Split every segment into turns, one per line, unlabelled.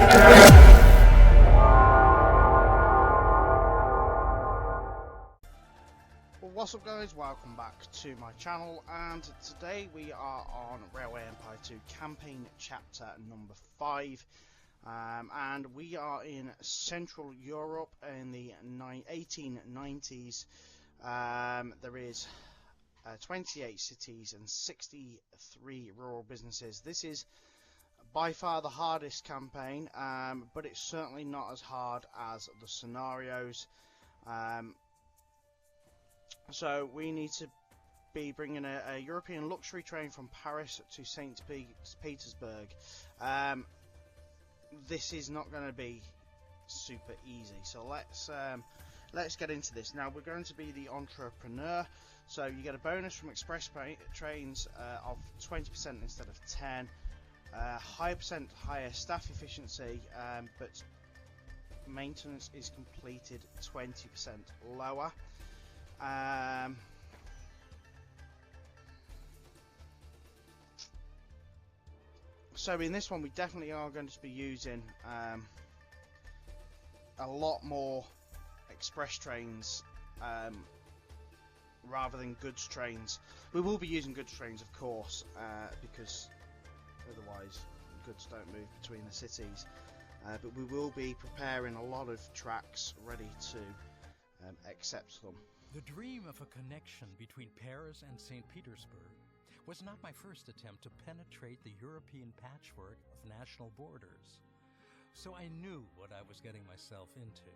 Well, what's up guys, welcome back to my channel, and today we are on Railway Empire 2 campaign chapter number 5, and we are in Central Europe in the 1890s. There is 28 cities and 63 rural businesses. This is by far the hardest campaign, but it's certainly not as hard as the scenarios. So we need to be bringing a European luxury train from Paris to St. Petersburg. This is not going to be super easy, so let's get into this. Now we're going to be the entrepreneur, so you get a bonus from express trains of 20% instead of 10, higher staff efficiency, but maintenance is completed 20% lower. So in this one we definitely are going to be using a lot more express trains rather than goods trains. We will be using goods trains, of course, because otherwise goods don't move between the cities, but we will be preparing a lot of tracks ready to accept them.
The dream of a connection between Paris and St. Petersburg was not my first attempt to penetrate the European patchwork of national borders, so I knew what I was getting myself into.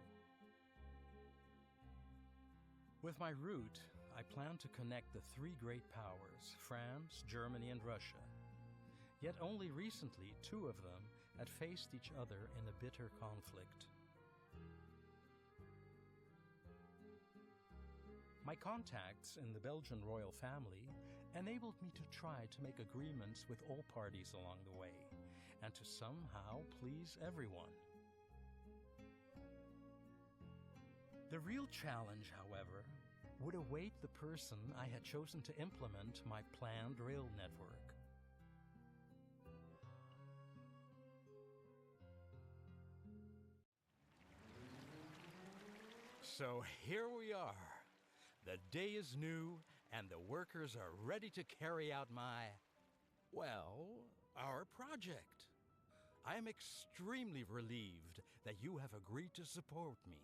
With my route, I planned to connect the three great powers, France, Germany, and Russia. Yet only recently, two of them had faced each other in a bitter conflict. My contacts in the Belgian royal family enabled me to try to make agreements with all parties along the way, and to somehow please everyone. The real challenge, however, would await the person I had chosen to implement my planned rail network. So here we are. The day is new, and the workers are ready to carry out our project. I am extremely relieved that you have agreed to support me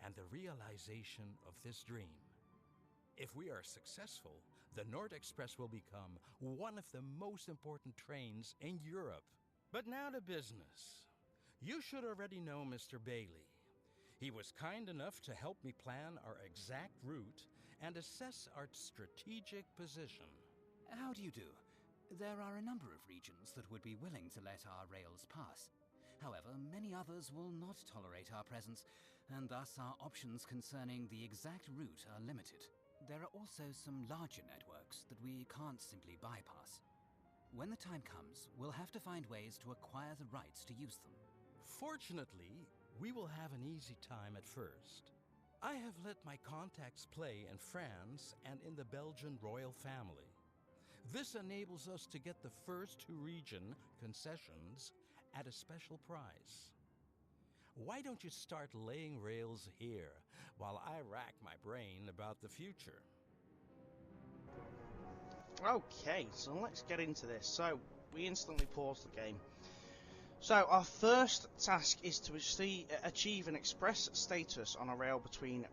and the realization of this dream. If we are successful, the Nord Express will become one of the most important trains in Europe. But now to business. You should already know Mr. Bailey. He was kind enough to help me plan our exact route and assess our strategic position.
How do you do? There are a number of regions that would be willing to let our rails pass. However, many others will not tolerate our presence, and thus our options concerning the exact route are limited. There are also some larger networks that we can't simply bypass. When the time comes, we'll have to find ways to acquire the rights to use them.
Fortunately, we will have an easy time at first. I have let my contacts play in France and in the Belgian royal family. This enables us to get the first two region concessions at a special price. Why don't you start laying rails here while I rack my brain about the future?
Okay, so let's get into this. So we instantly pause the game. So our first task is to achieve an express status on a rail between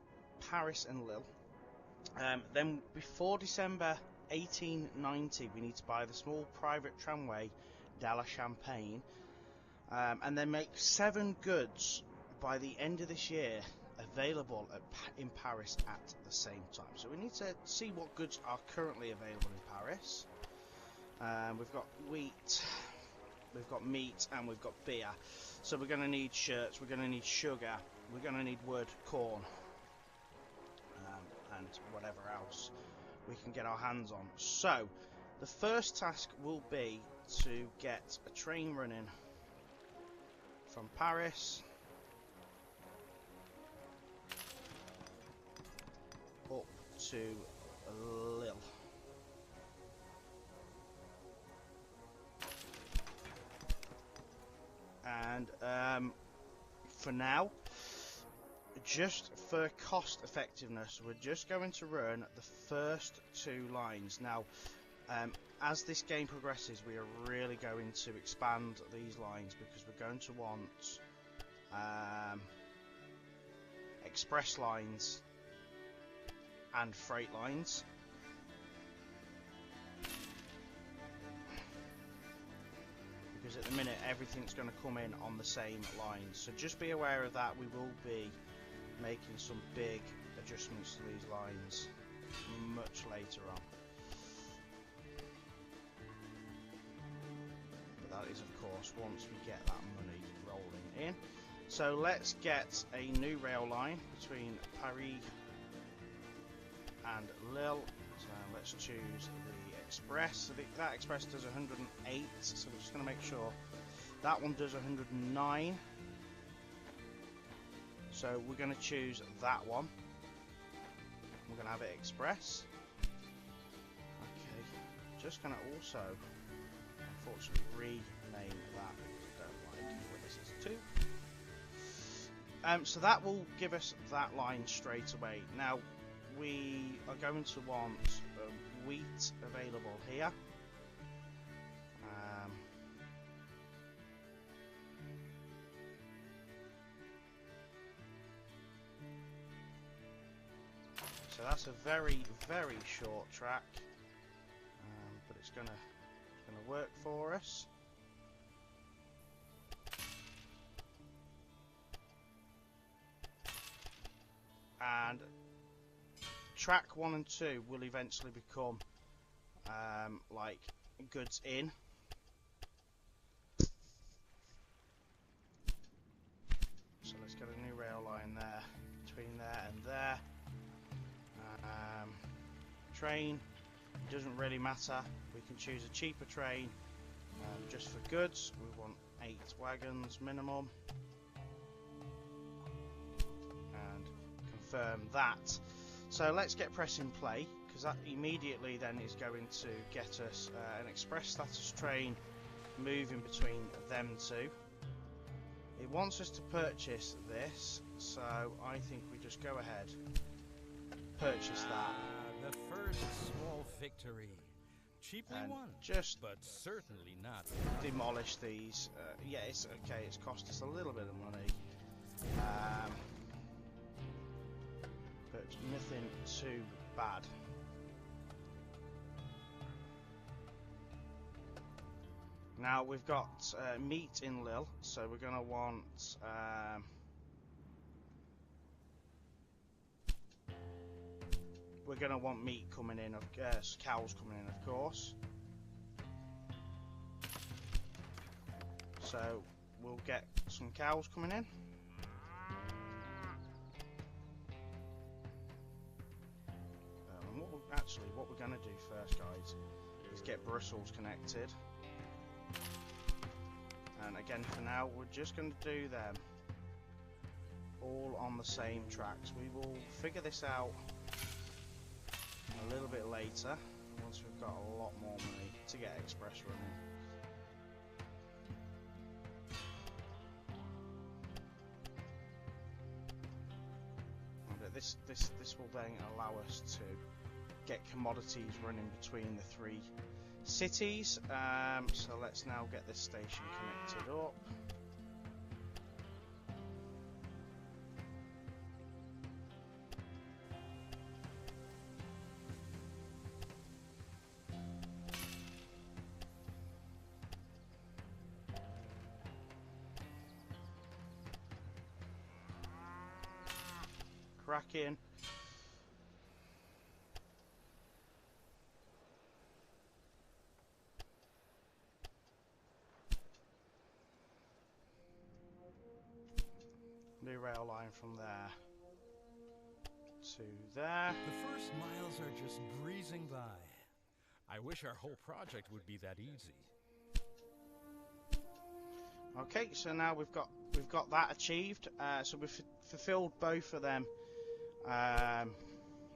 Paris and Lille. Then before December 1890 we need to buy the small private tramway de la Champagne, and then make 7 goods by the end of this year available in Paris at the same time. So we need to see what goods are currently available in Paris. We've got wheat, we've got meat, and we've got beer. So we're going to need shirts, we're going to need sugar, we're going to need wood, corn, and whatever else we can get our hands on. So the first task will be to get a train running from Paris up to Lille. And for now, just for cost effectiveness, we're just going to run the first 2 lines. Now, as this game progresses, we are really going to expand these lines because we're going to want express lines and freight lines. Because at the minute everything's going to come in on the same lines, so just be aware of that. We will be making some big adjustments to these lines much later on, but that is of course once we get that money rolling in. So let's get a new rail line between Paris and Lille. So let's choose the express. So that express does 108, so we're just going to make sure that one does 109. So we're going to choose that one. We're going to have it express. Okay, just going to also unfortunately rename that because I don't like what this is too. So that will give us that line straight away. Now we are going to want wheat available here. So that's a very, very short track, but it's gonna work for us. And track 1 and 2 will eventually become like goods in. So let's get a new rail line there, between there and there. Train, doesn't really matter, we can choose a cheaper train just for goods. We want 8 wagons minimum, and confirm that. So let's get pressing play, because that immediately then is going to get us an express status train moving between them two. It wants us to purchase this, so I think we just go ahead, purchase that.
The first small victory. Cheaply
And
won,
just
but certainly not.
Demolish these. Yeah, it's okay, it's cost us a little bit of money. But nothing too bad. Now we've got meat in Lille, so we're going to want meat coming in, cows coming in, of course. So we'll get some cows coming in. What we're going to do first, guys, is get Brussels connected. And again, for now, we're just going to do them all on the same tracks. We will figure this out a little bit later, once we've got a lot more money to get express running. And this will then allow us to get commodities running between the 3 cities. So let's now get this station connected up. Cracking. New rail line from there to there.
The first miles are just breezing by. I wish our whole project would be that easy.
Okay, so now we've got that achieved. So we've fulfilled both of them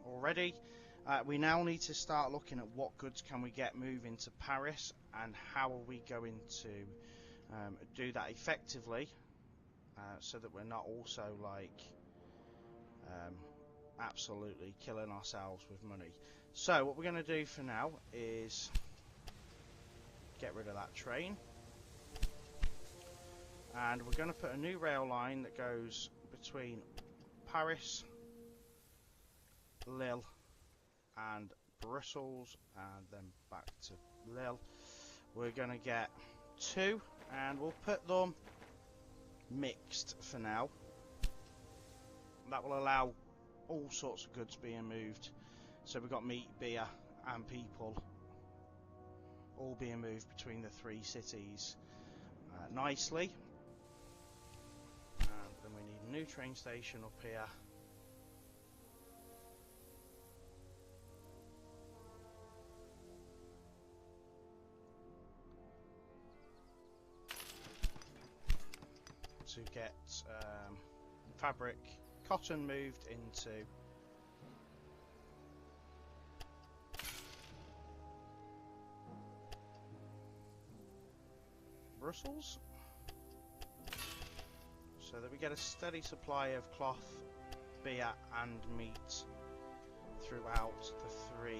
already. We now need to start looking at what goods can we get moving to Paris, and how are we going to do that effectively, so that we're not also like absolutely killing ourselves with money. So what we're going to do for now is get rid of that train, and we're going to put a new rail line that goes between Paris, Lille and Brussels, and then back to Lille. We're going to get 2, and we'll put them mixed for now. That will allow all sorts of goods being moved. So we've got meat, beer and people all being moved between the 3 cities nicely. And then we need a new train station up here. To get fabric, cotton moved into Brussels, so that we get a steady supply of cloth, beer and meat throughout the 3.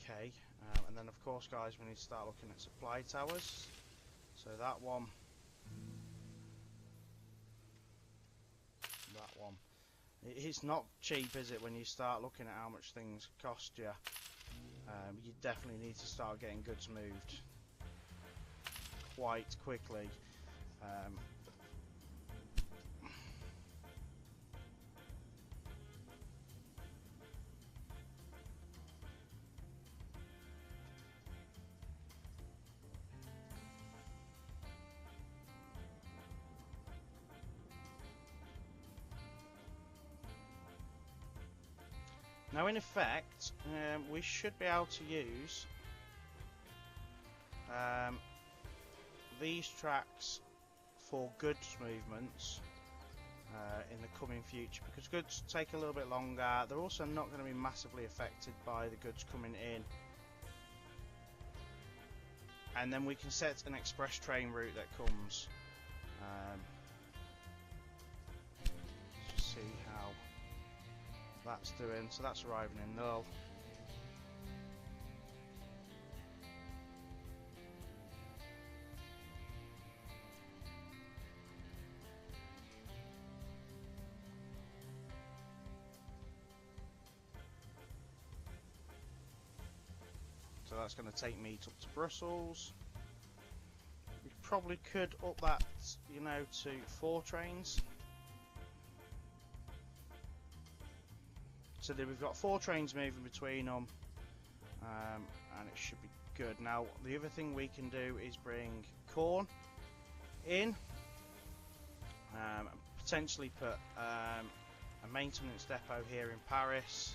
Okay, and then of course guys, we need to start looking at supply towers. So that one, it's not cheap, is it, when you start looking at how much things cost you. You definitely need to start getting goods moved quite quickly. Now in effect, we should be able to use these tracks for goods movements in the coming future, because goods take a little bit longer. They're also not going to be massively affected by the goods coming in. And then we can set an express train route that comes. Just see how that's doing. So that's arriving in Lille. So that's going to take meat up to Brussels. We probably could up that, you know, to 4 trains. So we've got 4 trains moving between them, and it should be good. Now the other thing we can do is bring corn in, potentially put a maintenance depot here in Paris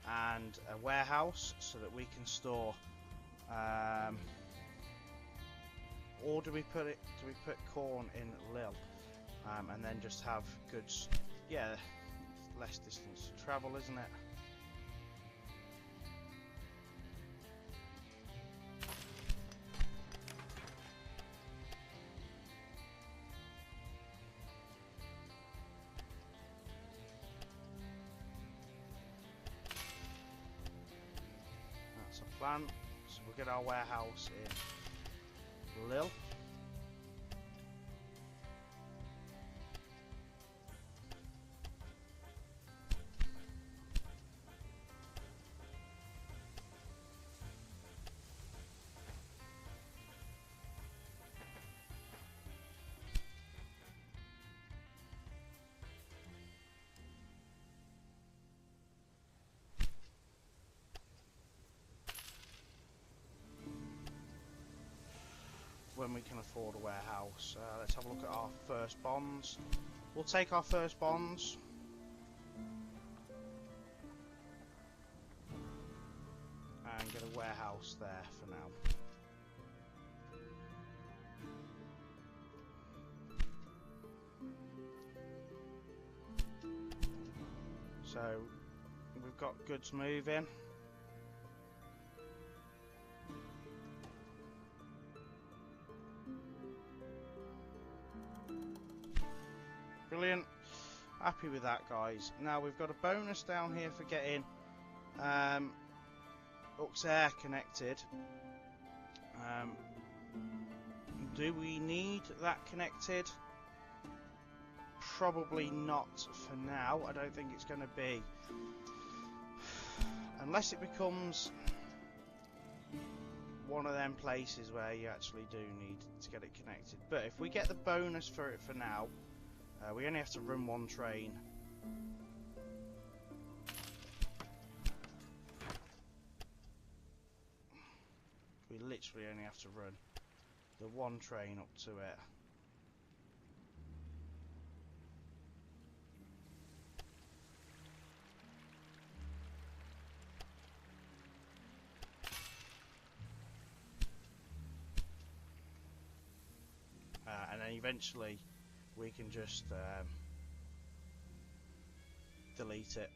and a warehouse so that we can store, or do we put corn in Lille, and then just have goods? Yeah, less distance to travel, isn't it? That's a plan. So we'll get our warehouse in Lille. When we can afford a warehouse. Let's have a look at our first bonds. We'll take our first bonds. And get a warehouse there for now. So we've got goods moving. Brilliant. Happy with that, guys. Now we've got a bonus down here for getting Auxerre connected. Do we need that connected? Probably not for now. I don't think it's going to be. Unless it becomes one of them places where you actually do need to get it connected. But if we get the bonus for it for now, we only have to run one train. We literally only have to run the one train up to it. And then eventually we can just delete it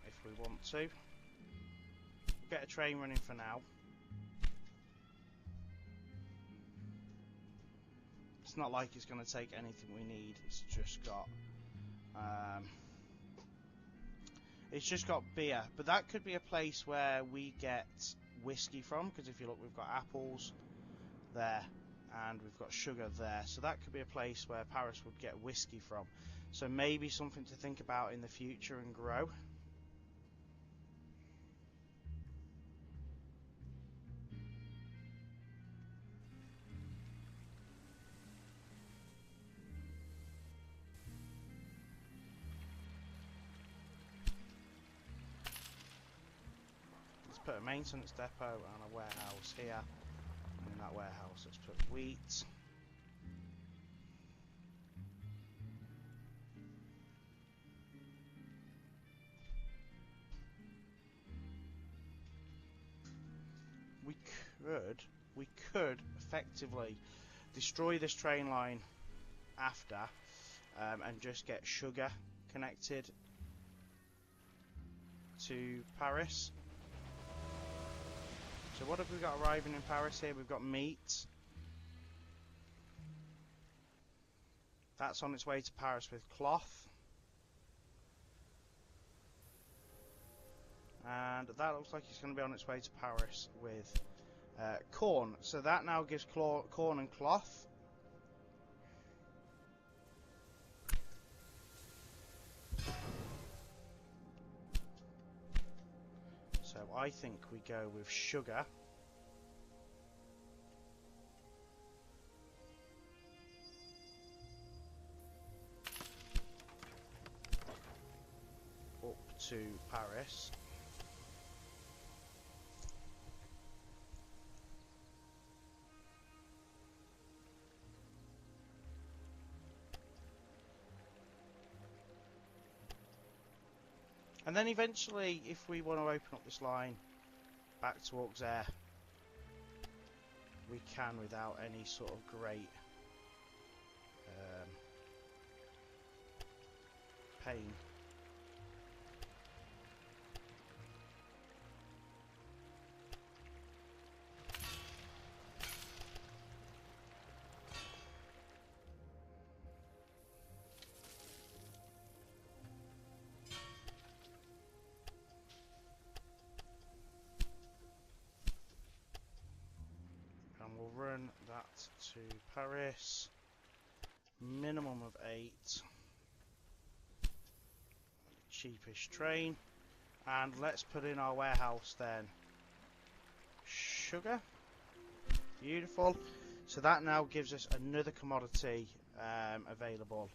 if we want to. Get a train running for now. It's not like it's going to take anything we need. It's just got beer, but that could be a place where we get whiskey from, because if you look, we've got apples there and we've got sugar there, so that could be a place where Paris would get whiskey from. So maybe something to think about in the future and grow. Let's put a maintenance depot and a warehouse here. And in that warehouse, let's put wheat. We could effectively destroy this train line after and just get sugar connected to Paris. So what have we got arriving in Paris here? We've got meat. That's on its way to Paris with cloth. And that looks like it's going to be on its way to Paris with corn. So that now gives corn and cloth. So I think we go with sugar. Up to Paris. And then eventually, if we want to open up this line back to Auxerre, we can without any sort of great pain. We'll run that to Paris. Minimum of 8. Cheapest train. And let's put in our warehouse then. Sugar. Beautiful. So that now gives us another commodity available.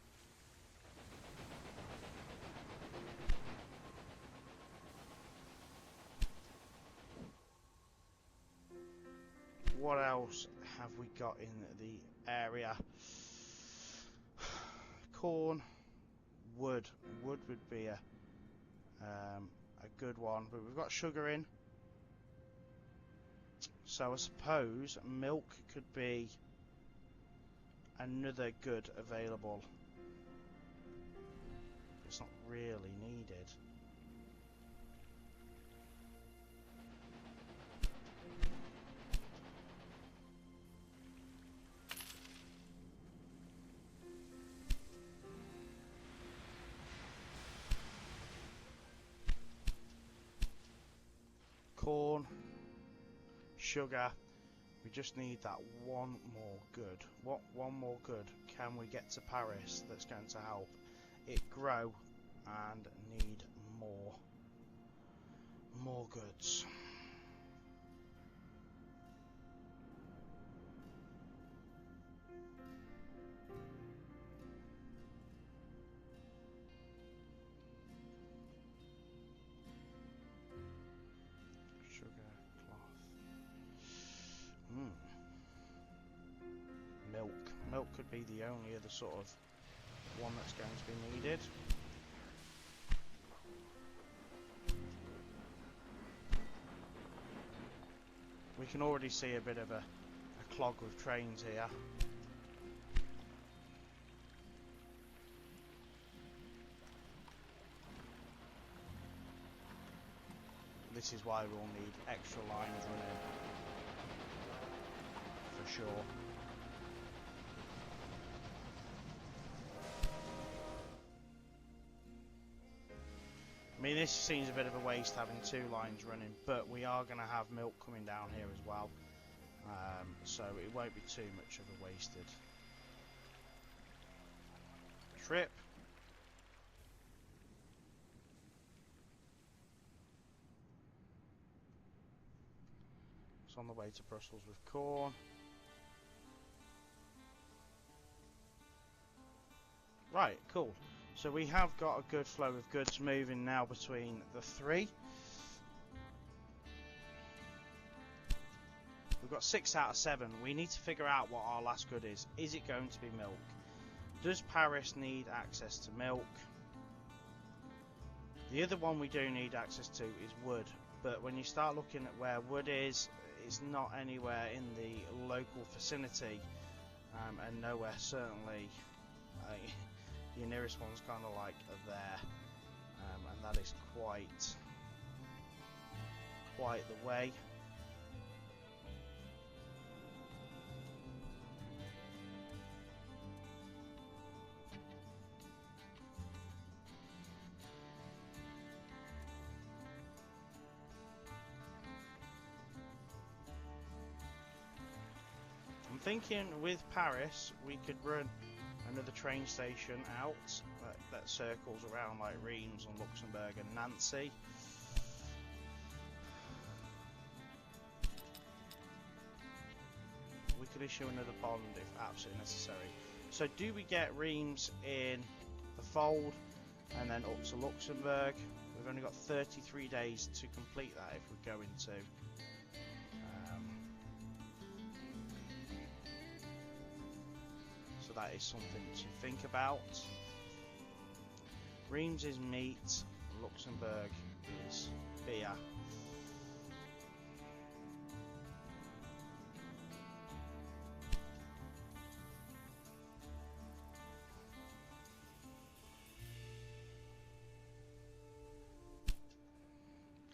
What else have we got in the area? Corn, wood. Wood would be a good one, but we've got sugar in. So I suppose milk could be another good available. It's not really needed. sugar. We just need that one more good. What one more good can we get to Paris that's going to help it grow and need more goods? Milk could be the only other sort of one that's going to be needed. We can already see a bit of a clog with trains here. This is why we'll need extra lines running, for sure. I mean, this seems a bit of a waste having 2 lines running, but we are going to have milk coming down here as well, so it won't be too much of a wasted trip. It's on the way to Brussels with corn. Right, cool. So we have got a good flow of goods moving now between the 3. We've got 6 out of 7. We need to figure out what our last good is. Is it going to be milk? Does Paris need access to milk? The other one we do need access to is wood. But when you start looking at where wood is, it's not anywhere in the local vicinity, and nowhere certainly. Your nearest one's kind of like there, and that is quite the way. I'm thinking with Paris we could run another train station out that circles around like Rheims and Luxembourg and Nancy. We could issue another bond if absolutely necessary. So do we get Rheims in the fold and then up to Luxembourg? We've only got 33 days to complete that if we go into so that is something to think about. Rheims is meat, Luxembourg is beer.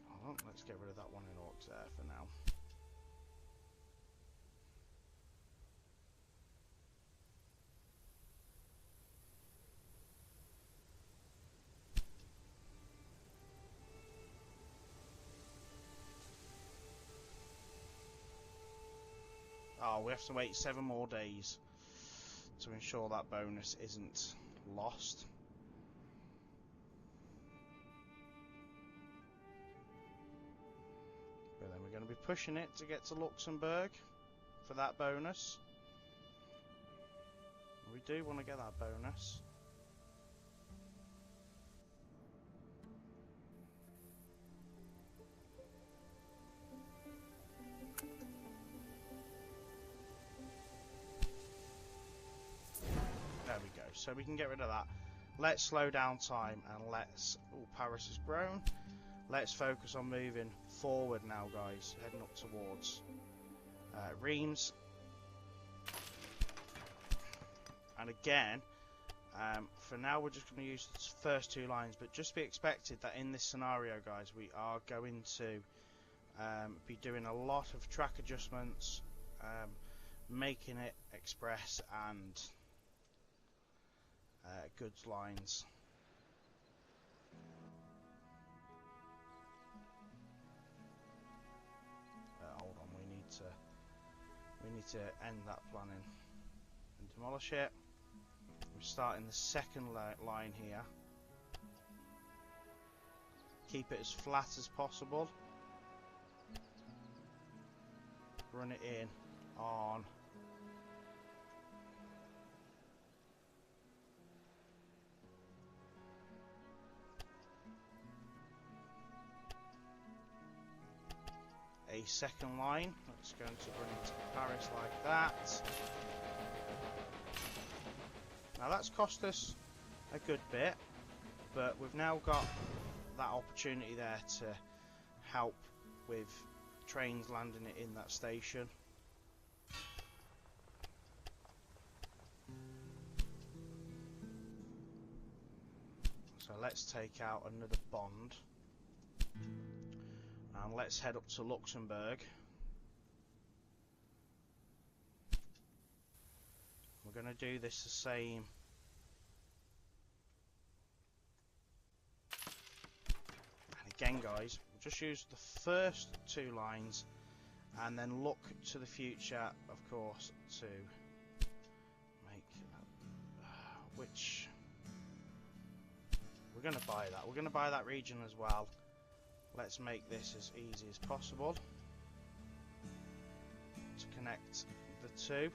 Hold on, let's get rid of that one in Orcs there for now. Oh, we have to wait 7 more days to ensure that bonus isn't lost. But then we're going to be pushing it to get to Luxembourg for that bonus. We do want to get that bonus. There we go, so we can get rid of that. Let's slow down time and let's... Oh, Paris has grown. Let's focus on moving forward now, guys. Heading up towards Rheims. And again, for now we're just going to use the first 2 lines, but just be expected that in this scenario, guys, we are going to be doing a lot of track adjustments, making it express and goods lines. Hold on, we need need to end that planning and demolish it. We're starting the second line here. Keep it as flat as possible. Run it in on a second line. That's going to run into Paris like that. Now that's cost us a good bit, but we've now got that opportunity there to help with trains landing it in that station. So let's take out another bond and let's head up to Luxembourg. We're going to do this the same. And again, guys, we'll just use the first two lines and then look to the future, of course, to make which we're going to buy that. We're going to buy that region as well. Let's make this as easy as possible to connect the two.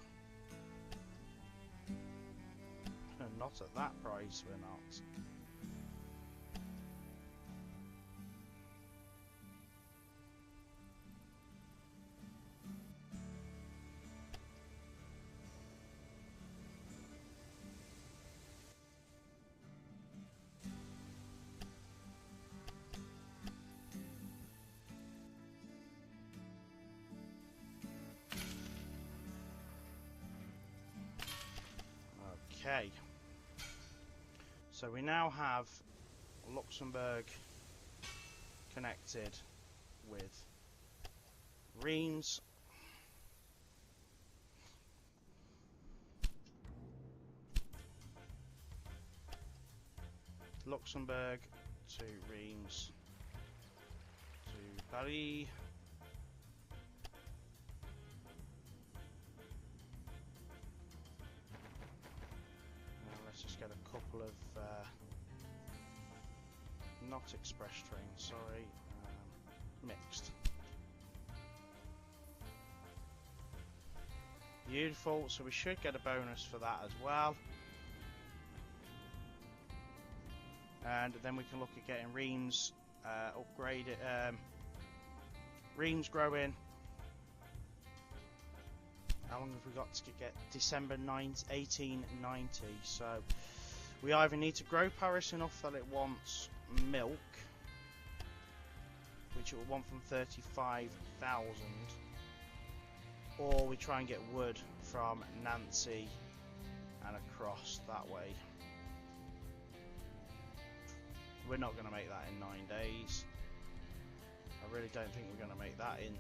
Not at that price, we're not. Okay. So we now have Luxembourg connected with Rheims. Luxembourg to Rheims to Paris. Now let's just get a couple of not express trains, sorry, mixed. Beautiful, so we should get a bonus for that as well. And then we can look at getting Rheims upgraded, Rheims growing. How long have we got to get December 1890? So we either need to grow Paris enough that it wants milk, which it will want from 35,000, or we try and get wood from Nancy and across that way. We're not going to make that in 9 days. I really don't think we're going to make that in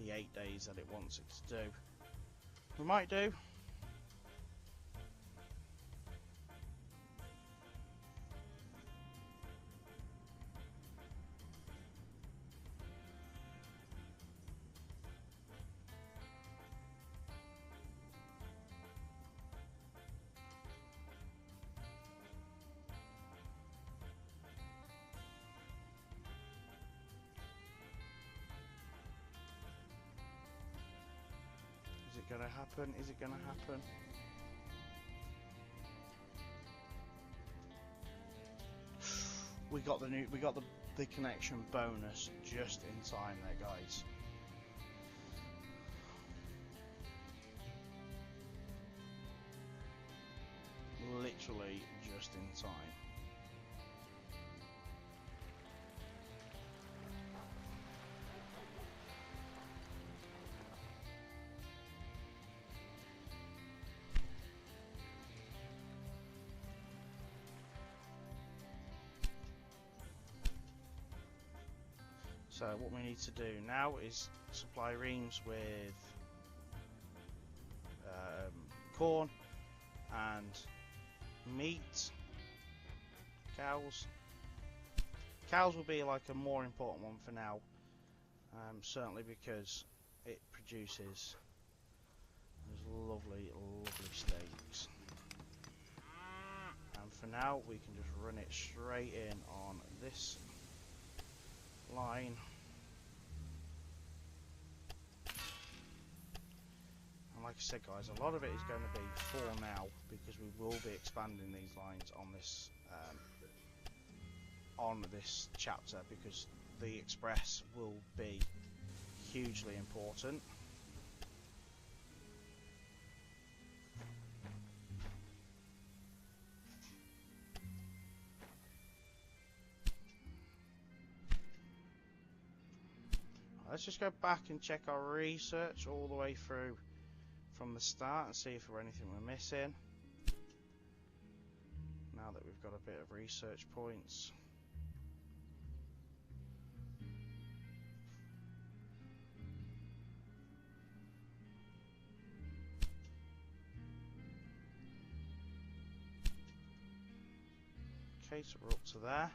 the 8 days that it wants it to do. We might do. Is it gonna happen? Is it gonna happen? We got the connection bonus just in time there, guys. Literally just in time. So what we need to do now is supply Rheims with corn and meat. Cows will be like a more important one for now. certainly because it produces those lovely, lovely steaks. And for now, we can just run it straight in on this line. And like I said, guys, a lot of it is going to be for now, because we will be expanding these lines on this chapter, because the express will be hugely important. Let's just go back and check our research all the way through from the start and see if there's anything we're missing. Now that we've got a bit of research points. Okay, so we're up to there.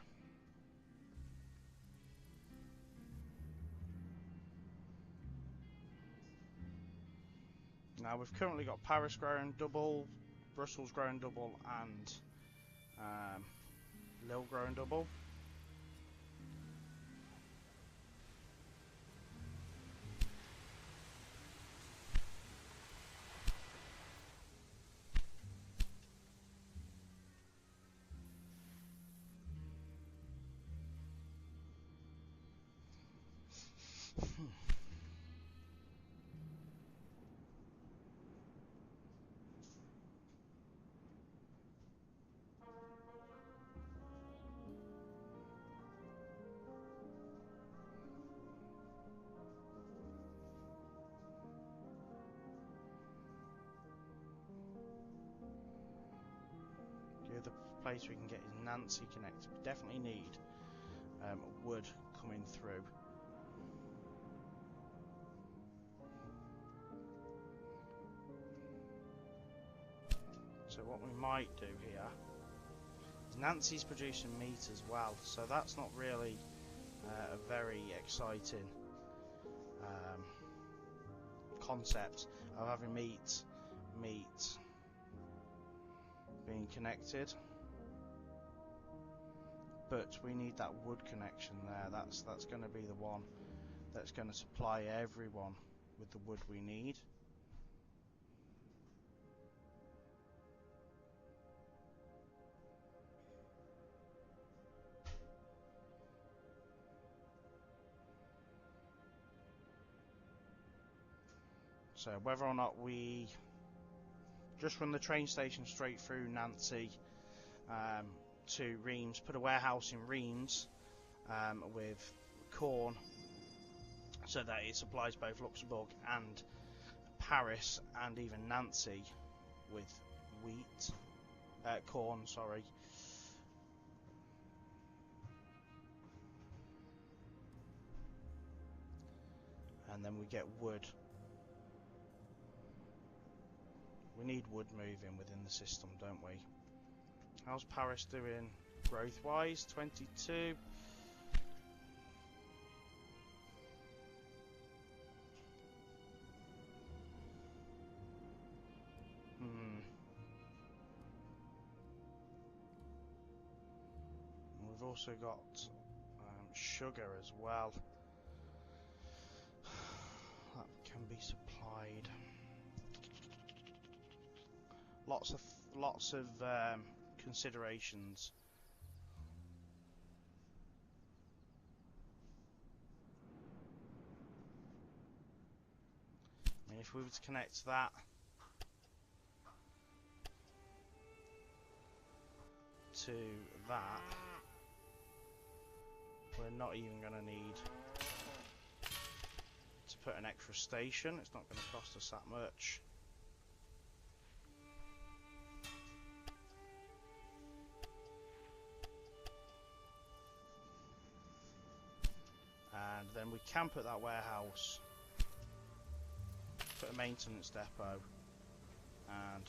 Now we've currently got Paris growing double, Brussels growing double, and Lille growing double. The other place we can get is Nancy connected. We definitely need wood coming through. So what we might do here is Nancy's producing meat as well, so that's not really a very exciting concept of having meat being connected, but we need that wood connection there. That's going to be the one that's going to supply everyone with the wood we need. So whether or not we just run the train station straight through Nancy to Rheims, put a warehouse in Rheims with corn, so that it supplies both Luxembourg and Paris and even Nancy with corn, sorry. And then we get wood. We need wood moving within the system, don't we? How's Paris doing growth-wise? 22. We've also got sugar as well. That can be supplied. Lots of considerations. I mean, if we were to connect that to that, we're not even going to need to put an extra station. It's not going to cost us that much. And then we can put that warehouse, put a maintenance depot and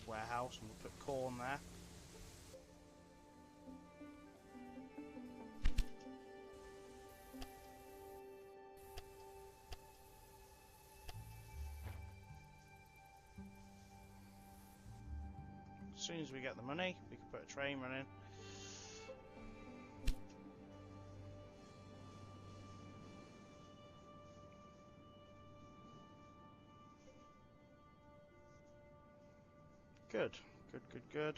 warehouse, and we'll put corn there. As soon as we get the money, we can put a train running. Good, good, good, good.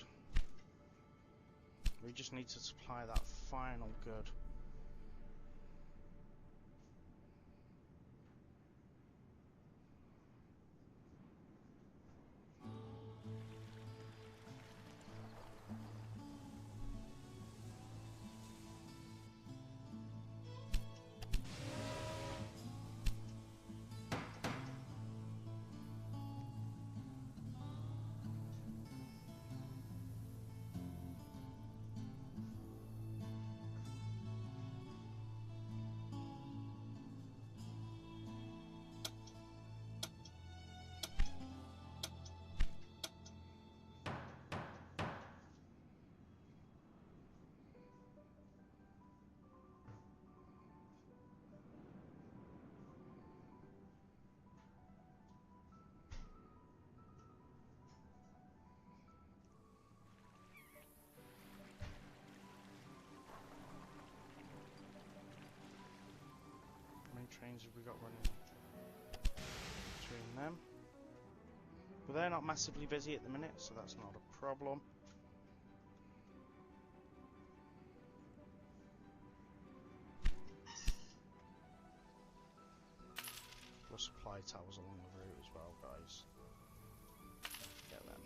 We just need to supply that final good. Trains have we got running between them? But they're not massively busy at the minute, so that's not a problem. We'll supply towers along the route as well, guys. Get them.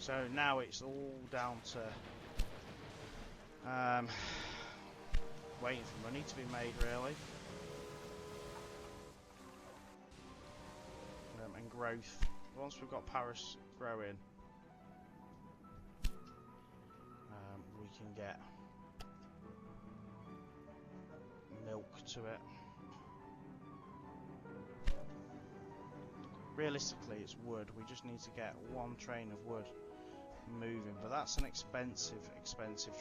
So now it's all down to waiting for money to be made, really, and growth. Once we've got Paris growing, we can get milk to it. Realistically, it's wood. We just need to get one train of wood moving, but that's an expensive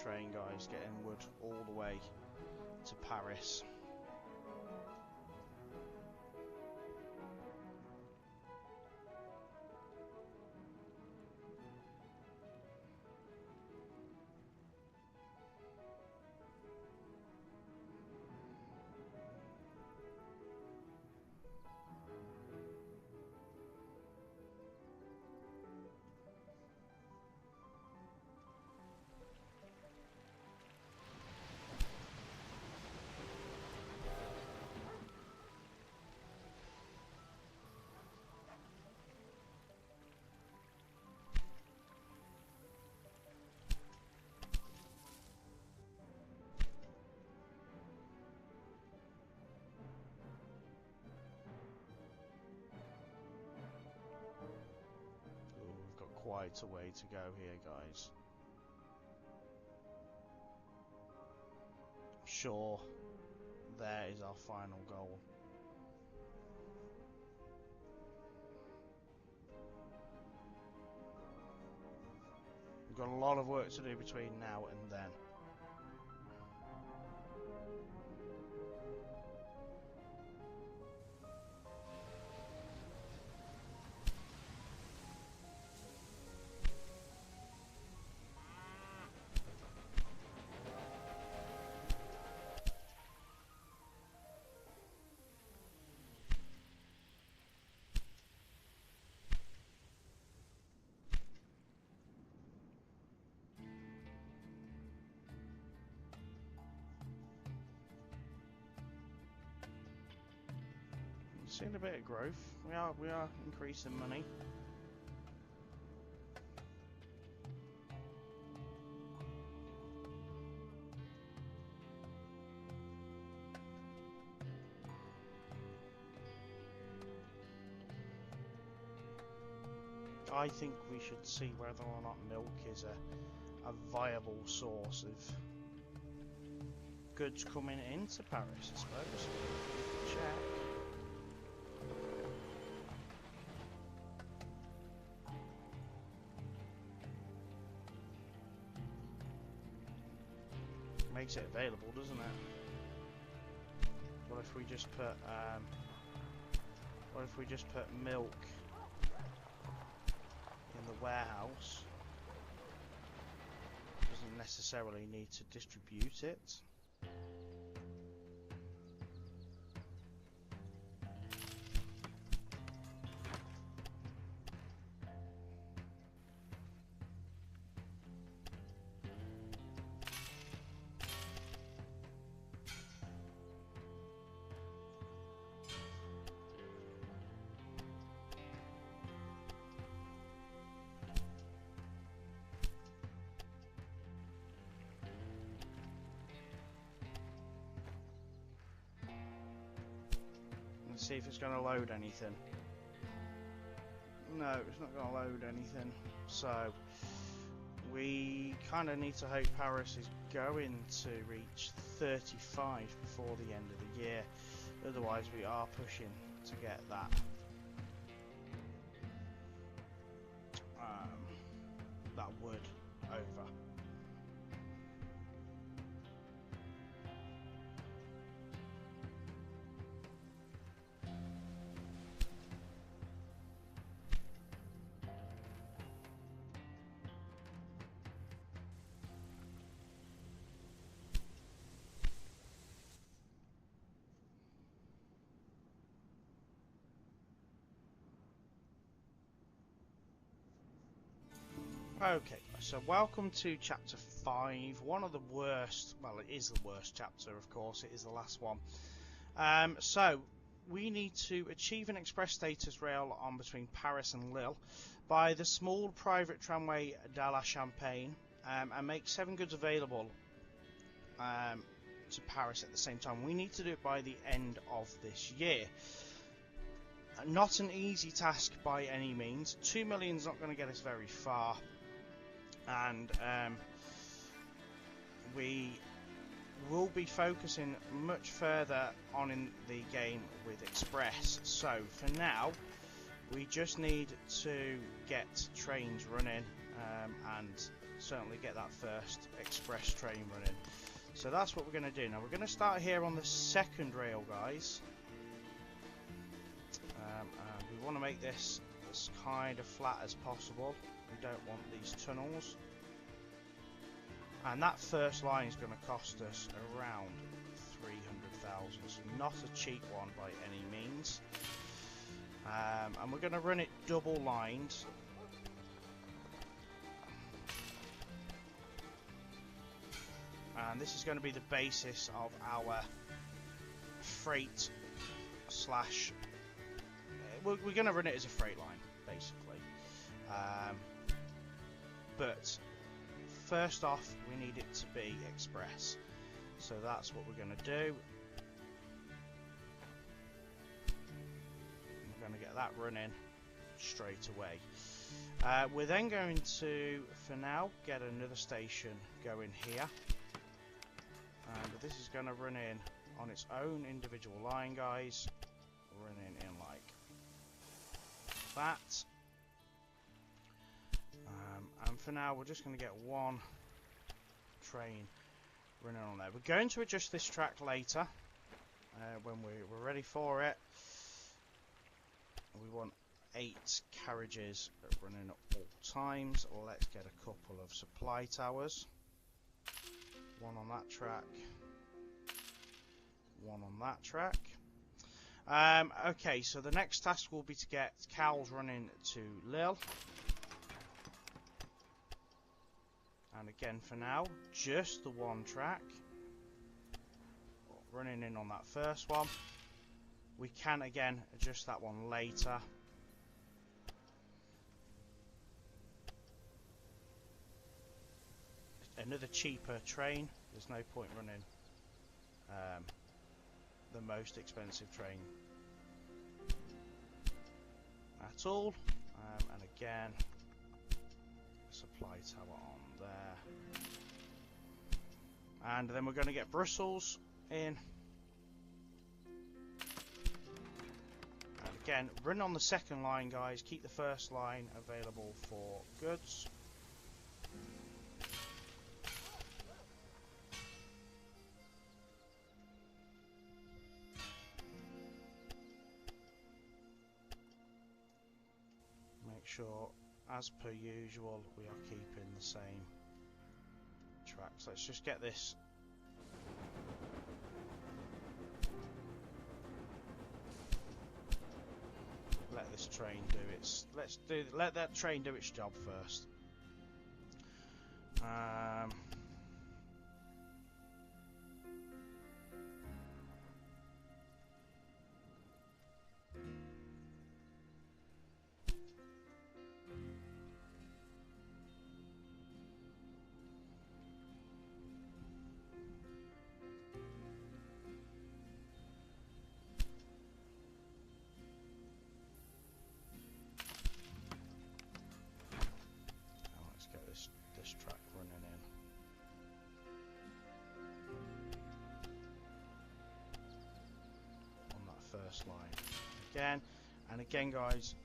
train, guys, getting wood all the way to Paris. Quite a way to go here, guys. Sure, there is our final goal. We've got a lot of work to do between now and then. Seeing a bit of growth. We are increasing money. I think we should see whether or not milk is a viable source of goods coming into Paris, I suppose. Check. Makes it available, doesn't it? What if we just put milk in the warehouse? Doesn't necessarily need to distribute it. See if it's going to load anything. No, it's not going to load anything. So we kind of need to hope Paris is going to reach 35 before the end of the year. Otherwise we are pushing to get that wood over. Okay, so welcome to chapter 5, one of the worst, well it is the worst chapter of course, it is the last one. So we need to achieve an express status rail on between Paris and Lille by the small private tramway de la Champagne and make 7 goods available to Paris at the same time. We need to do it by the end of this year. Not an easy task by any means. 2 million is not going to get us very far. And we will be focusing much further on in the game with Express. So for now we just need to get trains running and certainly get that first Express train running. So that's what we're going to do. Now we're going to start here on the second rail, guys, and we want to make this as kind of flat as possible. We don't want these tunnels, and that first line is going to cost us around 300,000, so not a cheap one by any means. And we're going to run it double lined, and this is going to be the basis of our freight slash we're going to run it as a freight line basically. But first off we need it to be express, so that's what we're going to do. We're going to get that running straight away. We're then going to, for now, get another station going here, and this is going to run in on its own individual line, guys, running in like that. And for now we're just going to get one train running on there. We're going to adjust this track later when we're ready for it. We want 8 carriages running at all times. Let's get a couple of supply towers. One on that track, one on that track. Okay, so the next task will be to get cows running to Lille. And again, for now, just the one track running in on that first one. We can again adjust that one later. Another cheaper train. There's no point running the most expensive train at all. And again, supply tower on there. And then we're going to get Brussels in. And again, run on the second line, guys. Keep the first line available for goods. Make sure, as per usual, we are keeping the same tracks. Let's just get this. Let this train do its. Let that train do its job first. This track running in. On that first line. Again, and again guys,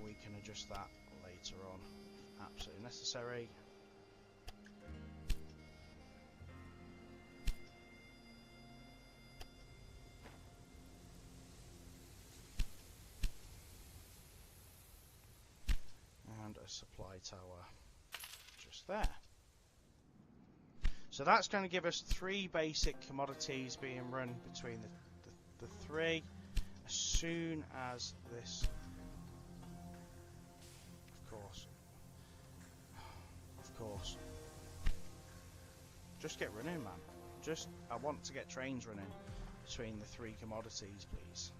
we can adjust that later on if absolutely necessary. And a supply tower just there. So that's going to give us 3 basic commodities being run between the 3. As soon as this, of course, just get running, man. I want to get trains running between the 3 commodities, please,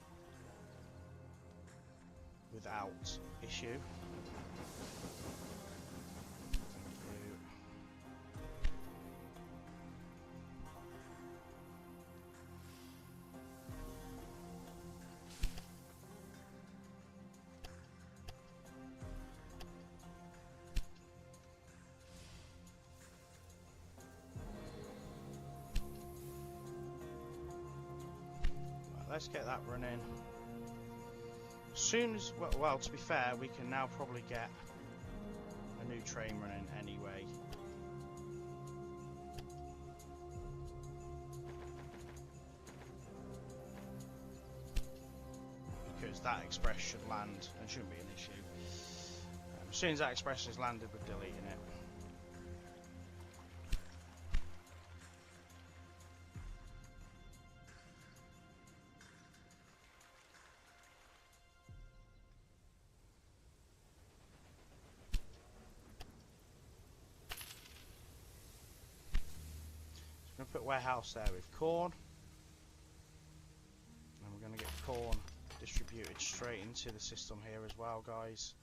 without issue. Let's get that running. As soon as, well, to be fair, we can now probably get a new train running anyway. Because that express should land and shouldn't be an issue. As soon as that express is landed, we're deleting it. Put warehouse there with corn, and we're going to get corn distributed straight into the system here as well, guys.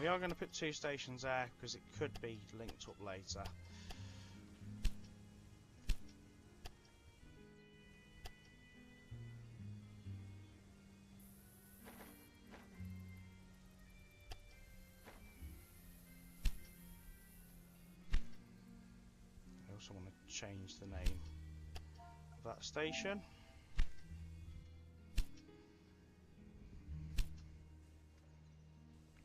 We are going to put 2 stations there because it could be linked up later. I want to change the name of that station.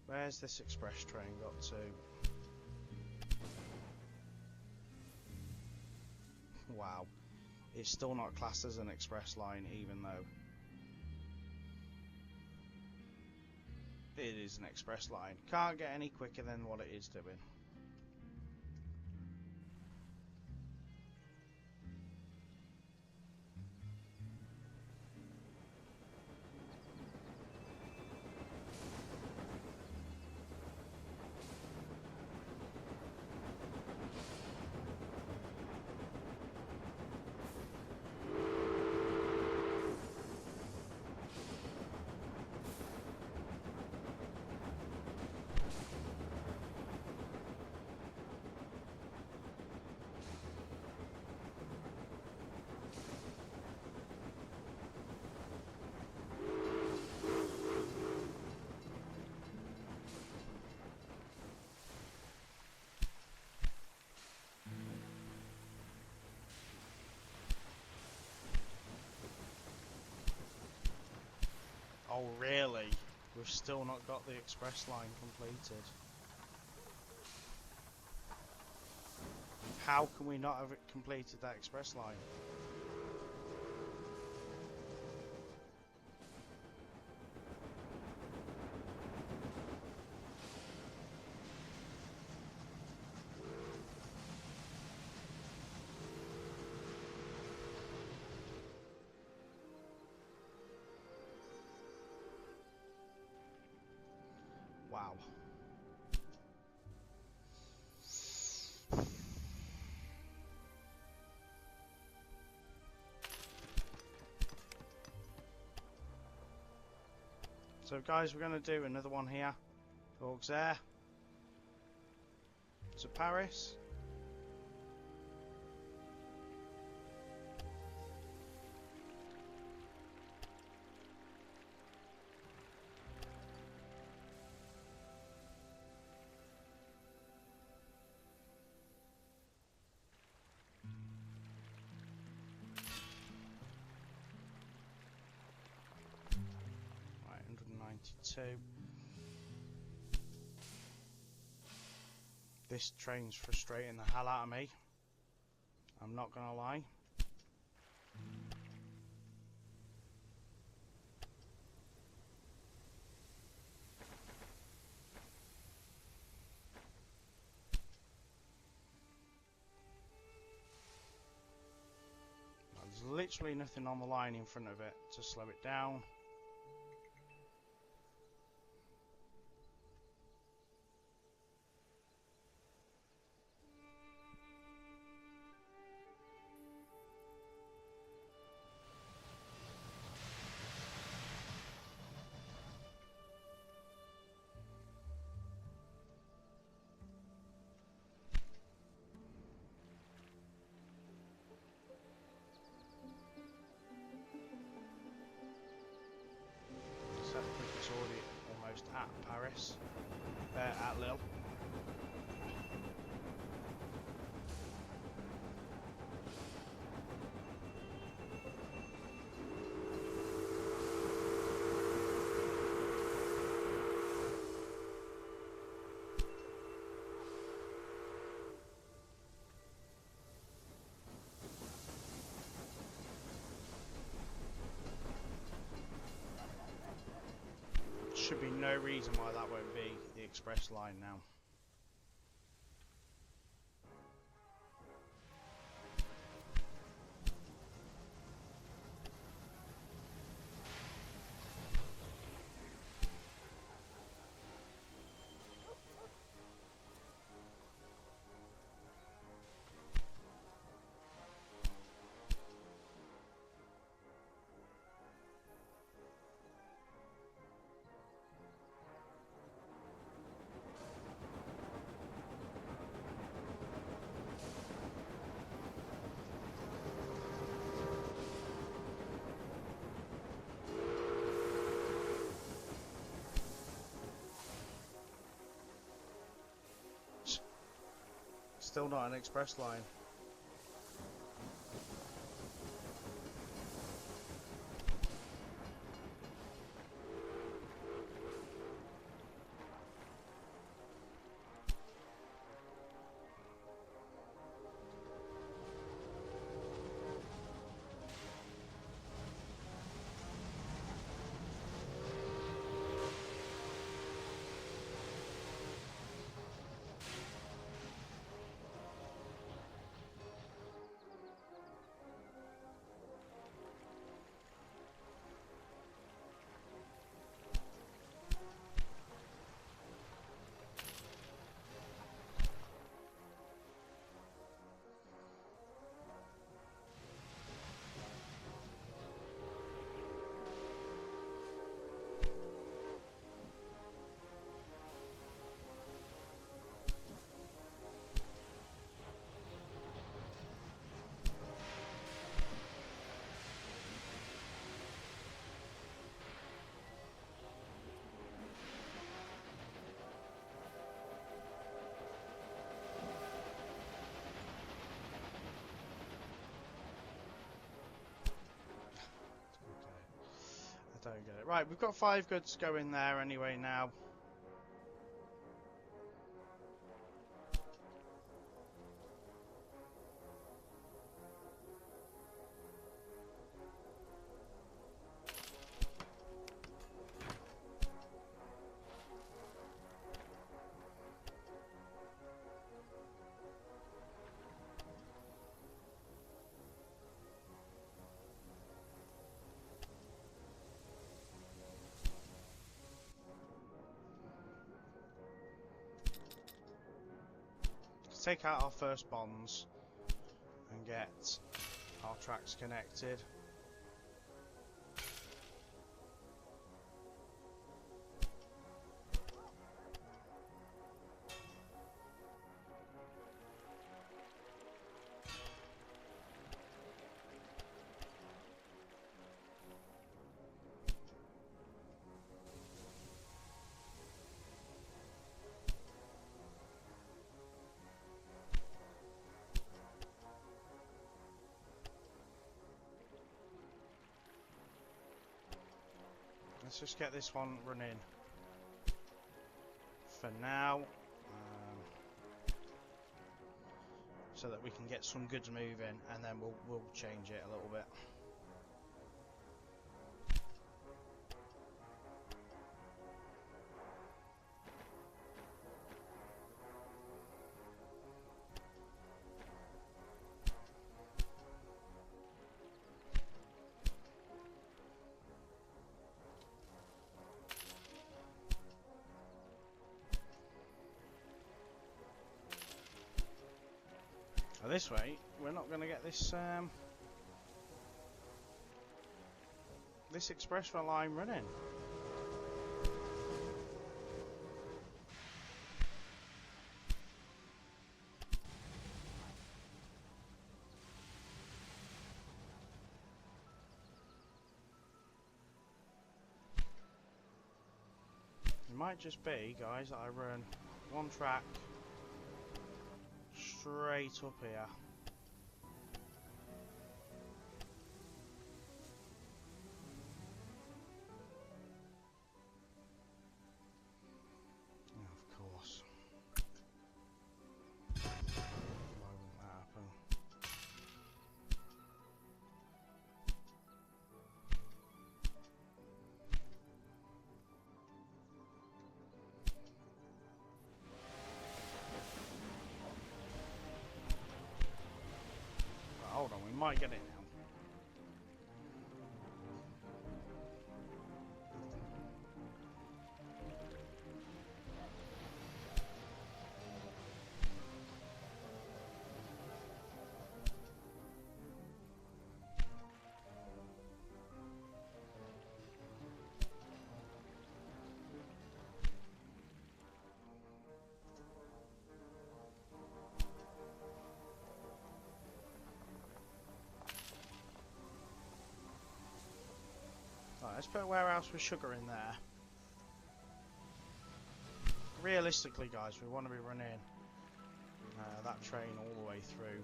Where's this express train got to? Wow, it's still not classed as an express line, even though it is an express line. Can't get any quicker than what it is doing. Oh, really? We've still not got the express line completed. How can we not have completed that express line? Wow. So guys, we're going to do another one here. Auxerre to Paris. Right, 192. This train's frustrating the hell out of me. I'm not gonna lie. There's literally nothing on the line in front of it to slow it down. It's already almost at Paris, at Lille. Should be no reason why that won't be the express line now. Still not an express line. we get it. Right, we've got 5 goods going there anyway now. Take out our first bonds and get our tracks connected. Let's just get this one running for now, so that we can get some goods moving, and then we'll change it a little bit. This way, we're not going to get this this express line running. It might just be, guys, that I run one track straight up here. Of course. Why wouldn't that happen? Hold on, we might get it now. Let's put a warehouse with sugar in there. Realistically, guys, we want to be running that train all the way through.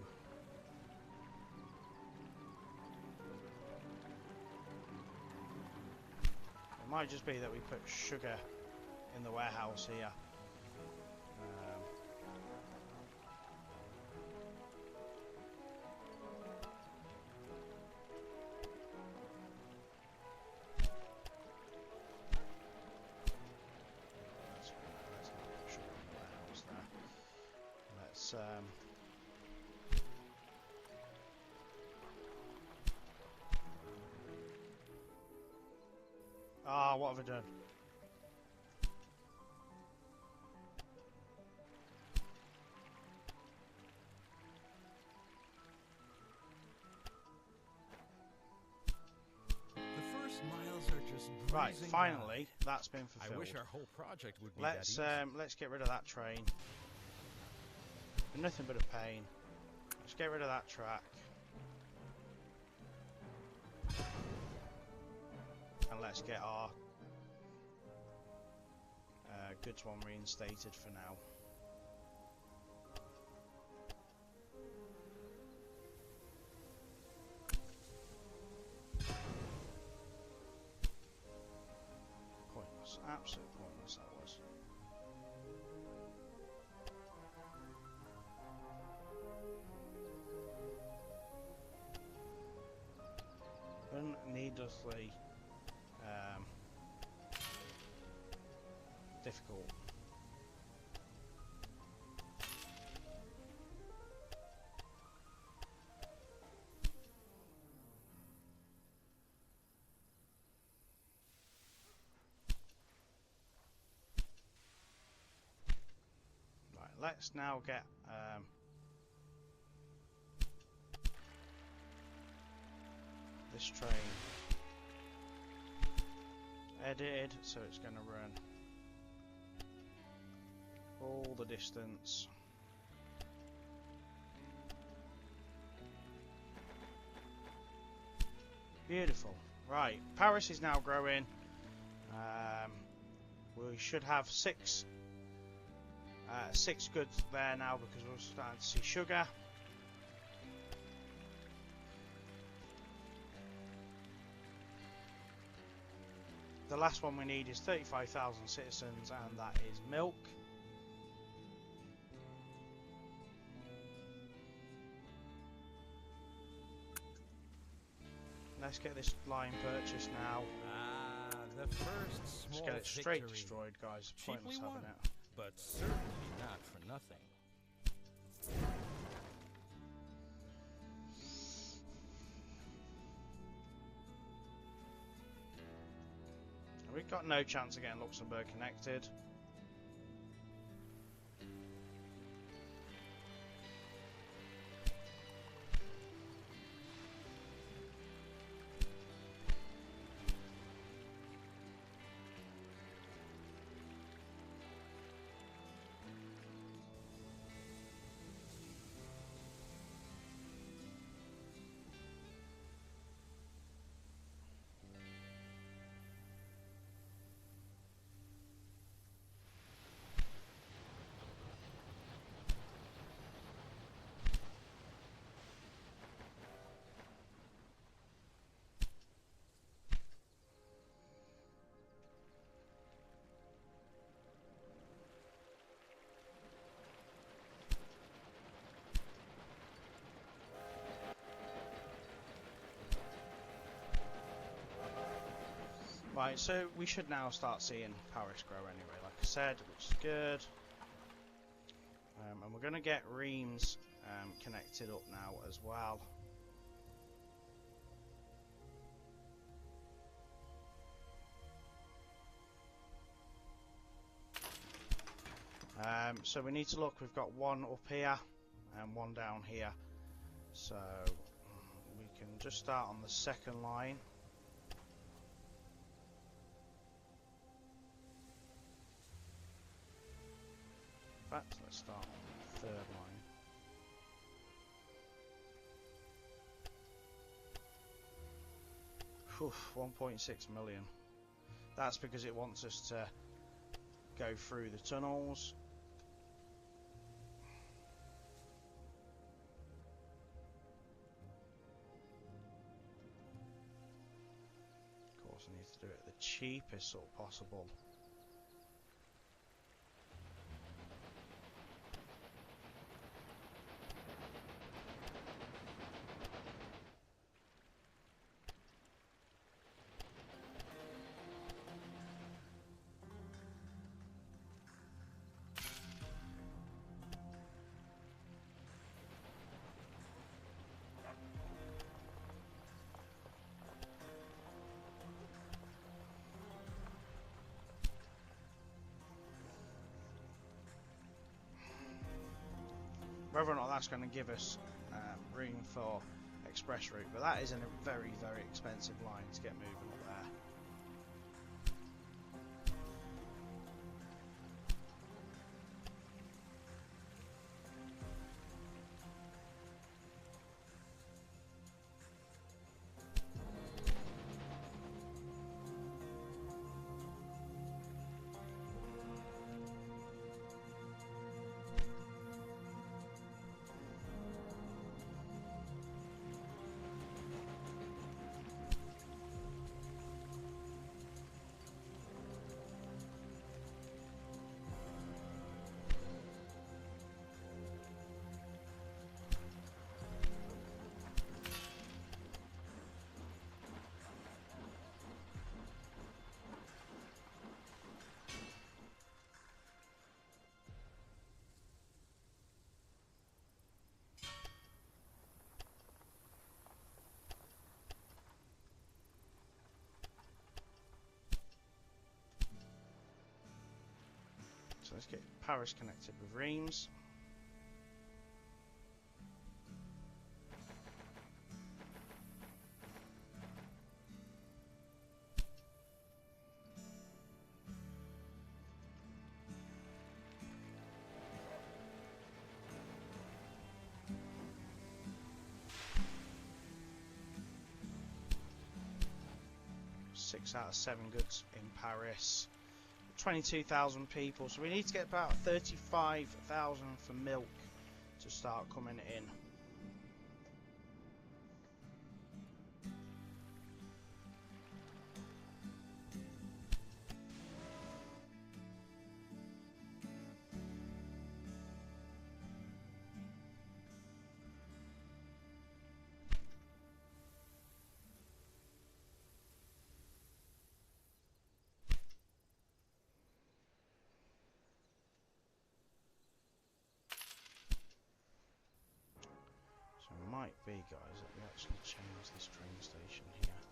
It might just be that we put sugar in the warehouse here. What have I done?
The first miles are just
right.
breezing
Finally,
by.
that's been fulfilled.
I wish our whole project would be
let's
that easy.
let's get rid of that train. Nothing but a pain. Let's get rid of that track. And let's get our goods one reinstated for now. enormous that was. Needlessly difficult. Right, let's now get this train edited, so it's going to run all the distance. Beautiful. Right, Paris is now growing. We should have six goods there now because we're starting to see sugar. The last one we need is 35,000 citizens, and that is milk. Let's get this line purchased now.
The first small
Just get it straight
victory.
destroyed, guys. Pointless
Cheaply
having
won,
it.
but certainly not for nothing.
We've got no chance of getting Luxembourg connected. Right, so we should now start seeing Paris grow anyway, like I said, which is good. And we're going to get Rheims connected up now as well. So we need to look, we've got one up here and one down here. So we can just start on the second line. In fact, let's start on the third line. 1.6 million. That's because it wants us to go through the tunnels. Of course, I need to do it the cheapest sort of possible. Whether or not that's going to give us room for express route, but that is a very, very expensive line to get moving up there. So let's get Paris connected with Rheims. Six out of 7 goods in Paris. 22,000 people, so we need to get about 35,000 for milk to start coming in. Might be, guys, that we actually change this train station here.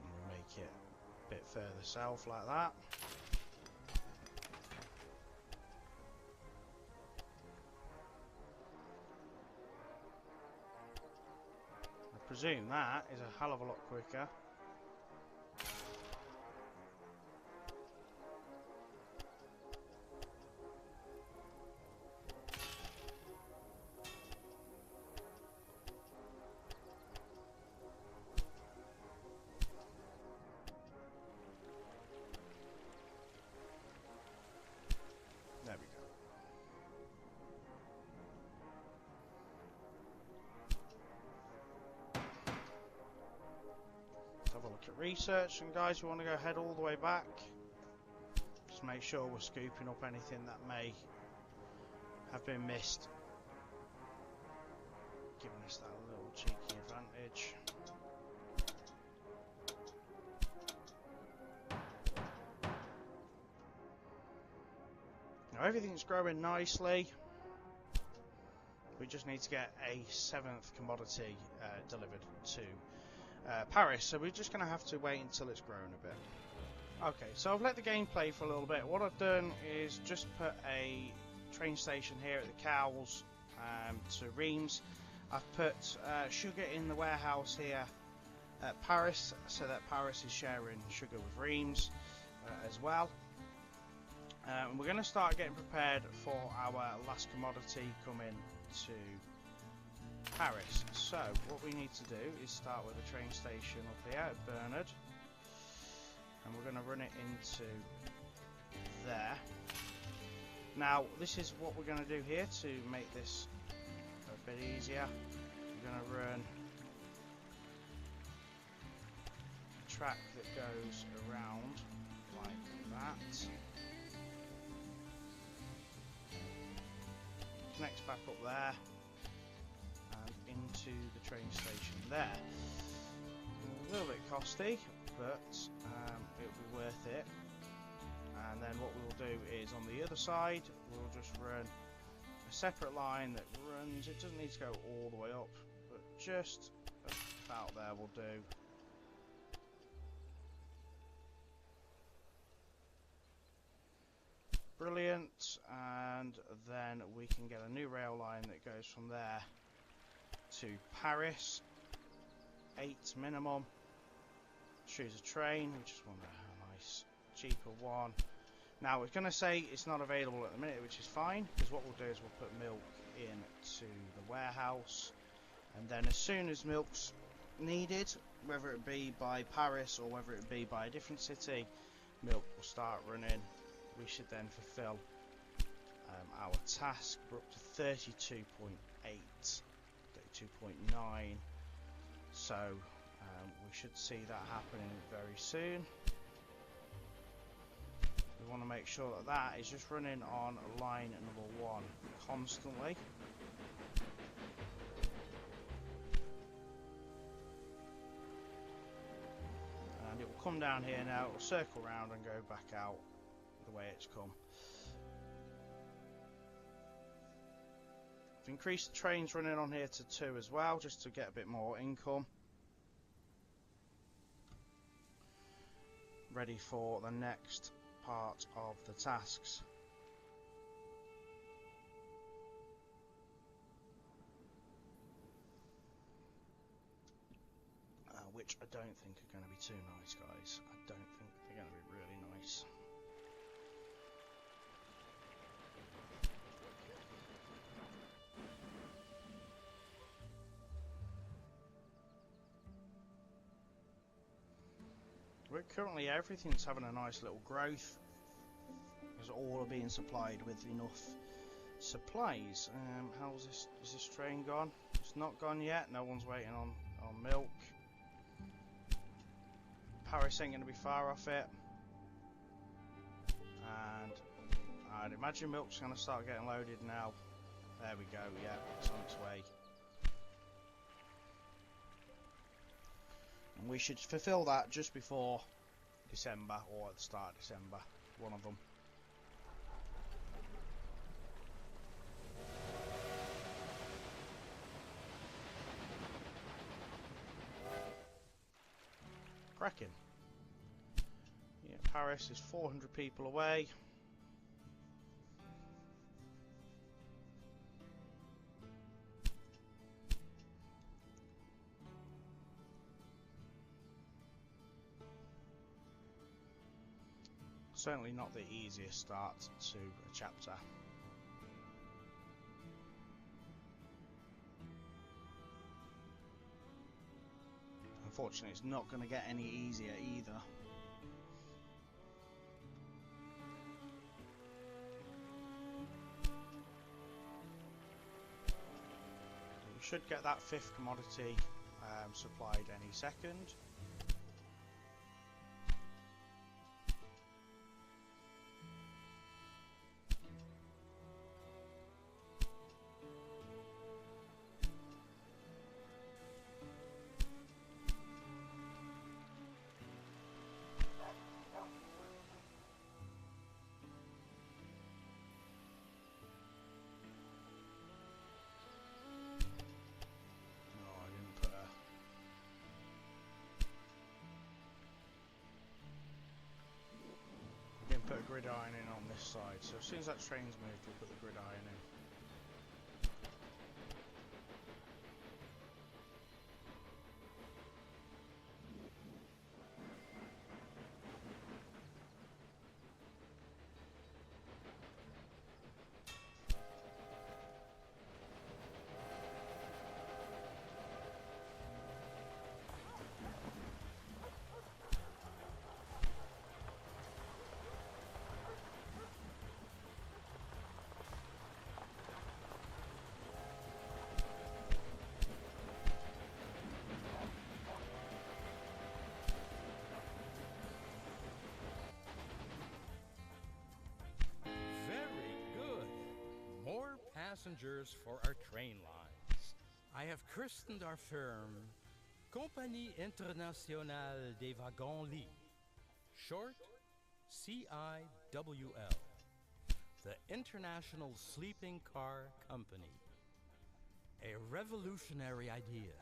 And we make it a bit further south like that. I presume that is a hell of a lot quicker. There we go. Have a look at research, and guys, we want to go head all the way back. Just make sure we're scooping up anything that may have been missed, giving us that little cheeky advantage. Now everything's growing nicely. We just need to get a 7th commodity delivered to Paris, so we're just going to have to wait until it's grown a bit. Okay, so I've let the game play for a little bit. What I've done is just put a train station here at the Cowles to Rheims. I've put sugar in the warehouse here at Paris, so that Paris is sharing sugar with Rheims as well. We're going to start getting prepared for our last commodity coming to Paris. So what we need to do is start with a train station up here at Bernard, and we're going to run it into there. Now this is what we're going to do here to make this a bit easier. We're going to run a track that goes around like that, connects back up there and into the train station there. A little bit costly, but it'll be worth it. And then what we'll do is on the other side we'll just run a separate line that runs, it doesn't need to go all the way up, but just about there will do. Brilliant. And then we can get a new rail line that goes from there to Paris. 8 minimum. Choose a train, we just want a nice cheaper one. Now it's going to say it's not available at the minute, which is fine, because what we'll do is we'll put milk into the warehouse, and then as soon as milk's needed, whether it be by Paris or whether it be by a different city, milk will start running. We should then fulfill our task. We're up to 32.8, 32.9, so we should see that happening very soon. We want to make sure that that is just running on line number 1 constantly. And it will come down here now, it will circle round and go back out the way it's come. I've increased the trains running on here to 2 as well, just to get a bit more income. Ready for the next part of the tasks. Which I don't think are going to be too nice, guys. I don't think they're going to be really nice. We're currently, everything's having a nice little growth, as all are being supplied with enough supplies. How's this? Is this train gone? It's not gone yet. No one's waiting on milk. Paris ain't going to be far off it, and I'd imagine milk's going to start getting loaded now. There we go, yeah, it's on its way. And we should fulfill that just before December, or at the start of December, one of them. Cracking. Yeah, Paris is 400 people away. Certainly not the easiest start to a chapter. Unfortunately, it's not going to get any easier either. We should get that 5th commodity supplied any second. Put a gridiron in on this side, so as soon as that train's moved, we'll put the gridiron in.
Passengers for our train lines. I have christened our firm Compagnie Internationale des Wagons-Lits, short CIWL, the International Sleeping Car Company. A revolutionary idea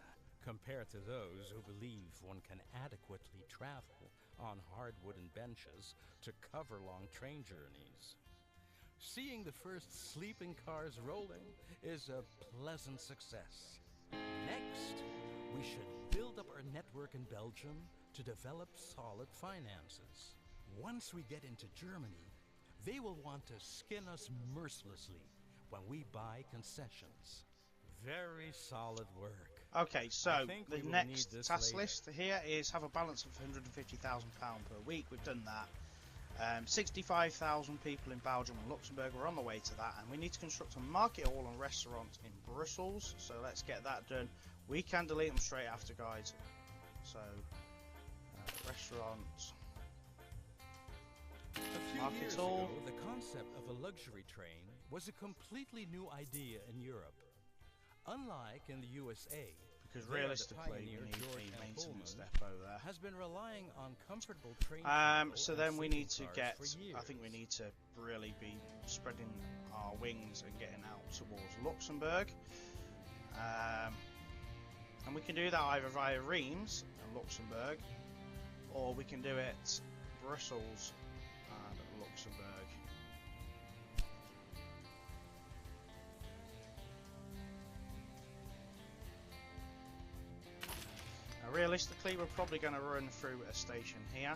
compared to those who believe one can adequately travel on hard wooden benches to cover long train journeys. Seeing the first sleeping cars rolling is a pleasant success. Next, we should build up our network in Belgium to develop solid finances. Once we get into Germany, they will want to skin us mercilessly when we buy concessions. Very solid work.
Okay, so the next task list here is have a balance of £150,000 per week. We've done that. 65,000 people in Belgium and Luxembourg. We're on the way to that, and we need to construct a market hall and restaurant in Brussels, so let's get that done. We can delete them straight after, guys. So restaurant,
market years hall. Ago, the concept of a luxury train was a completely new idea in Europe. Unlike in the USA,
because
There, the
realistically we
pioneer
need
George
a
L.
maintenance
Pullman
depot there.
has been relying on comfortable train
So
travel
then
and
we
sleeping
need to
cars
get,
for years.
I think we need to really be spreading our wings and getting out towards Luxembourg. And we can do that either via Rheims and Luxembourg, or we can do it Brussels and Luxembourg. Now realistically we're probably going to run through a station here.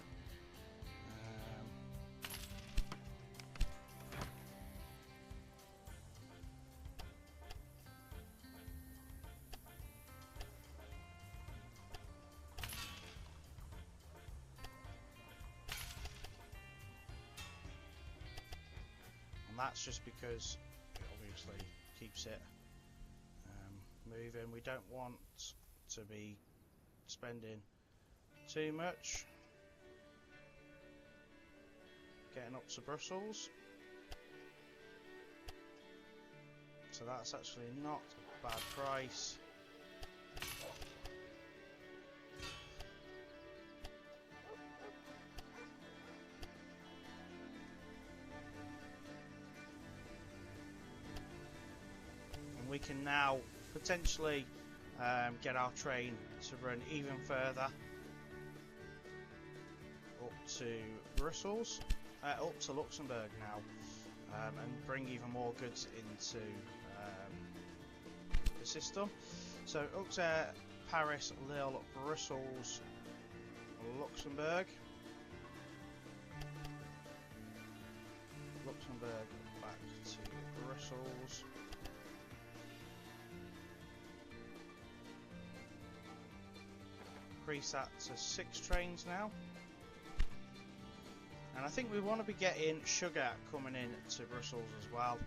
That's just because it obviously keeps it moving. We don't want to be spending too much getting up to Brussels, so that's actually not a bad price. We can now potentially get our train to run even further up to Brussels, up to Luxembourg now, and bring even more goods into the system. So up to Paris, Lille, Brussels, Luxembourg. Luxembourg back to Brussels. Increase that to 6 trains now, and I think we want to be getting sugar coming in to Brussels as well.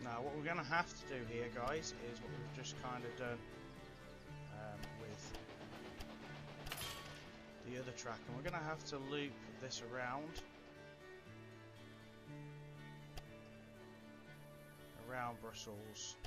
Now what we're going to have to do here, guys, is what we've just kind of done with the other track, and we're going to have to loop this around Brussels.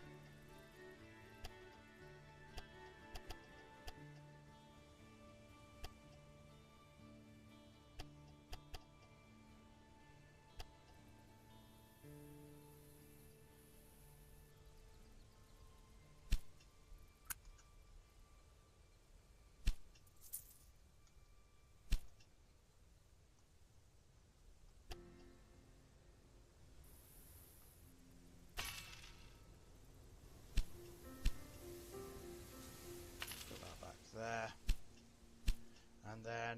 There, and then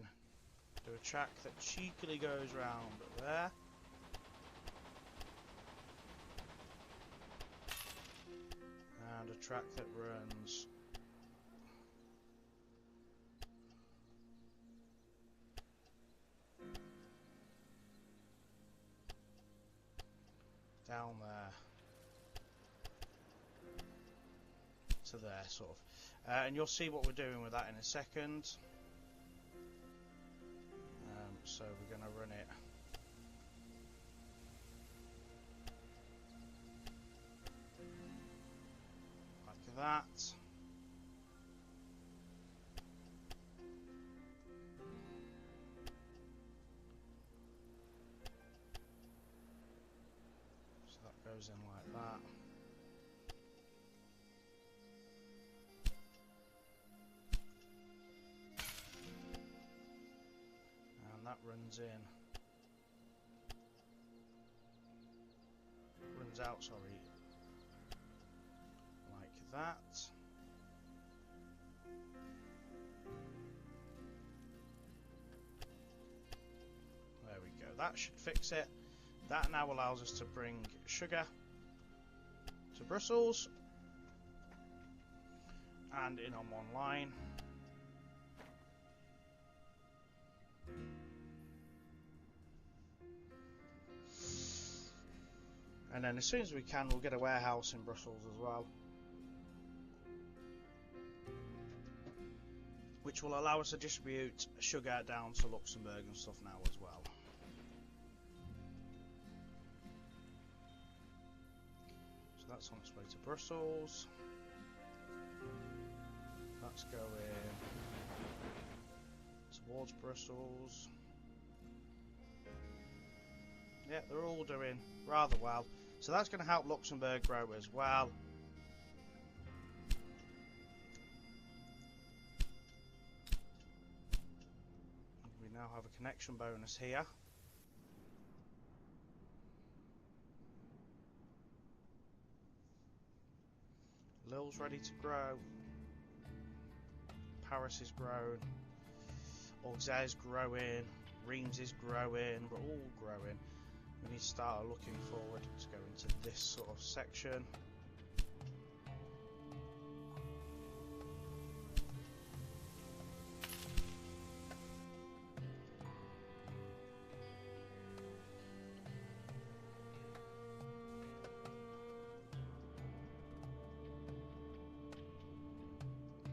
do a track that cheekily goes round there, and a track that runs down there to there, sort of. And you'll see what we're doing with that in a second. So we're going to run it like that. So that goes in like that. That runs out, sorry, like that. There we go, that should fix it. That now allows us to bring sugar to Brussels and in on one line. And then as soon as we can, we'll get a warehouse in Brussels as well, which will allow us to distribute sugar down to Luxembourg and stuff now as well. That's on its way to Brussels. That's going towards Brussels. Yeah, they're all doing rather well. So that's going to help Luxembourg grow as well. We now have a connection bonus here. Lille's ready to grow. Paris is grown. Auxerre is growing. Rheims is growing. We're all growing. We need to start looking forward to go into this sort of section.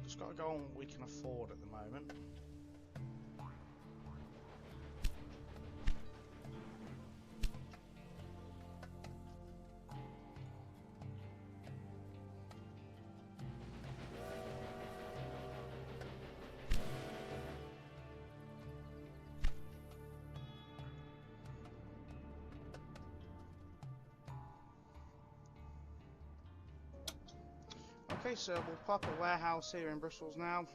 Just got to go on what we can afford at the moment. Okay, so we'll pop a warehouse here in Brussels now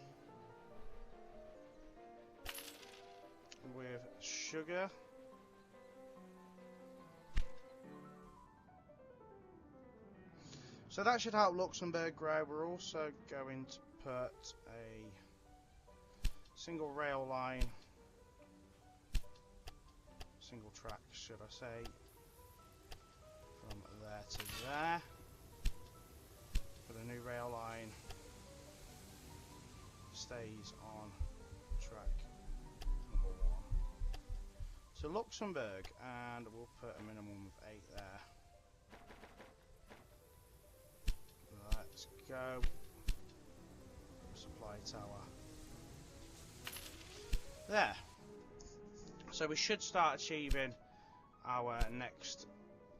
with sugar. So that should help Luxembourg grow. We're also going to put a single rail line, single track should I say, from there to there. But a new rail line stays on track number 1 to Luxembourg, and we'll put a minimum of 8 there. Let's go. Supply tower. There. So we should start achieving our next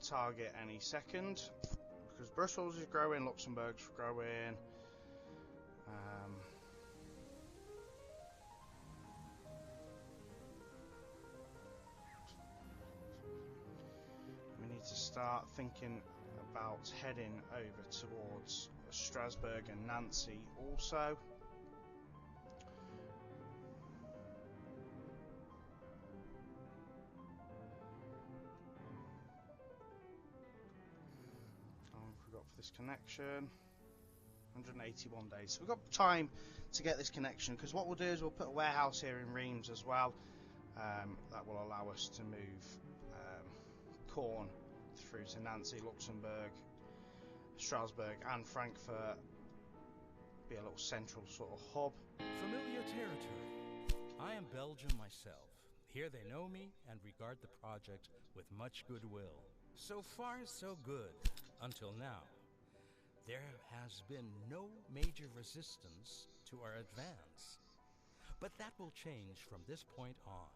target any second. Because Brussels is growing, Luxembourg's growing. We need to start thinking about heading over towards Strasbourg and Nancy also. This connection 181 days, so we've got time to get this connection, because what we'll do is we'll put a warehouse here in Rheims as well. That will allow us to move corn through to Nancy, Luxembourg, Strasbourg and Frankfurt. Be a little central sort of hub.
Familiar territory. I am Belgium myself. Here they know me and regard the project with much goodwill. So far so good, until now. There has been no major resistance to our advance. But that will change from this point on.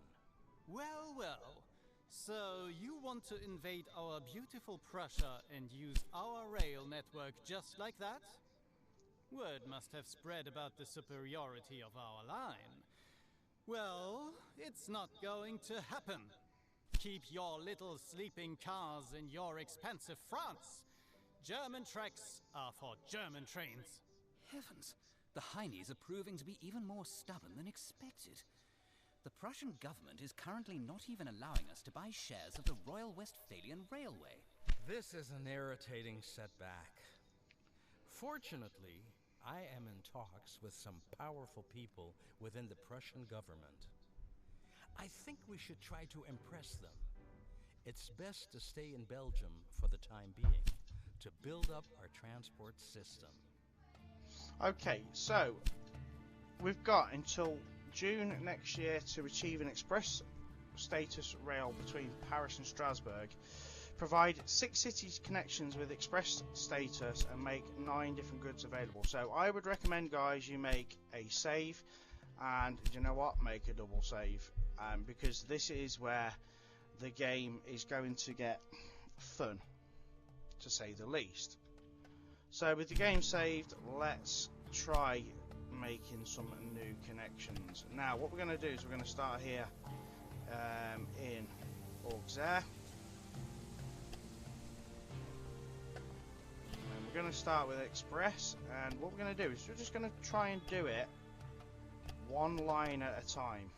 Well, well. So you want to invade our beautiful Prussia and use our rail network just like that? Word must have spread about the superiority of our line. Well, it's not going to happen. Keep your little sleeping cars in your expansive France. German tracks are for German trains.
Heavens, the Heinies are proving to be even more stubborn than expected. The Prussian government is currently not even allowing us to buy shares of the Royal Westphalian Railway.
This is an irritating setback. Fortunately, I am in talks with some powerful people within the Prussian government. I think we should try to impress them. It's best to stay in Belgium for the time being, to build up our transport system.
Okay, so we've got until June next year to achieve an express status rail between Paris and Strasbourg, provide 6 cities connections with express status, and make 9 different goods available. So I would recommend, guys, you make a save, and you know what, make a double save, because this is where the game is going to get fun, to say the least. So with the game saved, let's try making some new connections. Now what we're going to do is we're going to start here in Auxerre. And we're going to start with Express, and what we're going to do is we're just going to try and do it one line at a time.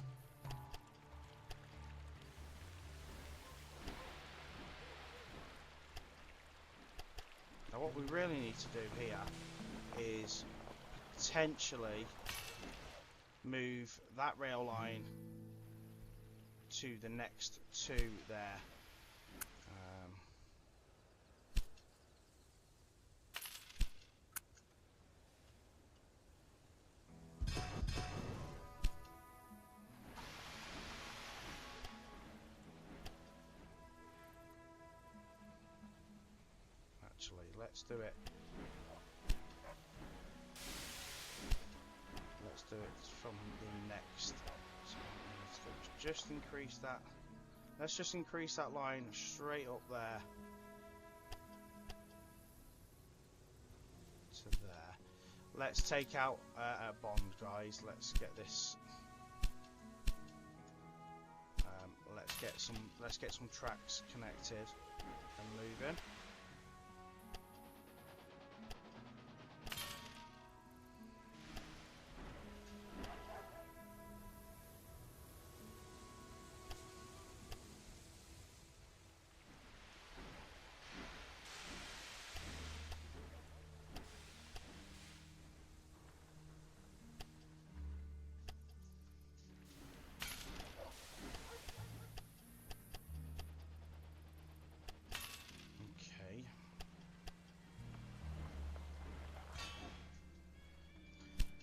Now what we really need to do here is potentially move that rail line to the next two there. Actually, let's do it. Let's do it from the next. So let's just increase that. Let's just increase that line straight up there to there. Let's take out a bond, guys. Let's get this. Let's get some tracks connected and moving.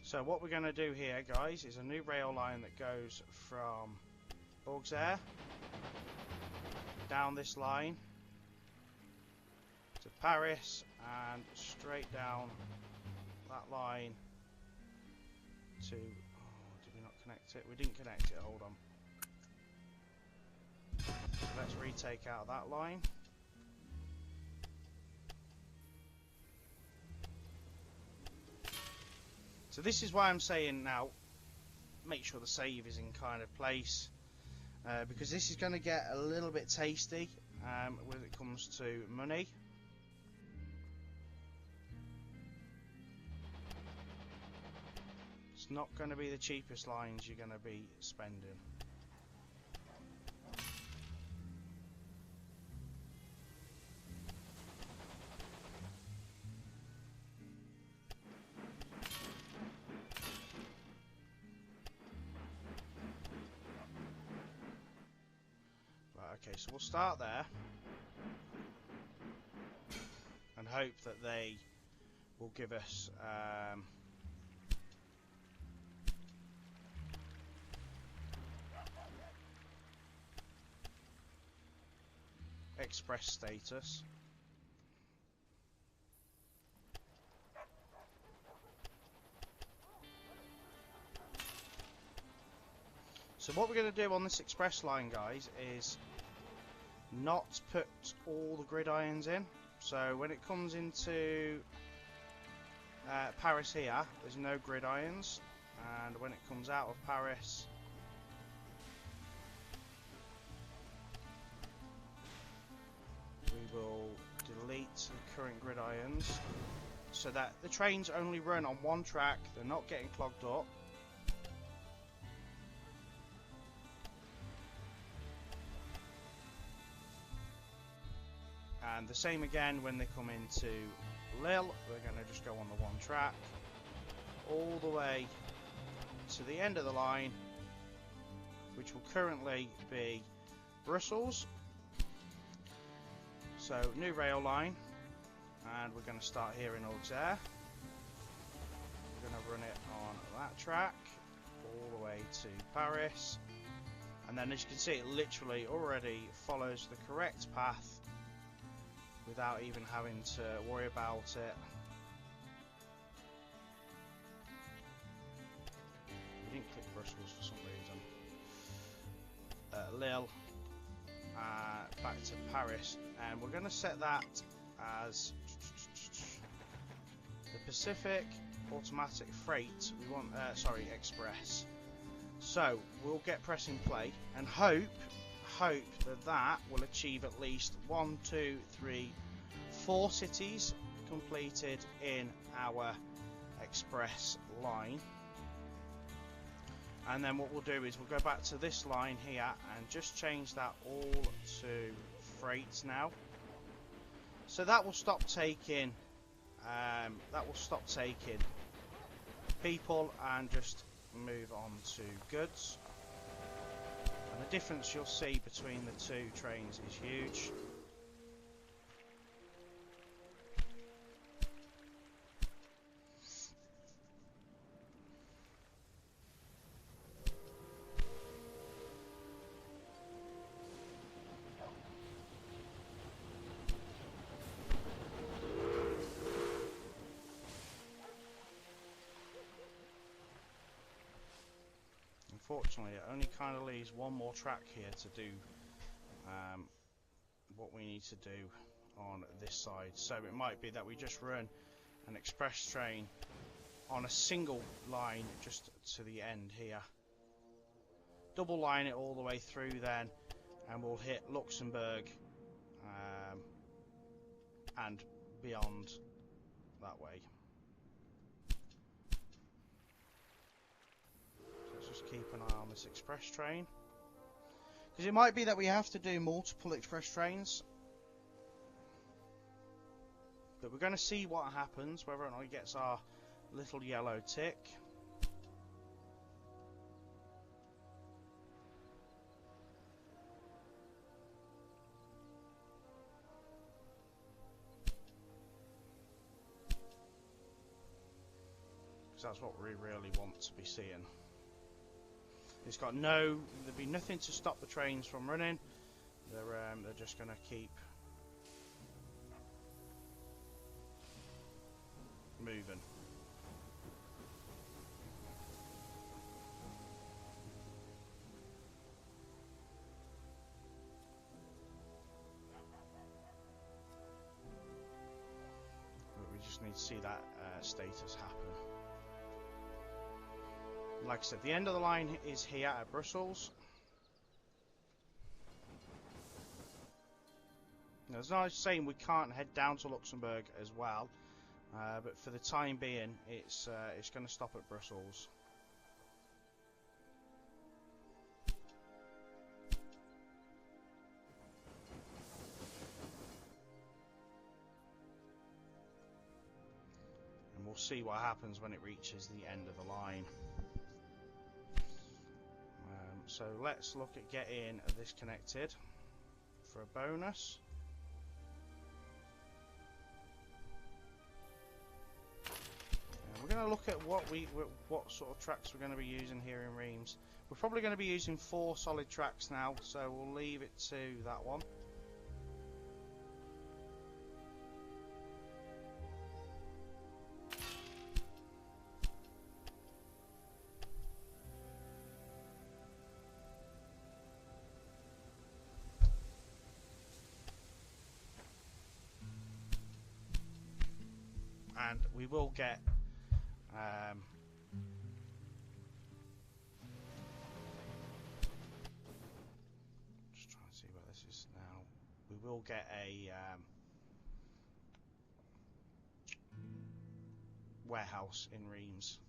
So what we're going to do here, guys, is a new rail line that goes from Auxerre down this line to Paris and straight down that line to... Oh, did we not connect it? We didn't connect it, hold on. So let's retake out that line. So this is why I'm saying now, make sure the save is in kind of place, because this is going to get a little bit tasty when it comes to money. It's not going to be the cheapest lines you're going to be spending. Okay, so we'll start there and hope that they will give us express status. So what we're going to do on this express line, guys, is not put all the gridirons in. So when it comes into Paris here, there's no gridirons, and when it comes out of Paris, we will delete the current gridirons so that the trains only run on one track, they're not getting clogged up. And the same again when they come into Lille, we're going to just go on the one track all the way to the end of the line, which will currently be Brussels. So new rail line, and we're going to start here in Auxerre. We're going to run it on that track all the way to Paris, and then as you can see, it literally already follows the correct path without even having to worry about it. We didn't click Brussels for some reason. Lille, back to Paris, and we're going to set that as Pacific, automatic, freight. We want, sorry, express. So we'll get pressing play and hope that will achieve at least 1, 2, 3, 4 cities completed in our express line. And then what we'll do is we'll go back to this line here and just change that all to freight now. So that will stop taking people and just move on to goods. And the difference you'll see between the two trains is huge. Unfortunately, it only kind of leaves one more track here to do what we need to do on this side. So it might be that we just run an express train on a single line just to the end here. Double line it all the way through then, and we'll hit Luxembourg and beyond that way. Keep an eye on this express train, because it might be that we have to do multiple express trains, but we're going to see what happens, whether or not it gets our little yellow tick. Because that's what we really want to be seeing. It's got there'll be nothing to stop the trains from running. They're just going to keep moving. But we just need to see that status happen. Like I said, the end of the line is here at Brussels. Now, it's not saying we can't head down to Luxembourg as well, but for the time being, it's going to stop at Brussels. And we'll see what happens when it reaches the end of the line. So let's look at getting this connected for a bonus. And we're going to look at what sort of tracks we're going to be using here in Rheims. We're probably going to be using 4 solid tracks now, so we'll leave it to that one. And we will get just trying to see where this is now. We will get a warehouse in Rheims.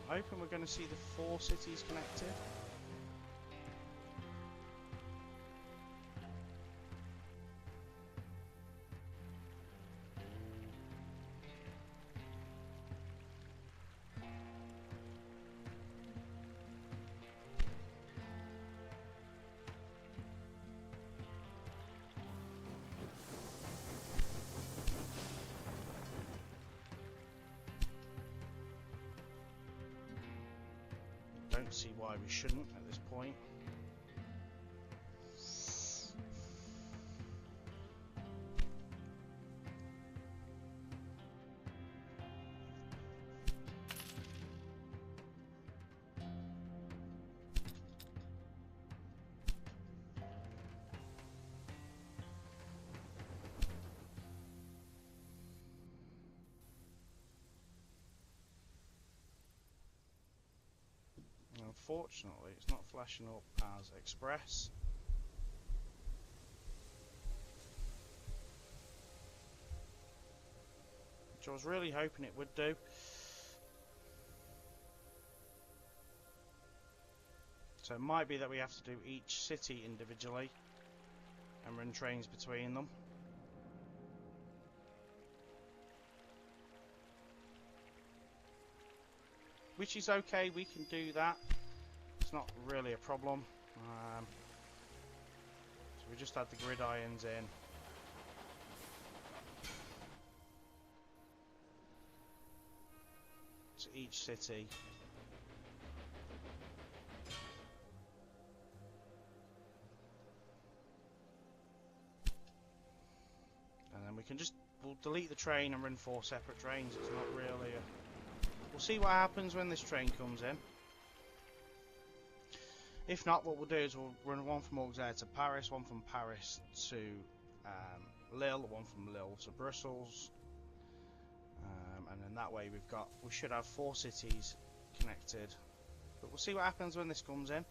Hoping we're going to see the 4 cities connected. Don't see why we shouldn't at this point. unfortunately it's not flashing up as express. Which I was really hoping it would do. So it might be that we have to do each city individually and run trains between them. Which is okay, we can do that. It's not really a problem. So we just had the gridirons in. To each city. And then we can just, we'll delete the train and run 4 separate trains. It's not really a... We'll see what happens when this train comes in. If not, what we'll do is we'll run one from Auxerre to Paris, one from Paris to Lille, one from Lille to Brussels, and then that way we should have 4 cities connected. But we'll see what happens when this comes in.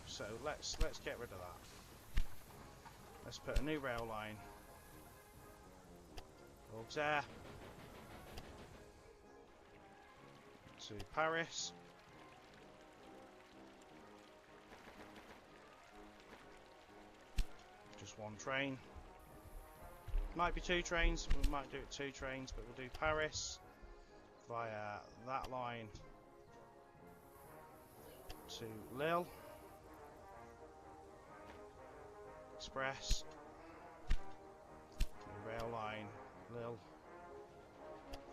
So let's get rid of that. Let's put a new rail line. Auxerre to Paris. Just one train. Might be 2 trains. We might do it 2 trains, but we'll do Paris via that line to Lille. Express, rail line, Lille,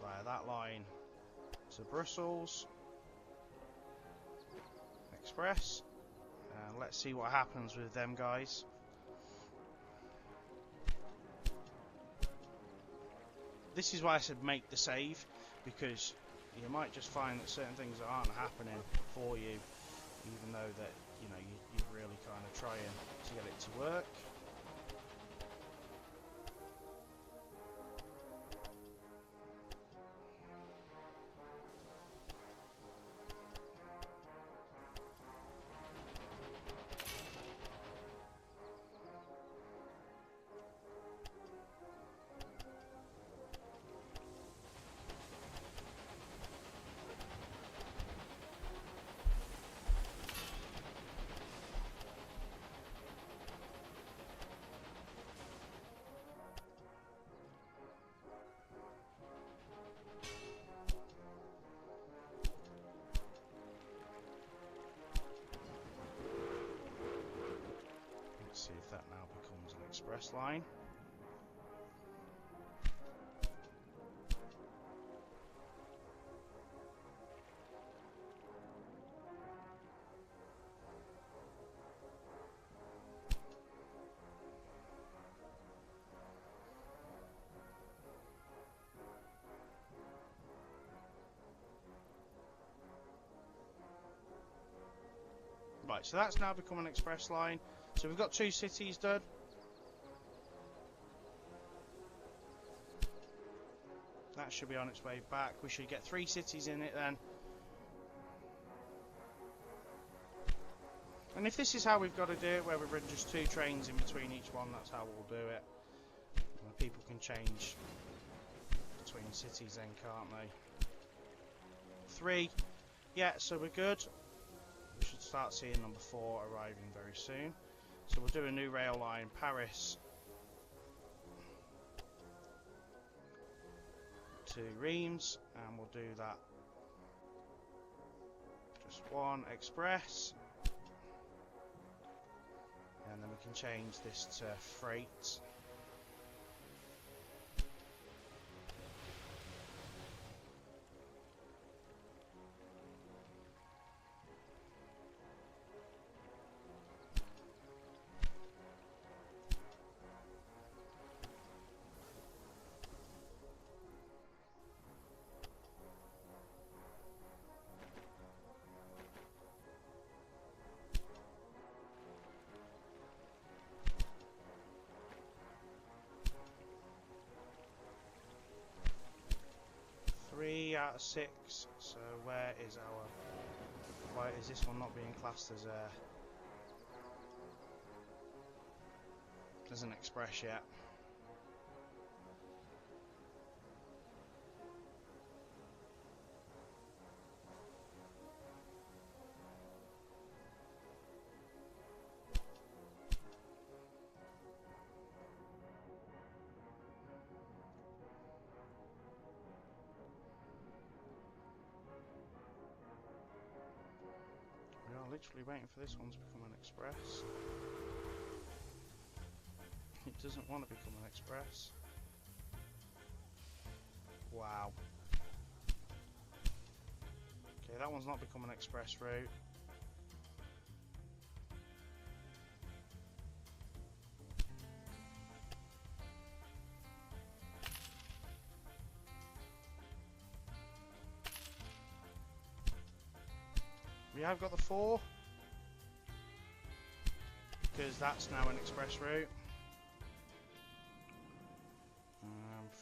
via that line to Brussels, Express, and let's see what happens with them guys. This is why I said make the save, because you might just find that certain things aren't happening for you, even though that you're really kind of trying to get it to work. See if that now becomes an express line. Right, so that's now become an express line. So we've got 2 cities done. That should be on its way back. We should get 3 cities in it then. And if this is how we've got to do it, where we run just 2 trains in between each one, that's how we'll do it. And people can change between cities then, can't they? 3. Yeah, so we're good. We should start seeing number 4 arriving very soon. So we'll do a new rail line, Paris to Rheims, and we'll do that just 1 express, and then we can change this to freight. out of 6. So where is our... Why is this one not being classed as an express yet? We are literally waiting for this one to become an express. It doesn't want to become an express. Wow. Okay, that one's not become an express route. We have got the 4. Because that's now an express route.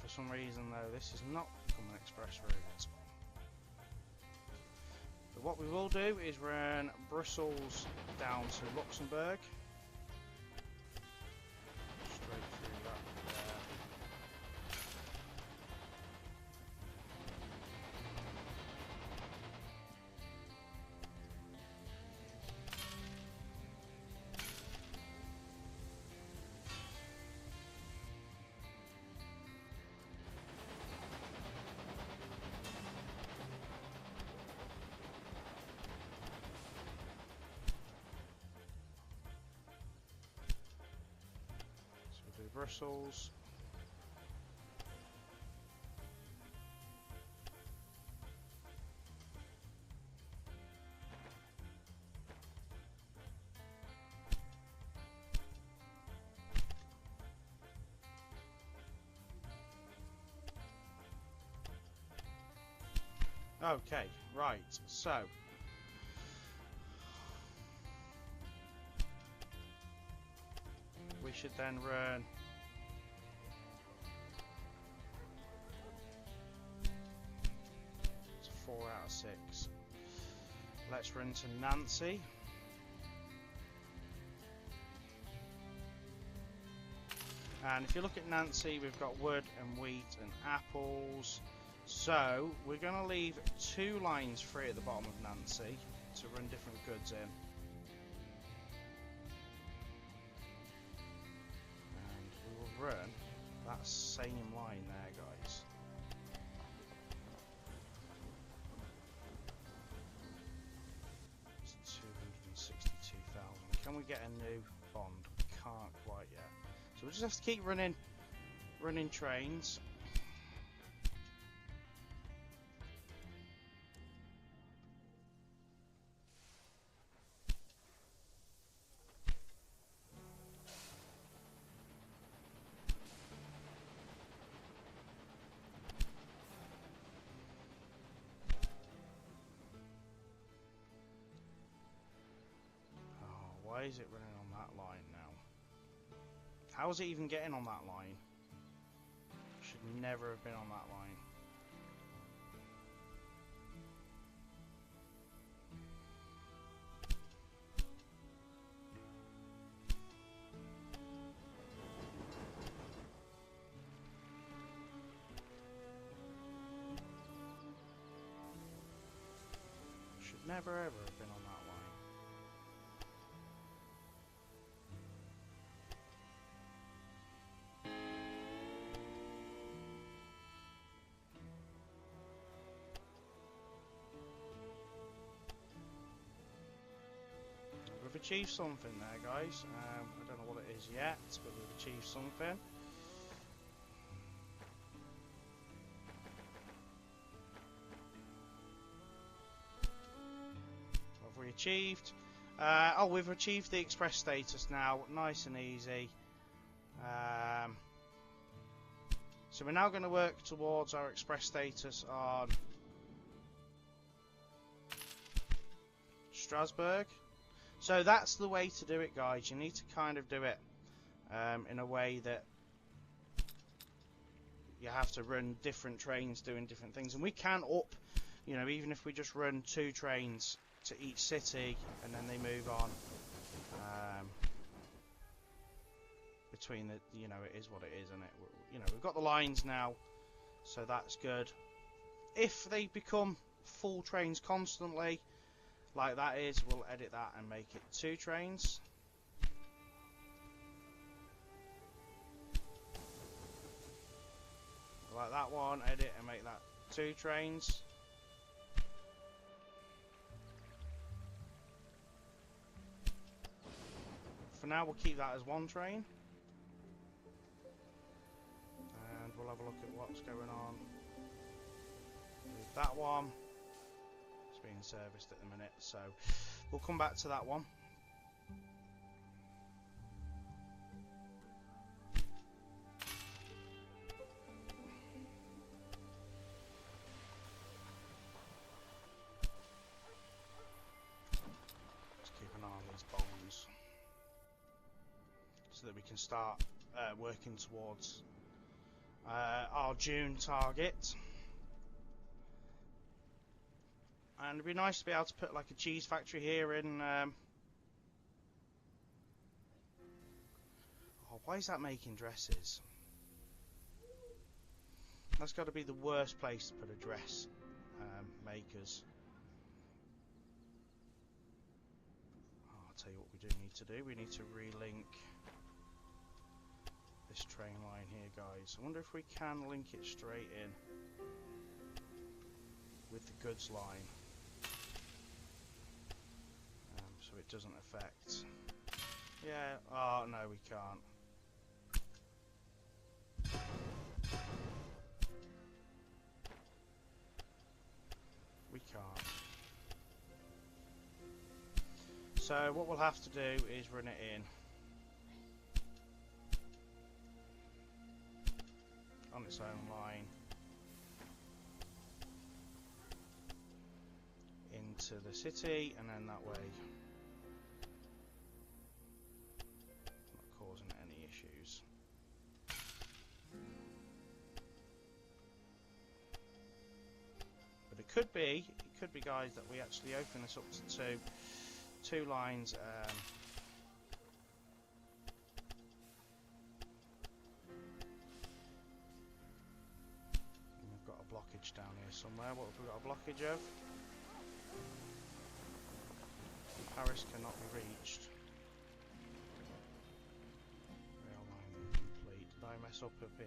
For some reason though, this is not become an express route. But what we will do is run Brussels down to Luxembourg. Straight through that there. Brussels. Okay, right, so we should then run it's 4 out of 6. Let's run to Nancy. And if you look at Nancy, we've got wood and wheat and apples. So we're going to leave 2 lines free at the bottom of Nancy to run different goods in. And we will run that same line there, guys. It's 262,000. Can we get a new bond? We can't quite yet. So we'll just have to keep running trains. Why is it running on that line now? How is it even getting on that line? Should never have been on that line. Should never ever have been on that line. We've achieved something there, guys. I don't know what it is yet, but we've achieved something. What have we achieved? Oh, we've achieved the express status now. Nice and easy. So we're now going to work towards our express status on Strasbourg. So that's the way to do it, guys. You need to kind of do it in a way that you have to run different trains doing different things, and we can up, you know, even if we just run 2 trains to each city and then they move on between the, you know, it is what it is, and it, you know, we've got the lines now, so that's good. If they become full trains constantly, like that is, we'll edit that and make it 2 trains. Like that one, edit and make that 2 trains. For now, we'll keep that as 1 train. And we'll have a look at what's going on with that one. It's being serviced at the minute, so we'll come back to that one. So that we can start working towards our June target. And it'd be nice to be able to put like a cheese factory here in oh, why is that making dresses? That's got to be the worst place to put a dress makers. Oh, I'll tell you what we do need to do. We need to relink this train line here, guys. I wonder if we can link it straight in with the goods line, so it doesn't affect. Yeah. Oh no, we can't. We can't. So what we'll have to do is run it in on its own line into the city, and then that way not causing any issues. But it could be guys, that we actually open this up to two lines. Blockage down here somewhere. What have we got a blockage of? Paris cannot be reached. Rail line complete. Did I mess up here?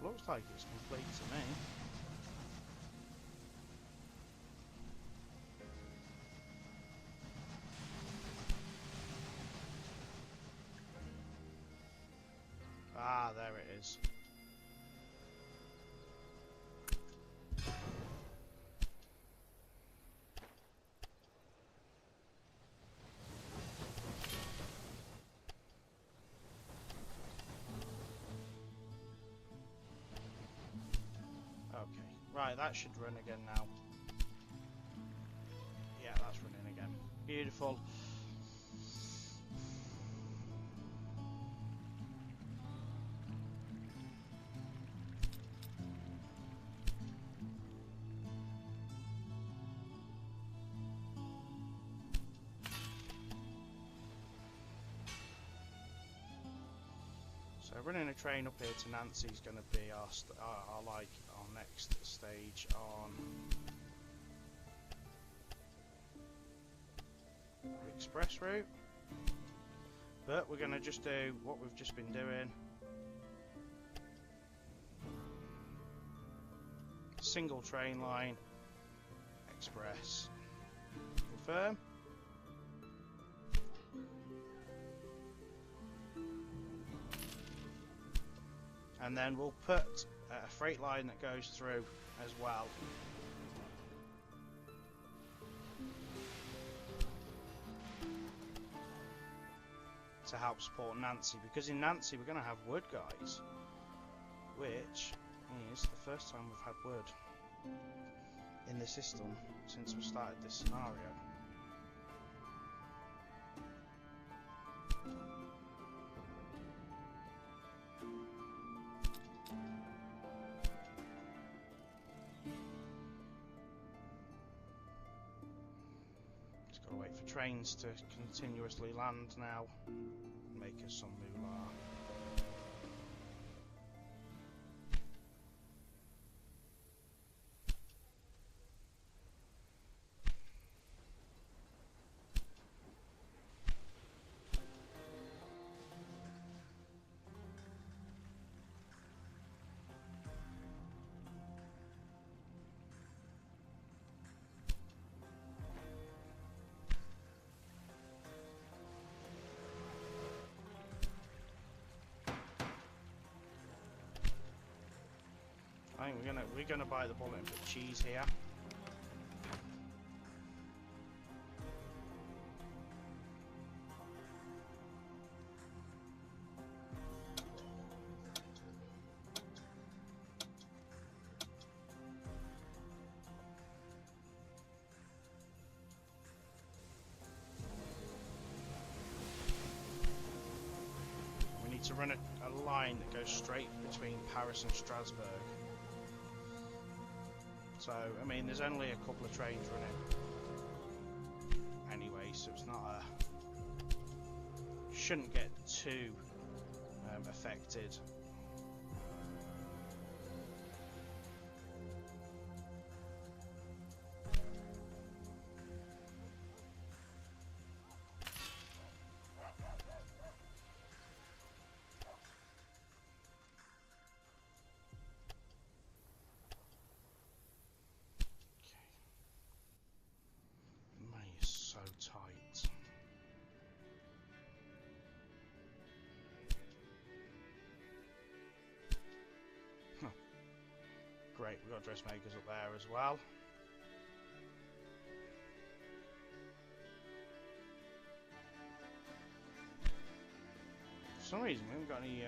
Looks like it's complete to me. Ah, there it is. Right, that should run again now. Yeah, that's running again. Beautiful. So running a train up here to Nancy is going to be our next stage on the express route, but we're going to just do what we've just been doing. Single train line, express. Confirm. and then we'll put a freight line that goes through as well. To help support Nancy, because in Nancy we're going to have wood, guys, which is the first time we've had wood in the system since we started this scenario. Just gotta wait for trains to continuously land now, make us some moolah. I think we're gonna bite the bullet and put cheese here. We need to run a line that goes straight between Paris and Strasbourg. So, I mean, there's only a couple of trains running anyway, so it's not shouldn't get too affected. Tight. Huh. Great, we've got dressmakers up there as well. For some reason we haven't got any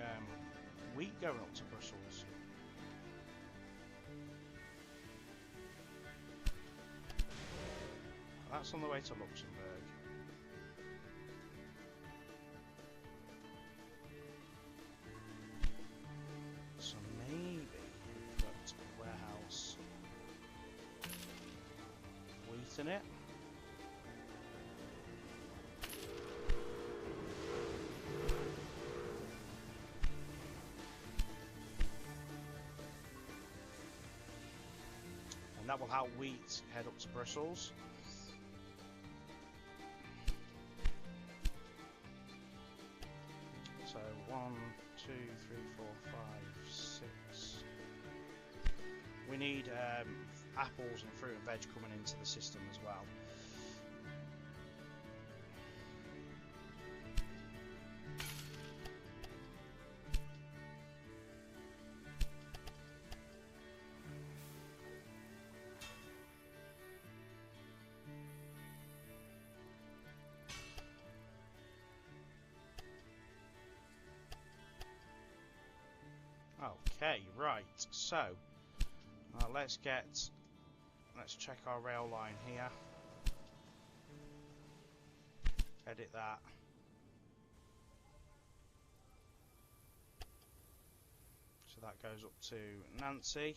wheat going up to Brussels. That's on the way to Luxembourg. So maybe put a warehouse wheat in it. And that will help wheat head up to Brussels. So 1, 2, 3, 4, 5, 6. We need apples and fruit and veg coming into the system as well. Okay, right, so let's check our rail line here, edit that, so that goes up to Nancy.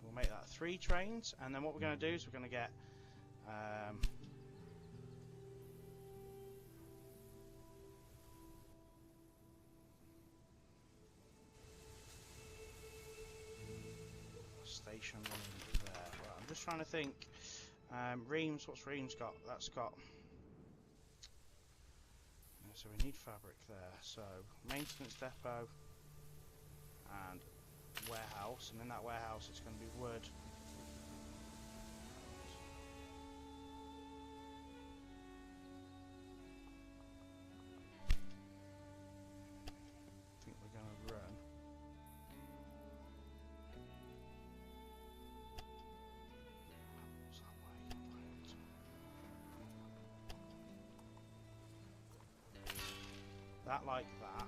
We'll make that 3 trains, and then what we're going to do is we're going to get station running there. Right, I'm just trying to think. Rheims, what's Rheims got? That's got. So we need fabric there. So maintenance depot and warehouse, and in that warehouse it's going to be wood. that like that.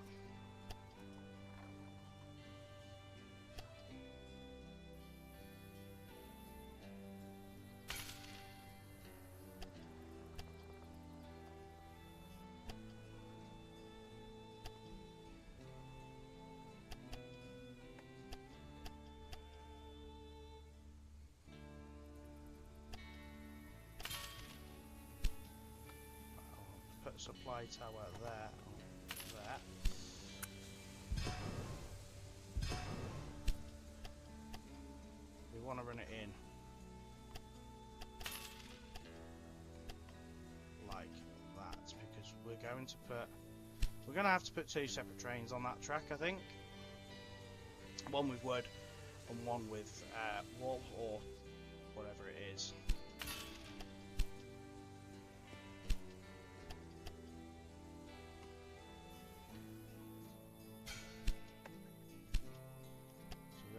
Put a supply tower there. We want to run it in like that because we're going to have to put 2 separate trains on that track, I think. One with wood and one with wool or whatever it is.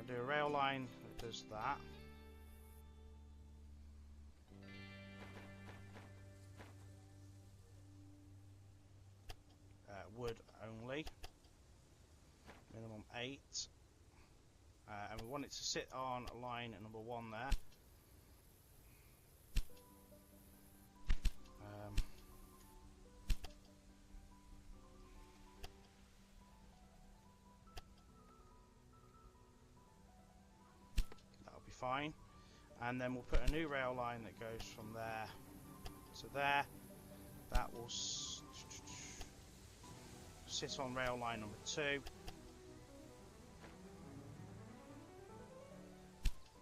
Do a rail line that does that. Wood only. Minimum 8. And we want it to sit on line number 1 there. Fine, and then we'll put a new rail line that goes from there to there. That will sit on rail line number 2,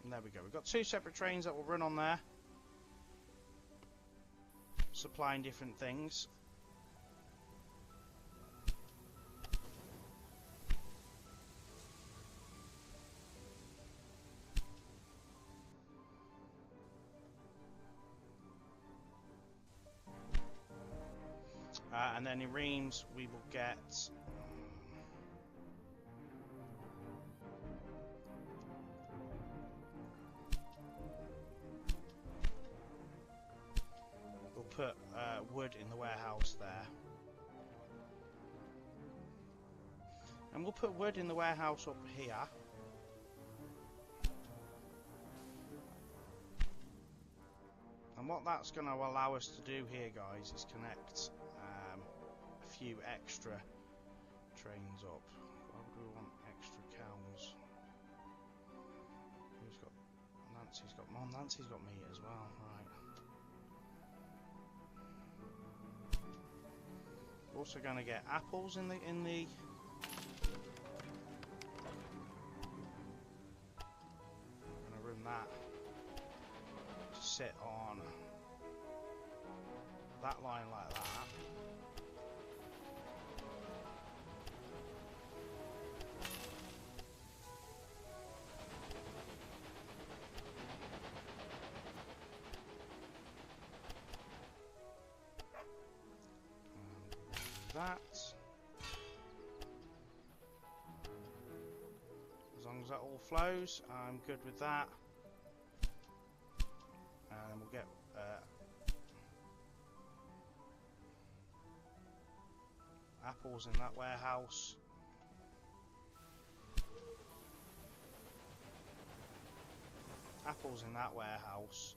and there we go. We've got 2 separate trains that will run on there, supplying different things. And then in Rheims we will get we'll put wood in the warehouse there, and we'll put wood in the warehouse up here. And what that's going to allow us to do here, guys, is connect a few extra trains up. Why would we want extra cows? Who's got? Nancy's got meat as well, right. We're also going to get apples in the Gonna run that to sit on that line like that. As long as that all flows, I'm good with that. And we'll get apples in that warehouse. Apples in that warehouse.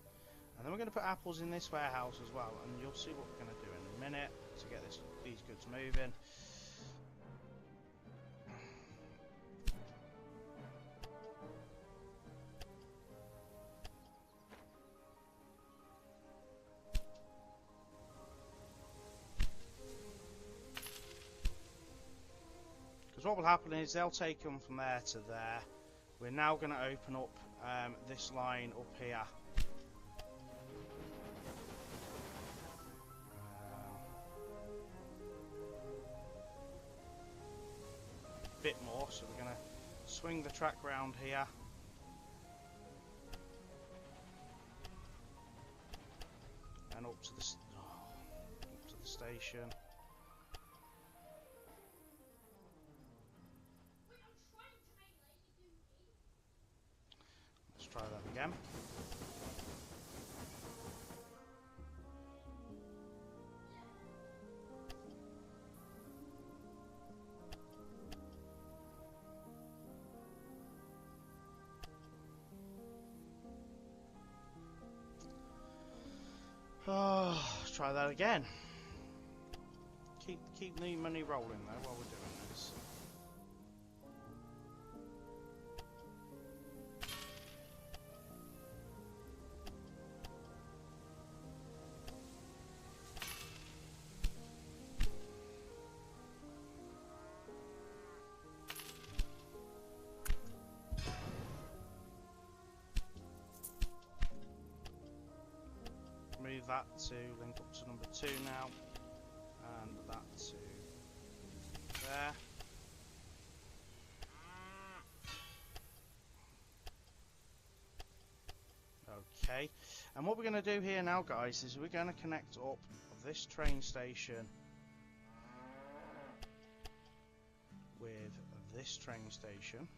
And then we're going to put apples in this warehouse as well, and you'll see what we're going to do in a minute to get these goods moving. Because what will happen is they'll take them from there to there. We're now going to open up this line up here. Bit more, so we're going to swing the track round here. And up to the station. Let's try that again. again. Keep the money rolling though while we're doing this. Move that to link up to number 2 now, and that to there. Okay, and what we're going to do here now, guys, is we're going to connect up this train station with this train station.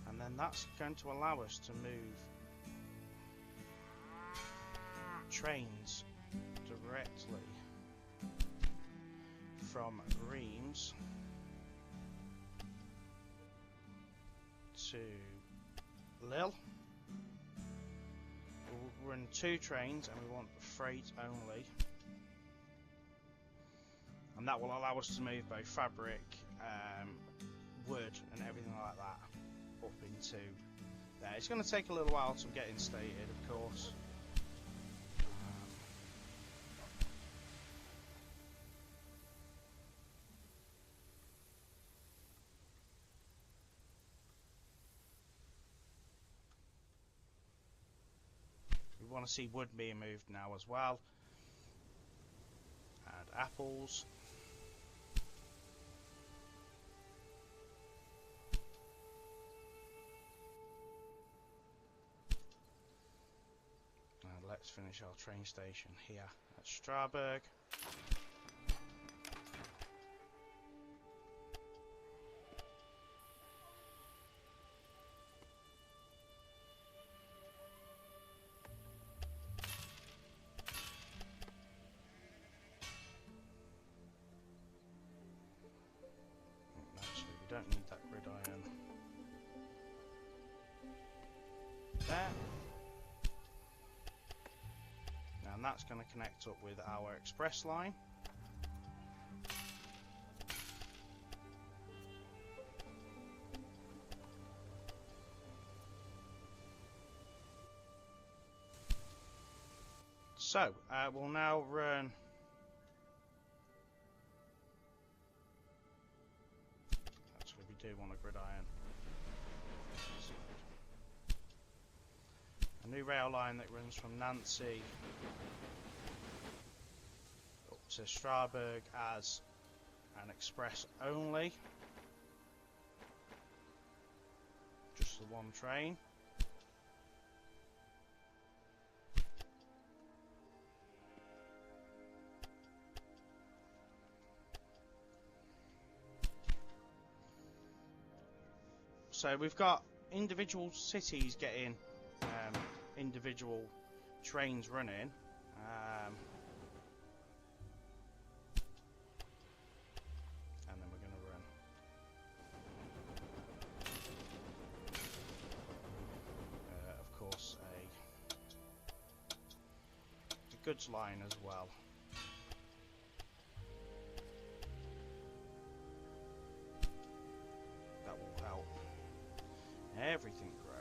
And then that's going to allow us to move trains directly from Rheims to Lille. We'll run 2 trains and we want freight only. And that will allow us to move both fabric, wood and everything like that up into there. It's going to take a little while to get instated, of course. We want to see wood being moved now as well. And apples. Let's finish our train station here at Strasbourg. Actually, we don't need that gridiron there. And that's going to connect up with our express line. So, we'll now run actually we do want a gridiron. A new rail line that runs from Nancy up to Strasbourg as an express only. Just the one train. So we've got individual cities getting individual trains running. And then we're going to run of course a goods line as well. That will help everything grow.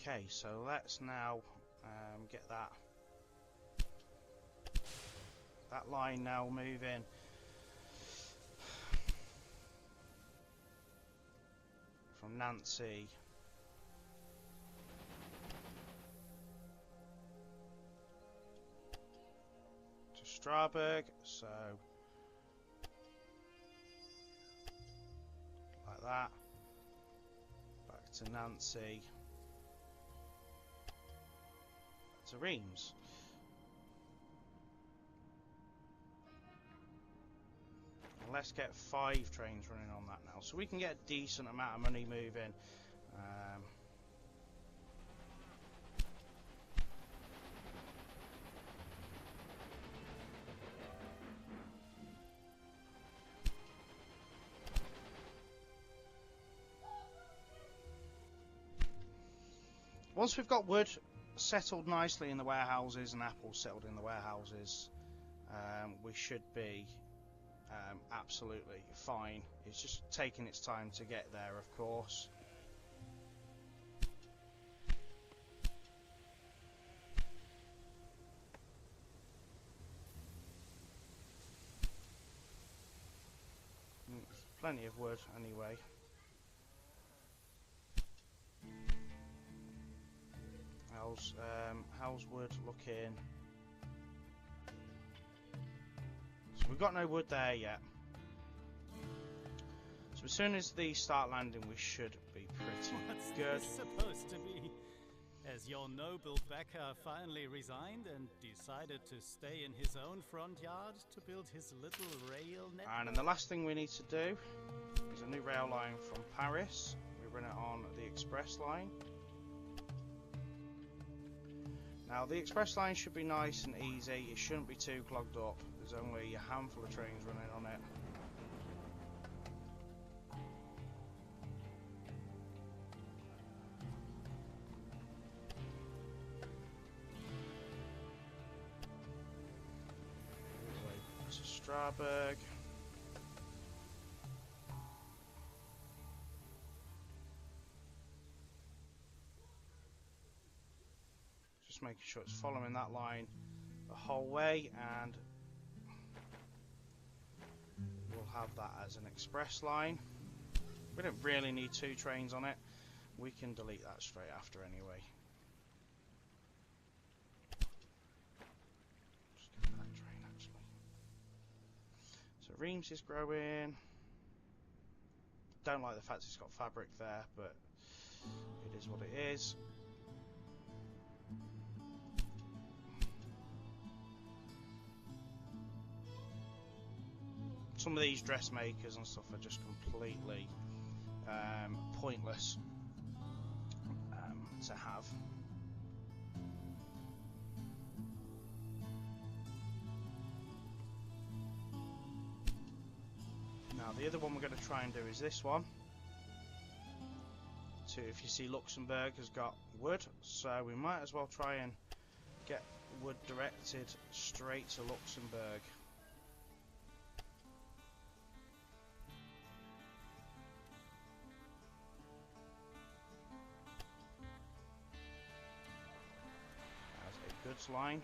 Okay, so let's now get that line now moving from Nancy to Strasbourg, so like that, back to Nancy, to Rheims. And let's get 5 trains running on that now, so we can get a decent amount of money moving. Once we've got wood settled nicely in the warehouses and apples settled in the warehouses, we should be absolutely fine. It's just taking its time to get there, of course. Plenty of wood anyway. How's wood looking? So we've got no wood there yet. So as soon as these start landing, we should be pretty good.
What's this supposed to be? As your noble Becker finally resigned and decided to stay in his own front yard to build his little rail network.
And then the last thing we need to do is a new rail line from Paris. We run it on the express line. Now the express line should be nice and easy. It shouldn't be too clogged up. There's only a handful of trains running on it. To Strasbourg. Just making sure it's following that line the whole way, and we'll have that as an express line. We don't really need 2 trains on it. We can delete that straight after anyway. Rheims is growing. Don't like the fact it's got fabric there, but it is what it is. Some of these dressmakers and stuff are just completely pointless to have. Now the other one we're going to try and do is this one. So if you see, Luxembourg has got wood, so we might as well try and get wood directed straight to Luxembourg. As a goods line.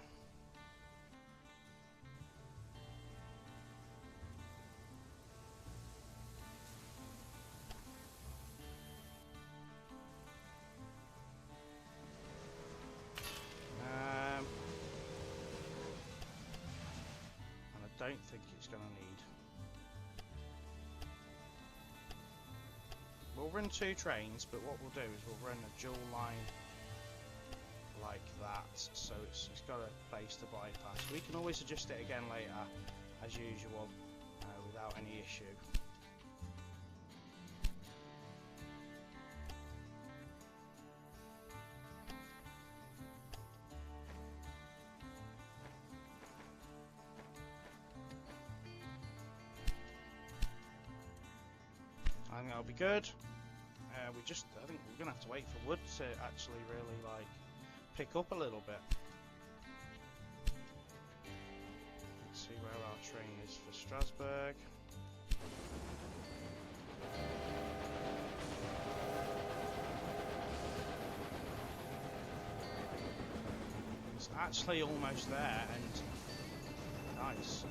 I don't think it's going to need. We'll run 2 trains, but what we'll do is we'll run a dual line like that, so it's got a place to bypass. We can always adjust it again later, as usual, without any issue. I think that'll be good. I think we're gonna have to wait for wood to actually really like pick up a little bit. Let's see where our train is for Strasbourg. It's actually almost there, and nice.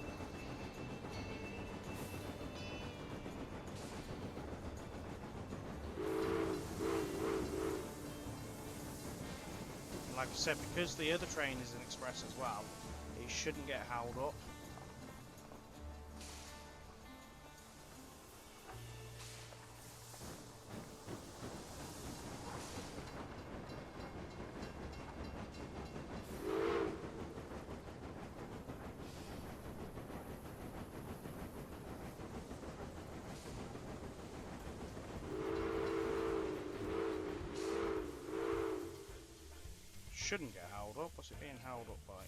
Like I said, because the other train is an express as well, it shouldn't get held up. Shouldn't get held up. What's it being held up by?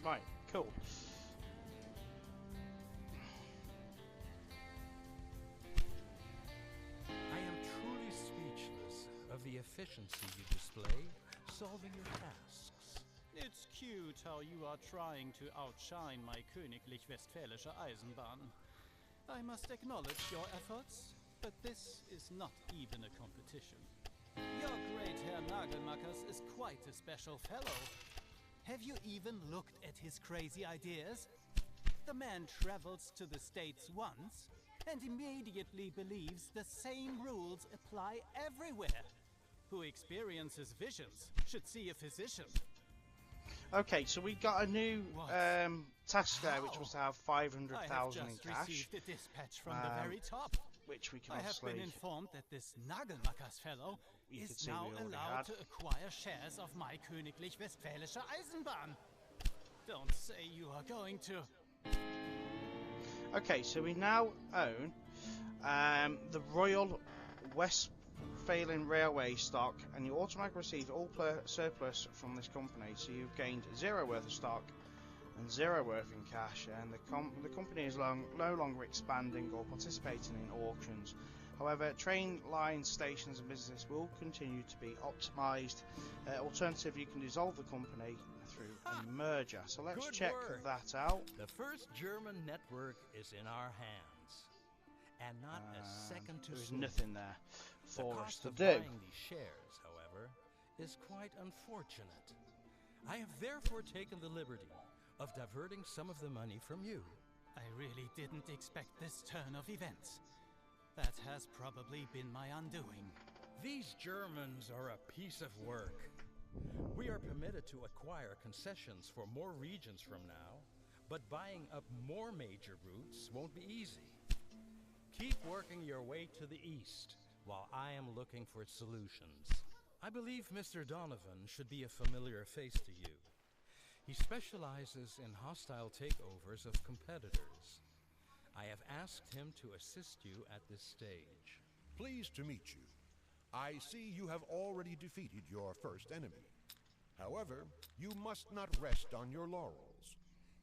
Right, cool.
I am truly speechless of the efficiency you display solving your tasks.
It's cute how you are trying to outshine my Königlich Westfälische Eisenbahn. I must acknowledge your efforts, but this is not even a competition. Your great Herr Nagelmackers is quite a special fellow. Have you even looked at his crazy ideas? The man travels to the States once and immediately believes the same rules apply everywhere. Who experiences visions should see a physician.
Okay, so we got a new task there, which was to have 500,000
I have
in
just
cash,
received a dispatch from the very top.
which we can
I have
obviously.
been informed that this Nagelmackers fellow
You could
is
see
now
we already
allowed
had.
to acquire shares of my Königlich Westfälische Eisenbahn. Don't say you are going to...
Okay, so we now own the Royal Westphalian Railway stock, and you automatically receive all surplus from this company. So you've gained 0 worth of stock and 0 worth in cash, and the company is no longer expanding or participating in auctions. However, train lines, stations and businesses will continue to be optimised. Alternatively, you can dissolve the company through a merger. So let's
Good
check
work.
that out.
The first German network is in our hands, and not a second too
There's
soon.
nothing there
The
for us
cost
to
of
do.
buying these shares, however, is quite unfortunate. I have therefore taken the liberty of diverting some of the money from you.
I really didn't expect this turn of events. That has probably been my undoing.
These Germans are a piece of work. We are permitted to acquire concessions for more regions from now, but buying up more major routes won't be easy. Keep working your way to the east while I am looking for solutions. I believe Mr. Donovan should be a familiar face to you. He specializes in hostile takeovers of competitors. I have asked him to assist you at this stage.
Pleased to meet you. I see you have already defeated your first enemy. However, you must not rest on your laurels.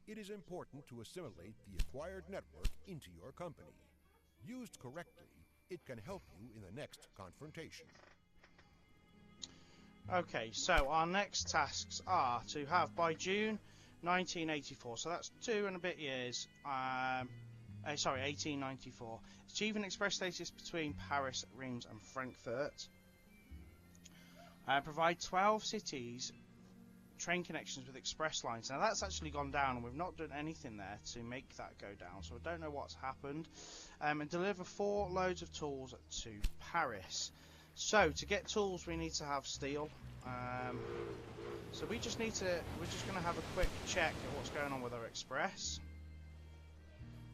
It is important to assimilate the acquired network into your company. Used correctly, it can help you in the next confrontation.
Okay, so our next tasks are to have by June 1984, so that's 2 and a bit years, 1894, achieve an express status between Paris, Rheims and Frankfurt, provide 12 cities train connections with express lines. Now that's actually gone down and we've not done anything there to make that go down, so I don't know what's happened, and deliver 4 loads of tools to Paris. So to get tools we need to have steel, so we're just going to have a quick check at what's going on with our express.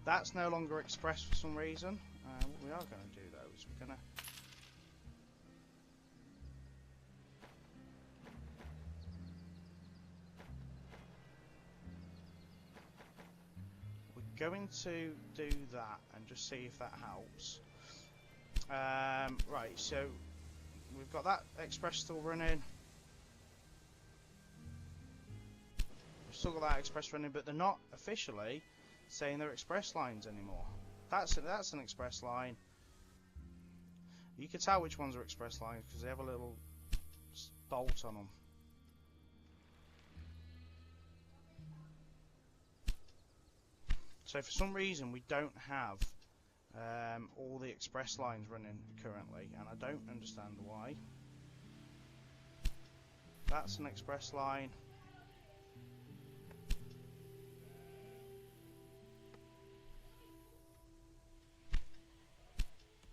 That's no longer express for some reason. What we are going to do though is we're going to do that and just see if that helps. Right, so we've got that express still running. We've still got that express running, but they're not officially saying they're express lines anymore. That's an express line. You can tell which ones are express lines because they have a little bolt on them. So for some reason we don't have all the express lines running currently, and I don't understand why. That's an express line.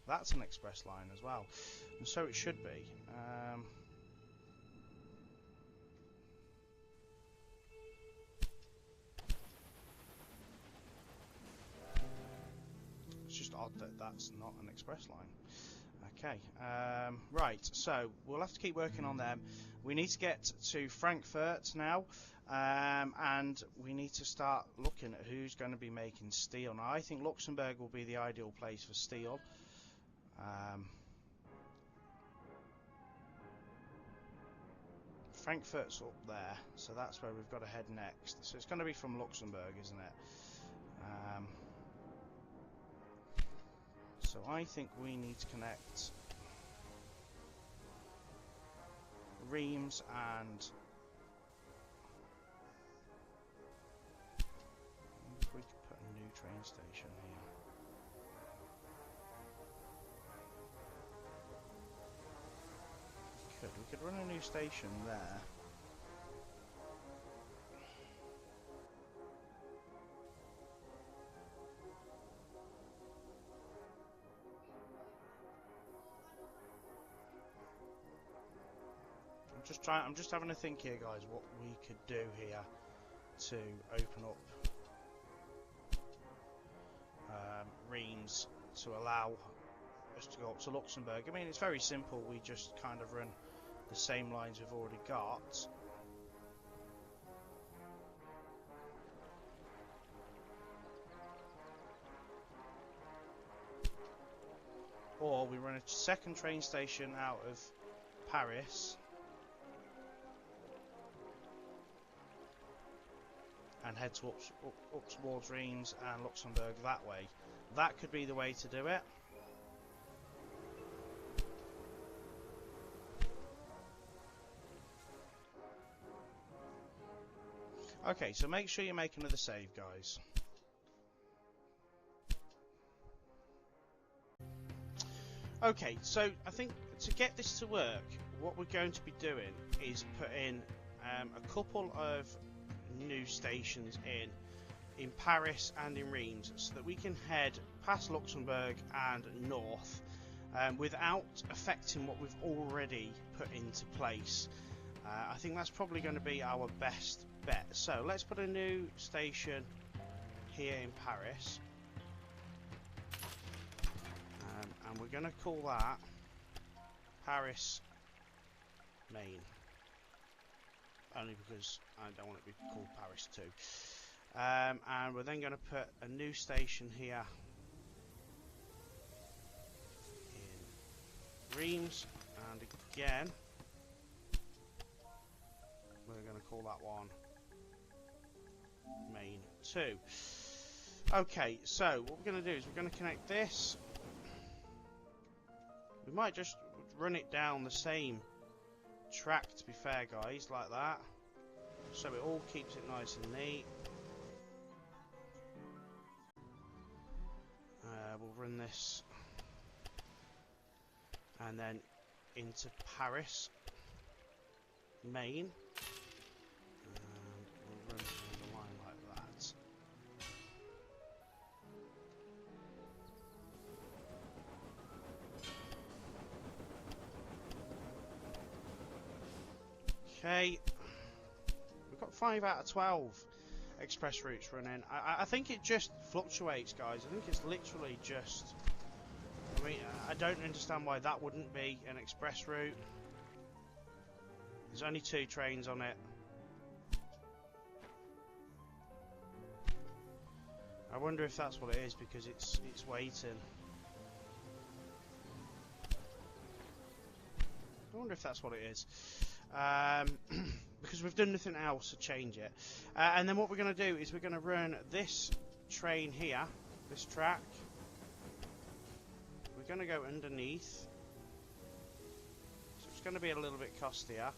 That's an express line as well, and so it should be. It's just odd that that's not an express line. Okay, right, so we'll have to keep working on them. We need to get to Frankfurt now, and we need to start looking at who's going to be making steel. Now I think Luxembourg will be the ideal place for steel. Frankfurt's up there, so that's where we've got to head next. So it's going to be from Luxembourg, isn't it? So I think we need to connect Rheims and... if we could put a new train station here. We could run a new station there. I'm just having a think here, guys, what we could do here to open up Rheims to allow us to go up to Luxembourg. I mean, it's very simple. We just kind of run the same lines we've already got. Or we run a second train station out of Paris and head to up towards Rheims and Luxembourg that way. That could be the way to do it. Okay, so make sure you make another save, guys. Okay, so I think to get this to work, what we're going to be doing is put in a couple of new stations in Paris and in Rheims, so that we can head past Luxembourg and north without affecting what we've already put into place. I think that's probably going to be our best bet. So let's put a new station here in Paris, and we're going to call that Paris Main, only because I don't want it to be called Paris 2. And we're then going to put a new station here in Rheims, and again we're going to call that one Main 2. Okay, so what we're going to do is we're going to connect this. We might just run it down the same track, to be fair, guys, like that, so it all keeps it nice and neat. We'll run this and then into Paris Main. We'll run the line like that. Okay, we've got 5 out of 12 express routes running. I think it just fluctuates, guys. I think it's literally just... I mean, I don't understand why that wouldn't be an express route. There's only 2 trains on it. I wonder if that's what it is, because it's waiting. I wonder if that's what it is. Because we've done nothing else to change it. And then what we're going to do is we're going to run this train here, this track. We're going to go underneath. So it's going to be a little bit costier.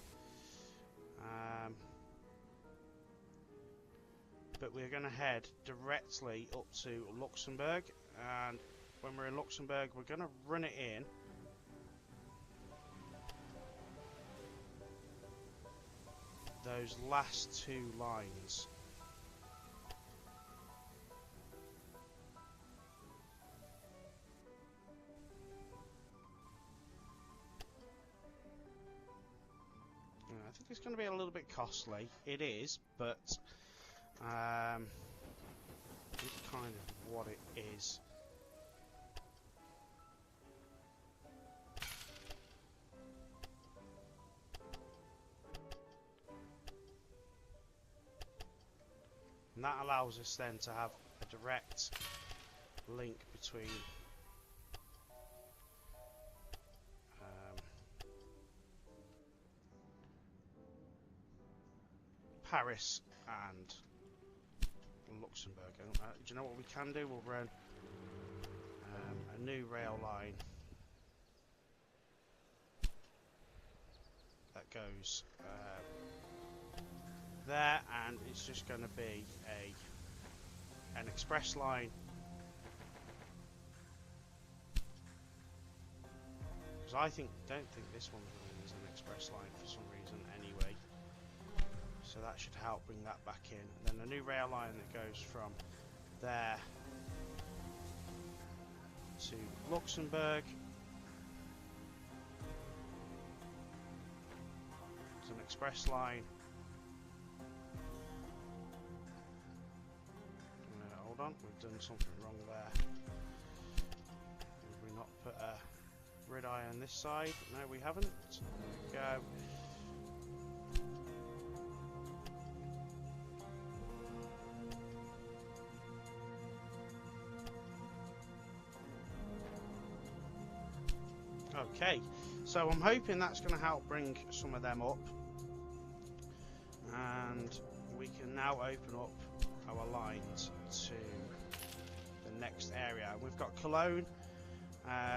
But we're going to head directly up to Luxembourg. And when we're in Luxembourg, we're going to run it in. Those last 2 lines. I think it's going to be a little bit costly. It is, but it's kind of what it is. And that allows us then to have a direct link between Paris and Luxembourg. Do you know what we can do? We'll run a new rail line that goes there, and it's just going to be an express line. Because I don't think this one's running as an express line for some reason anyway. So that should help bring that back in. And then a new rail line that goes from there to Luxembourg. It's an express line. Hold on, we've done something wrong there. Did we not put a red eye on this side? No, we haven't. There we go. Okay, so I'm hoping that's going to help bring some of them up, and we can now open up our lines to the next area. We've got Cologne,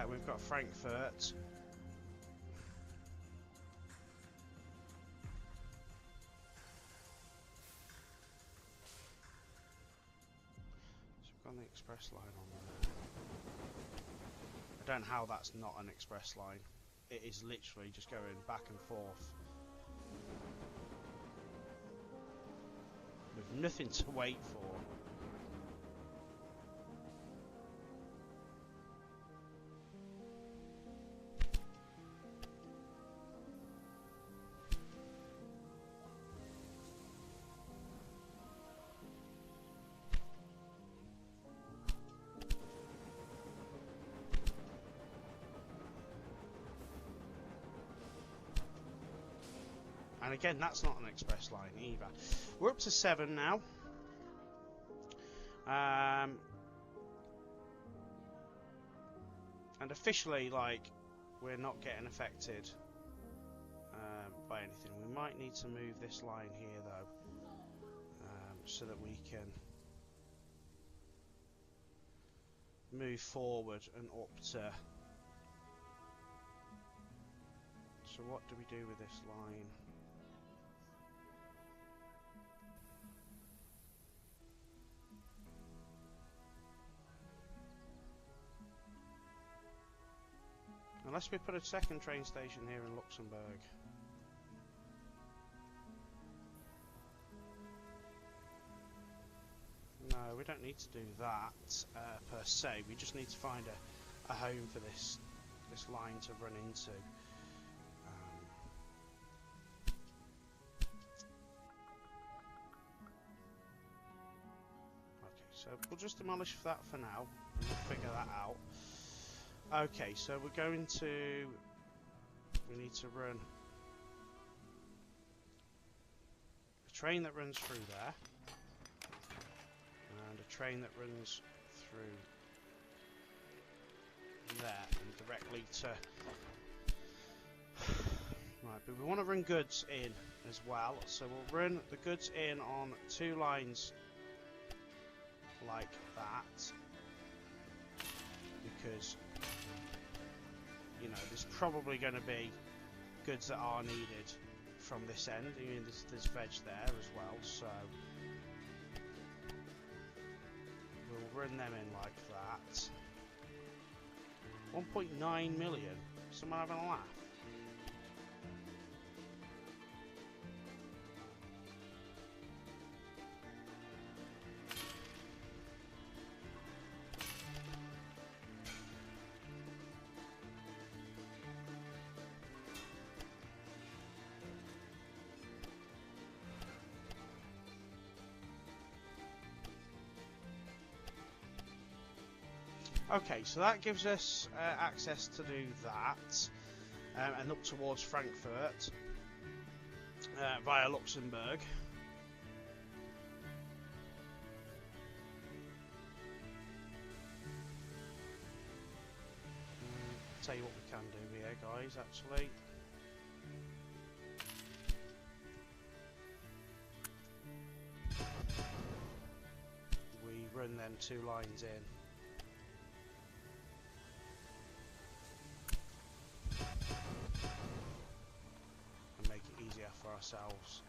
we've got Frankfurt, so we've got the express line on there. I don't know how that's not an express line. It is literally just going back and forth with nothing to wait for. And again, that's not an express line either. We're up to 7 now. And officially, like, we're not getting affected by anything. We might need to move this line here, though, so that we can move forward and up to... So what do we do with this line? Unless we put a second train station here in Luxembourg. No, we don't need to do that per se. We just need to find a home for this line to run into. Okay, so we'll just demolish that for now, and we'll figure that out. Okay, so we're going to... We need to run a train that runs through there, and a train that runs through there, and directly to... Right, but we want to run goods in as well, so we'll run the goods in on 2 lines like that, because... You know, there's probably going to be goods that are needed from this end. I mean, there's veg there as well, so we'll run them in like that. 1.9 million. Someone having a laugh? Okay, so that gives us access to do that, and up towards Frankfurt via Luxembourg. Tell you what we can do here, guys, actually. run them 2 lines in. And make it easier for ourselves.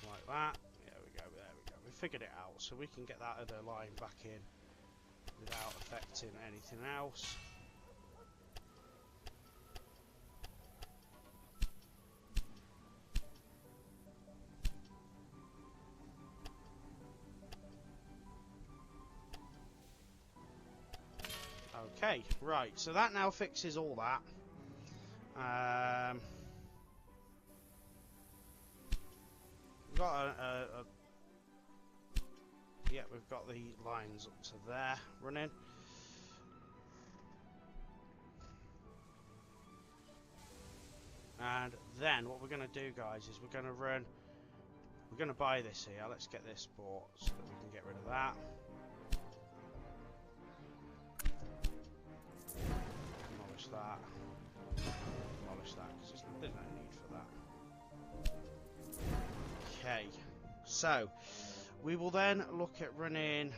Like that. There we go, there we go. We figured it out, so we can get that other line back in without affecting anything else. Okay, right, so that now fixes all that. We've got yeah, we've got the lines up to there running. And then what we're going to do, guys, is we're going to buy this here. Let's get this bought so that we can get rid of that. Demolish that. Demolish that, because there's no need for that. Okay, so we will then look at running.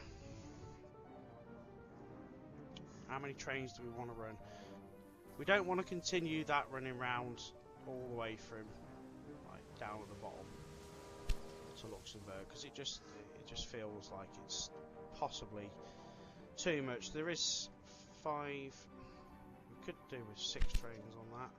How many trains do we want to run? We don't want to continue that running round all the way from like down at the bottom to Luxembourg, because it just feels like it's possibly too much. There is 5. We could do with 6 trains on that.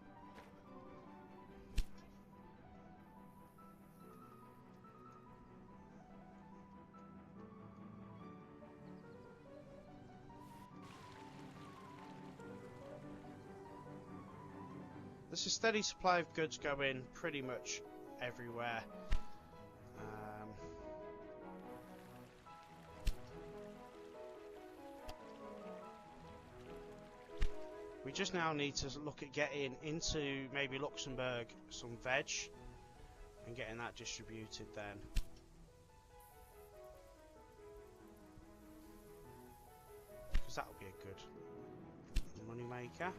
There's a steady supply of goods going pretty much everywhere. We just now need to look at getting into maybe Luxembourg some veg and getting that distributed then. Because that would be a good money maker.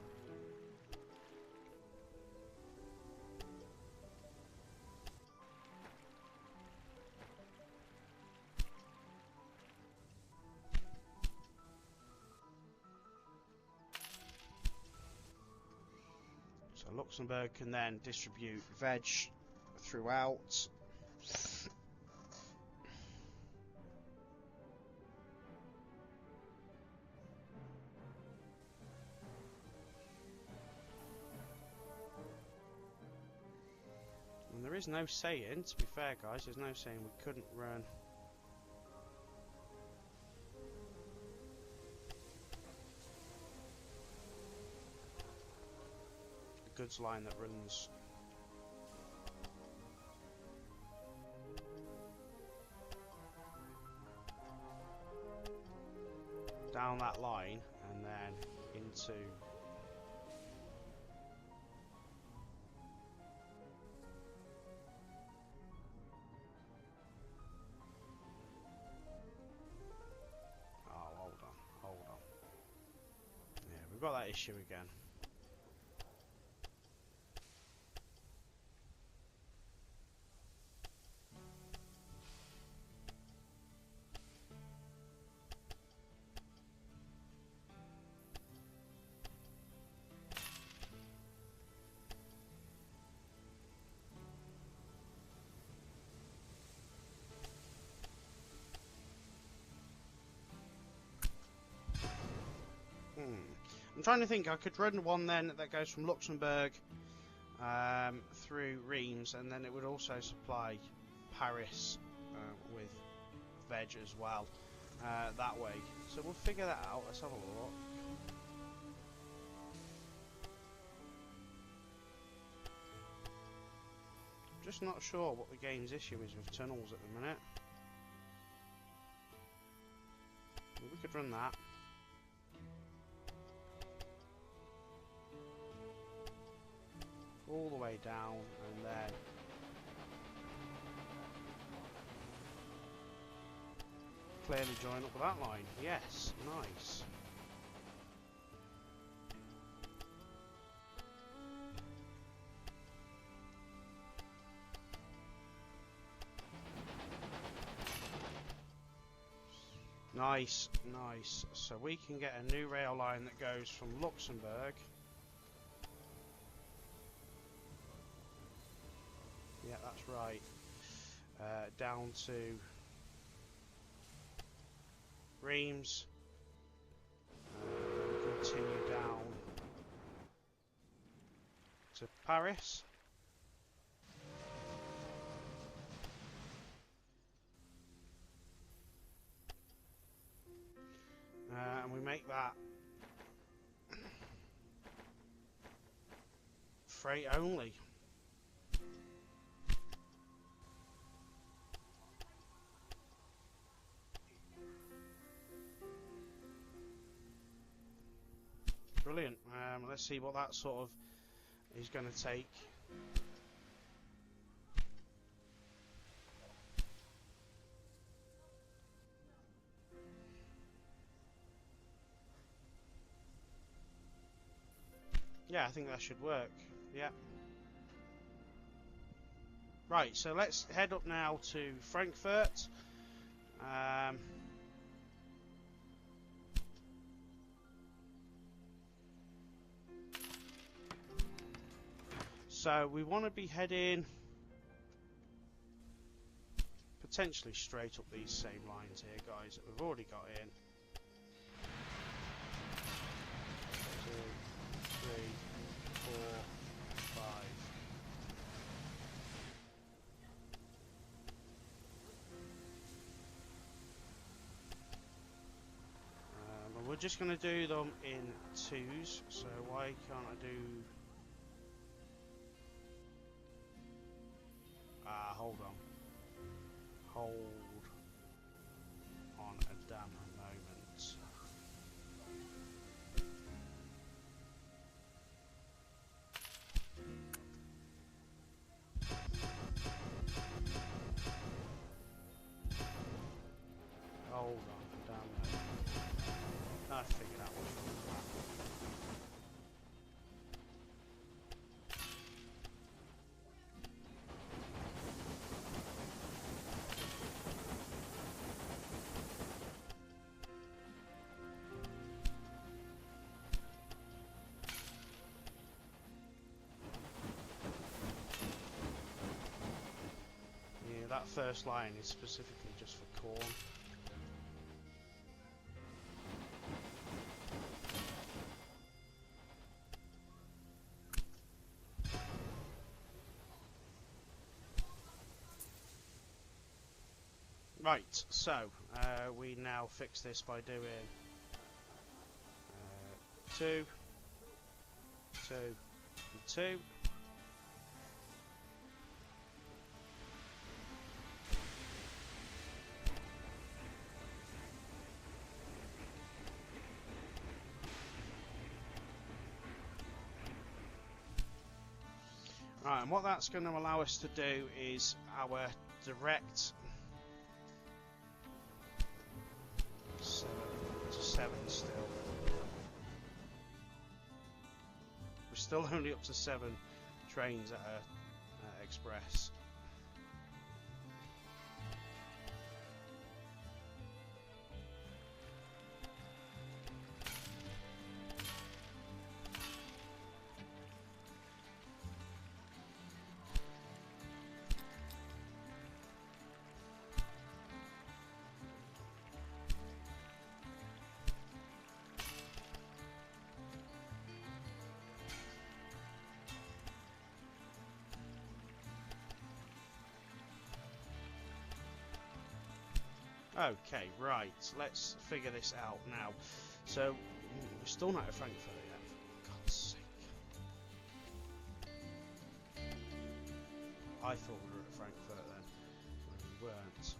Luxembourg can then distribute veg throughout. And there is no saying, to be fair guys, there's no saying we couldn't run goods line that runs down that line and then into hold on. Yeah, we've got that issue again. I'm trying to think, I could run one then that goes from Luxembourg through Rheims, and then it would also supply Paris with veg as well that way. So we'll figure that out. Let's have a look. Just not sure what the game's issue is with tunnels at the minute. We could run that. All the way down and then clearly join up with that line. Yes, nice. Nice, nice. So we can get a new rail line that goes from Luxembourg. Yeah, that's right. Down to Rheims. Continue down to Paris. And we make that freight only. Brilliant. Let's see what that sort of is going to take. Yeah, I think that should work. Yeah. Right, so let's head up now to Frankfurt. So we want to be heading potentially straight up these same lines here, guys, that we've already got in. 2, 3, 4, 5. And we're just going to do them in twos, so why can't I do... hold on. Hold on a damn moment. Hold on a damn moment. I figured out what's wrong with that. That first line is specifically just for corn. Right, so we now fix this by doing 2, 2, and 2. Right, and what that's going to allow us to do is our direct 7 to 7 still. We're still only up to 7 trains at a express. Okay, right, let's figure this out now. So, we're still not at Frankfurt yet, for God's sake. I thought we were at Frankfurt then, when we weren't.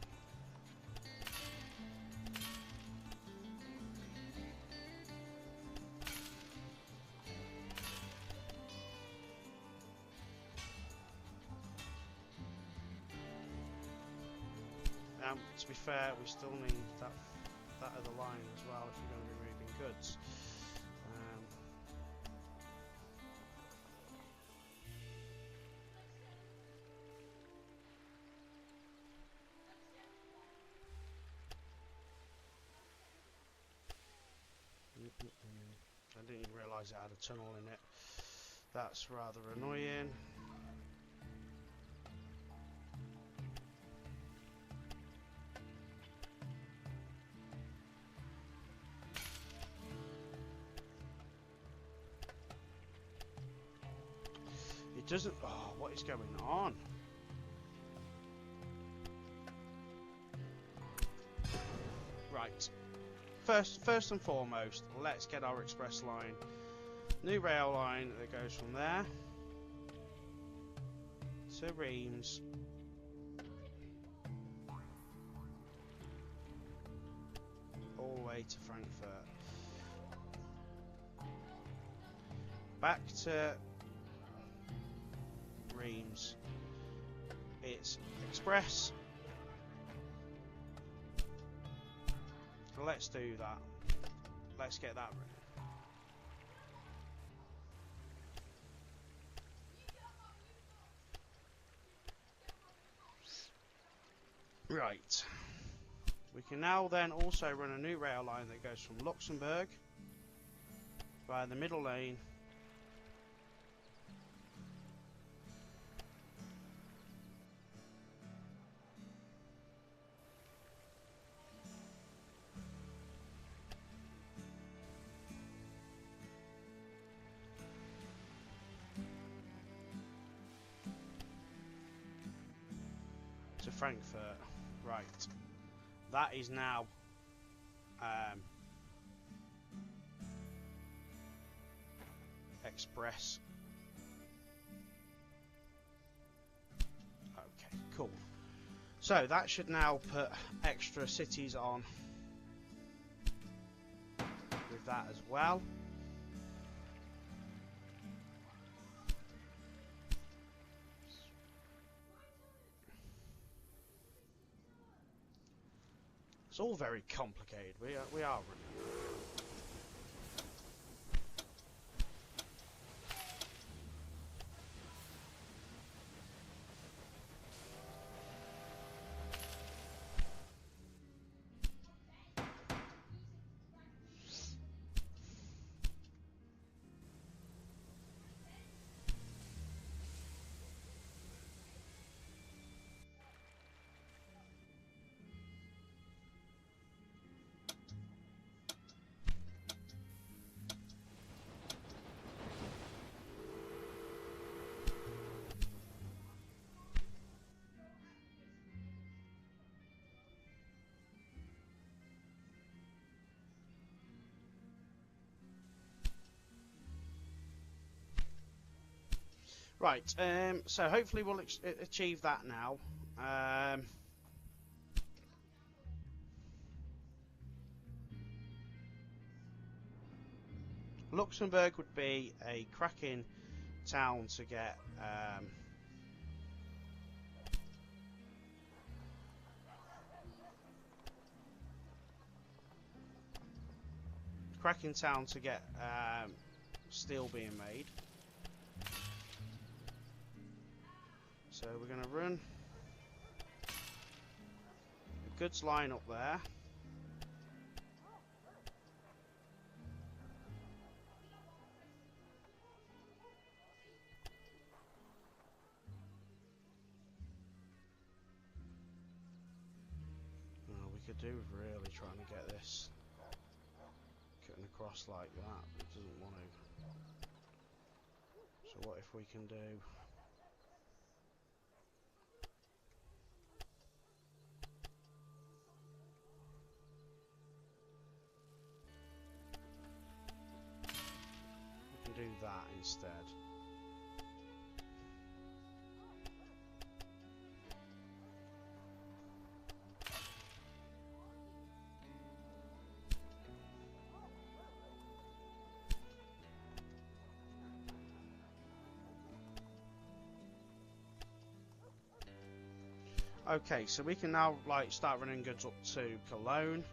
To be fair, we still need that other line as well if we're going to be moving goods. I didn't even realise it had a tunnel in it. That's rather annoying. It doesn't... Oh, what is going on? Right. First and foremost, let's get our express line. New rail line that goes from there to Rheims. All the way to Frankfurt. Back to Rheims. It's express. Let's do that. Let's get that. Right. We can now then also run a new rail line that goes from Luxembourg via the middle lane to Frankfurt. Right. That is now express. Okay, cool. So that should now put extra cities on with that as well. It's all very complicated. We are running. Right, so hopefully we'll achieve that now. Luxembourg would be a cracking town to get steel being made. So we're going to run the goods line up there. Well, we could do with really trying to get this cutting across like that. It doesn't want to. So what if we can do... do that instead. Okay, so we can now like start running goods up to Cologne.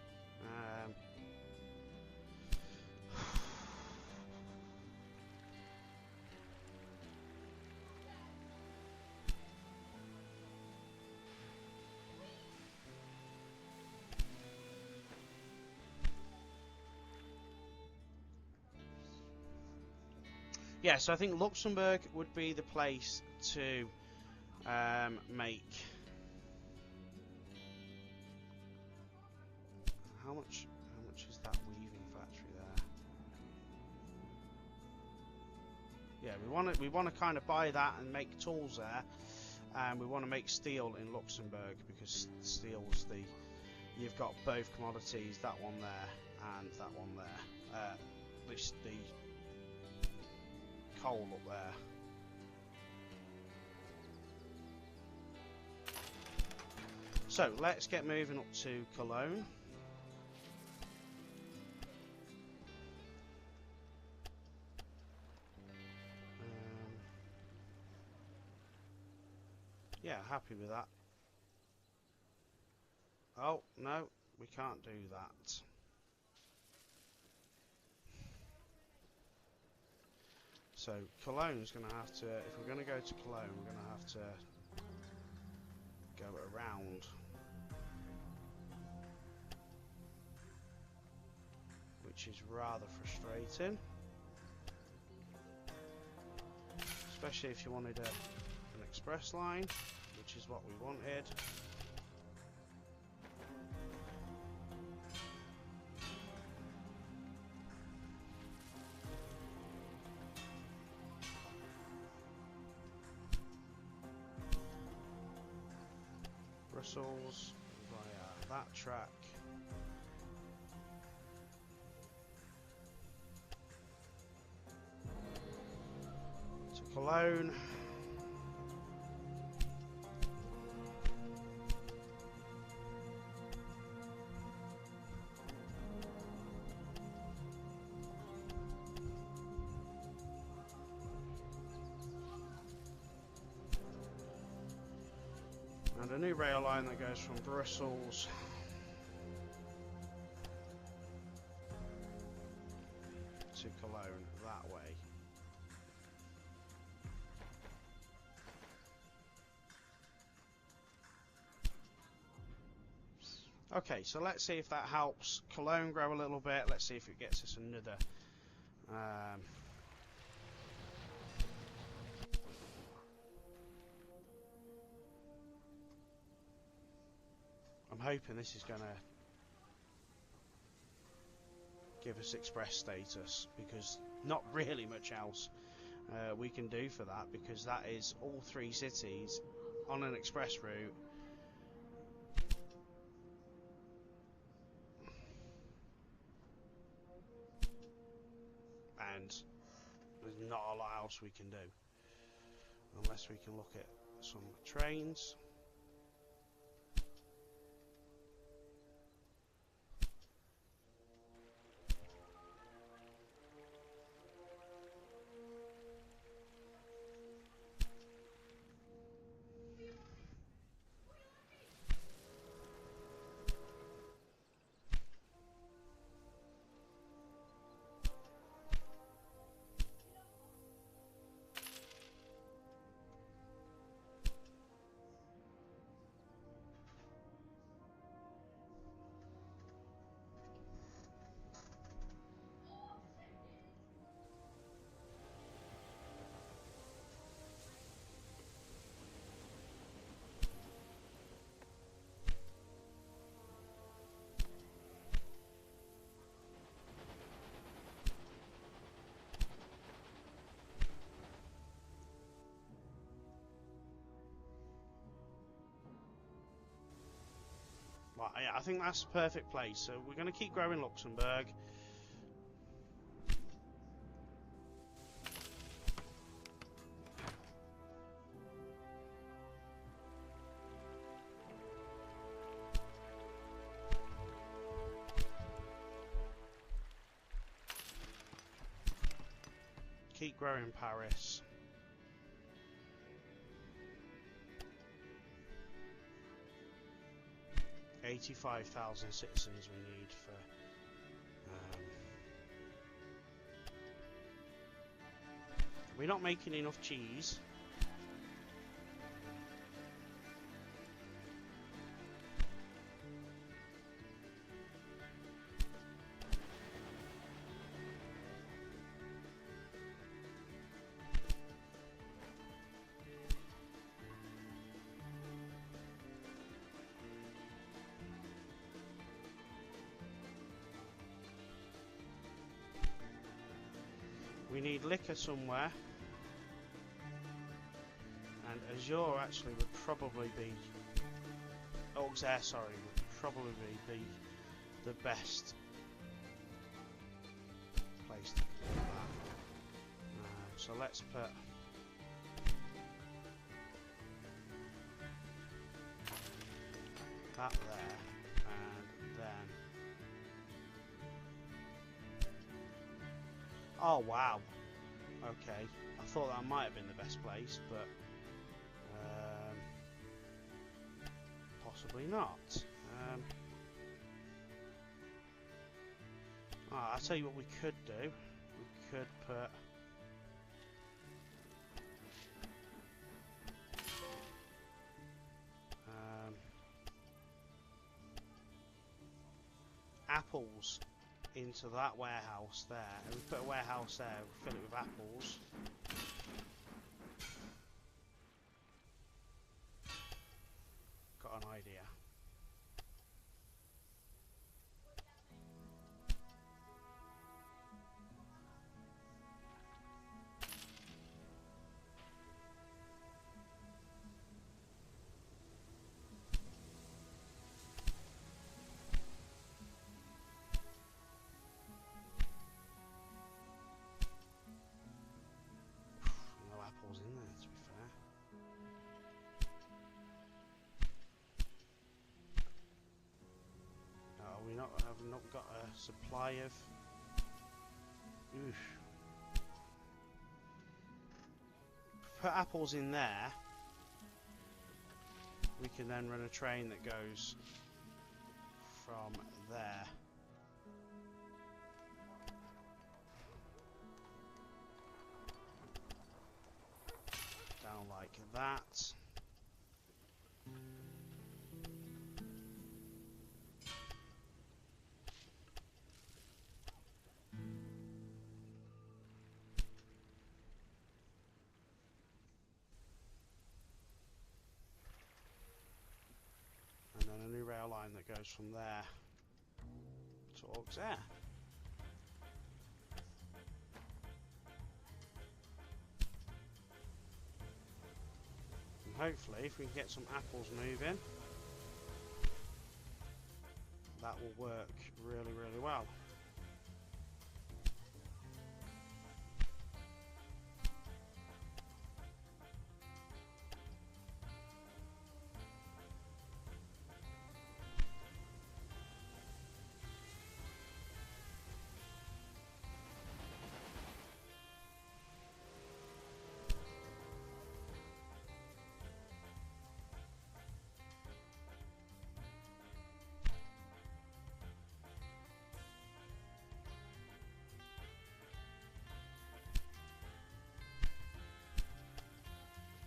Yeah, so I think Luxembourg would be the place to make. How much is that weaving factory there? Yeah, we want to kind of buy that and make tools there, and we want to make steel in Luxembourg because steel's the. You've got both commodities, that one there and that one there. The coal up there. So let's get moving up to Cologne. Yeah, happy with that. Oh, no, we can't do that. So Cologne's going to have to, if we're going to go to Cologne, we're going to have to go around. Which is rather frustrating. Especially if you wanted an express line, which is what we wanted. Brussels via that track. To Cologne. And a new rail line that goes from Brussels to Cologne that way. Okay, so let's see if that helps Cologne grow a little bit. Let's see if it gets us another I'm hoping this is going to give us express status, because not really much else we can do for that, because that is all three cities on an express route. And there's not a lot else we can do, unless we can look at some trains. Well, yeah, I think that's the perfect place. So we're going to keep growing Luxembourg. Keep growing Paris. 85,000 citizens we need for. We're not making enough cheese. We need liquor somewhere, and Azure actually would probably be, Auxerre, sorry, would probably be the best place to put that. So let's put that there, and then, oh wow, okay, I thought that might have been the best place, but possibly not. I'll tell you what we could do. We could put apples into that warehouse there, and we put a warehouse there, we fill it with apples. Got an idea. No apples in there, to be fair. Have not got a supply of. Oof. Put apples in there. We can then run a train that goes from there. Down like that. And then a new rail line that goes from there to Auxerre. And hopefully, if we can get some apples moving, that will work really, really well.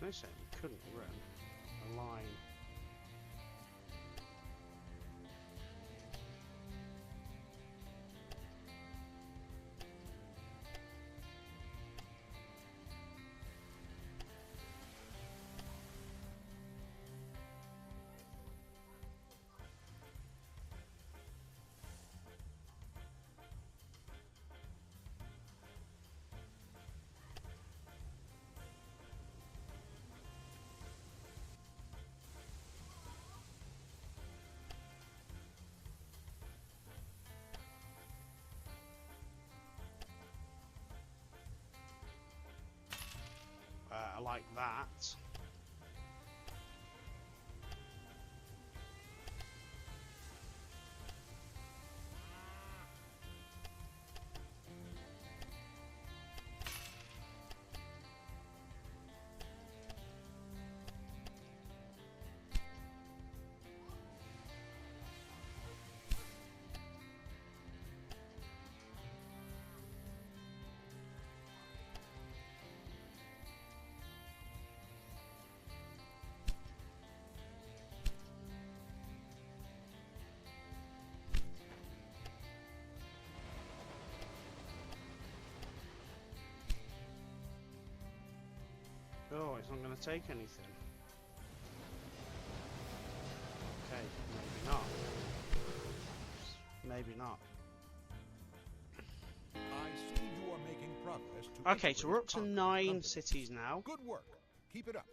No saying we couldn't run a line. Like that. Oh, it's not going to take anything. Okay, maybe not. Maybe not.
I see you are making progress to
Okay, so we're up to
integrate
9
companies.
cities now.
Good work. Keep it up.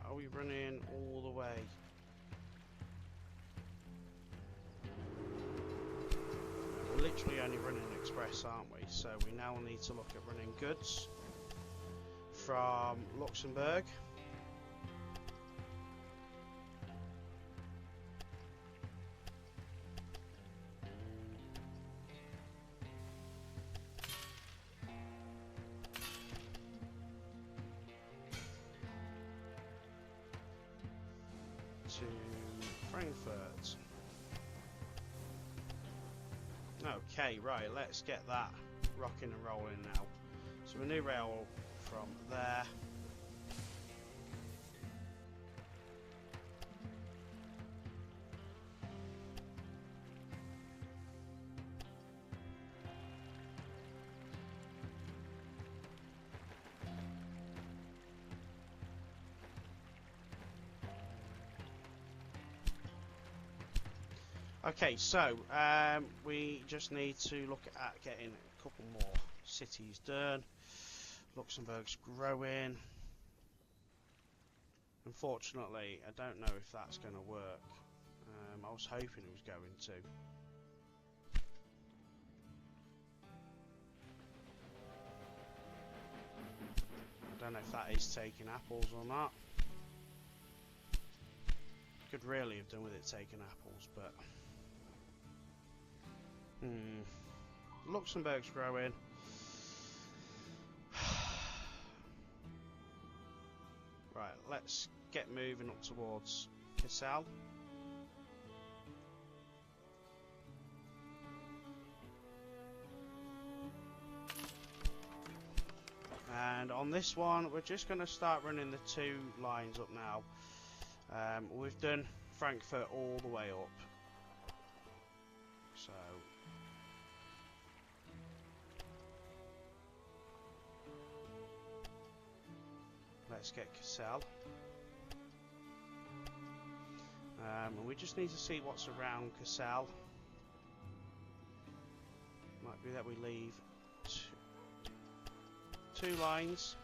Are we running all the way? We're literally only running express, aren't we? So we now need to look at running goods from Luxembourg. To Frankfurt. Okay, right, let's get that rocking and rolling now. So a new rail from there. Okay, so we just need to look at getting a couple more cities done. Luxembourg's growing. Unfortunately, I don't know if that's going to work. I was hoping it was going to. I don't know if that is taking apples or not. Could really have done with it taking apples, but... Luxembourg's growing. Right, let's get moving up towards Cassel. And on this one, we're just going to start running the 2 lines up now. We've done Frankfurt all the way up. So... let's get Cassel. And we just need to see what's around Cassel. Might be that we leave 2 lines.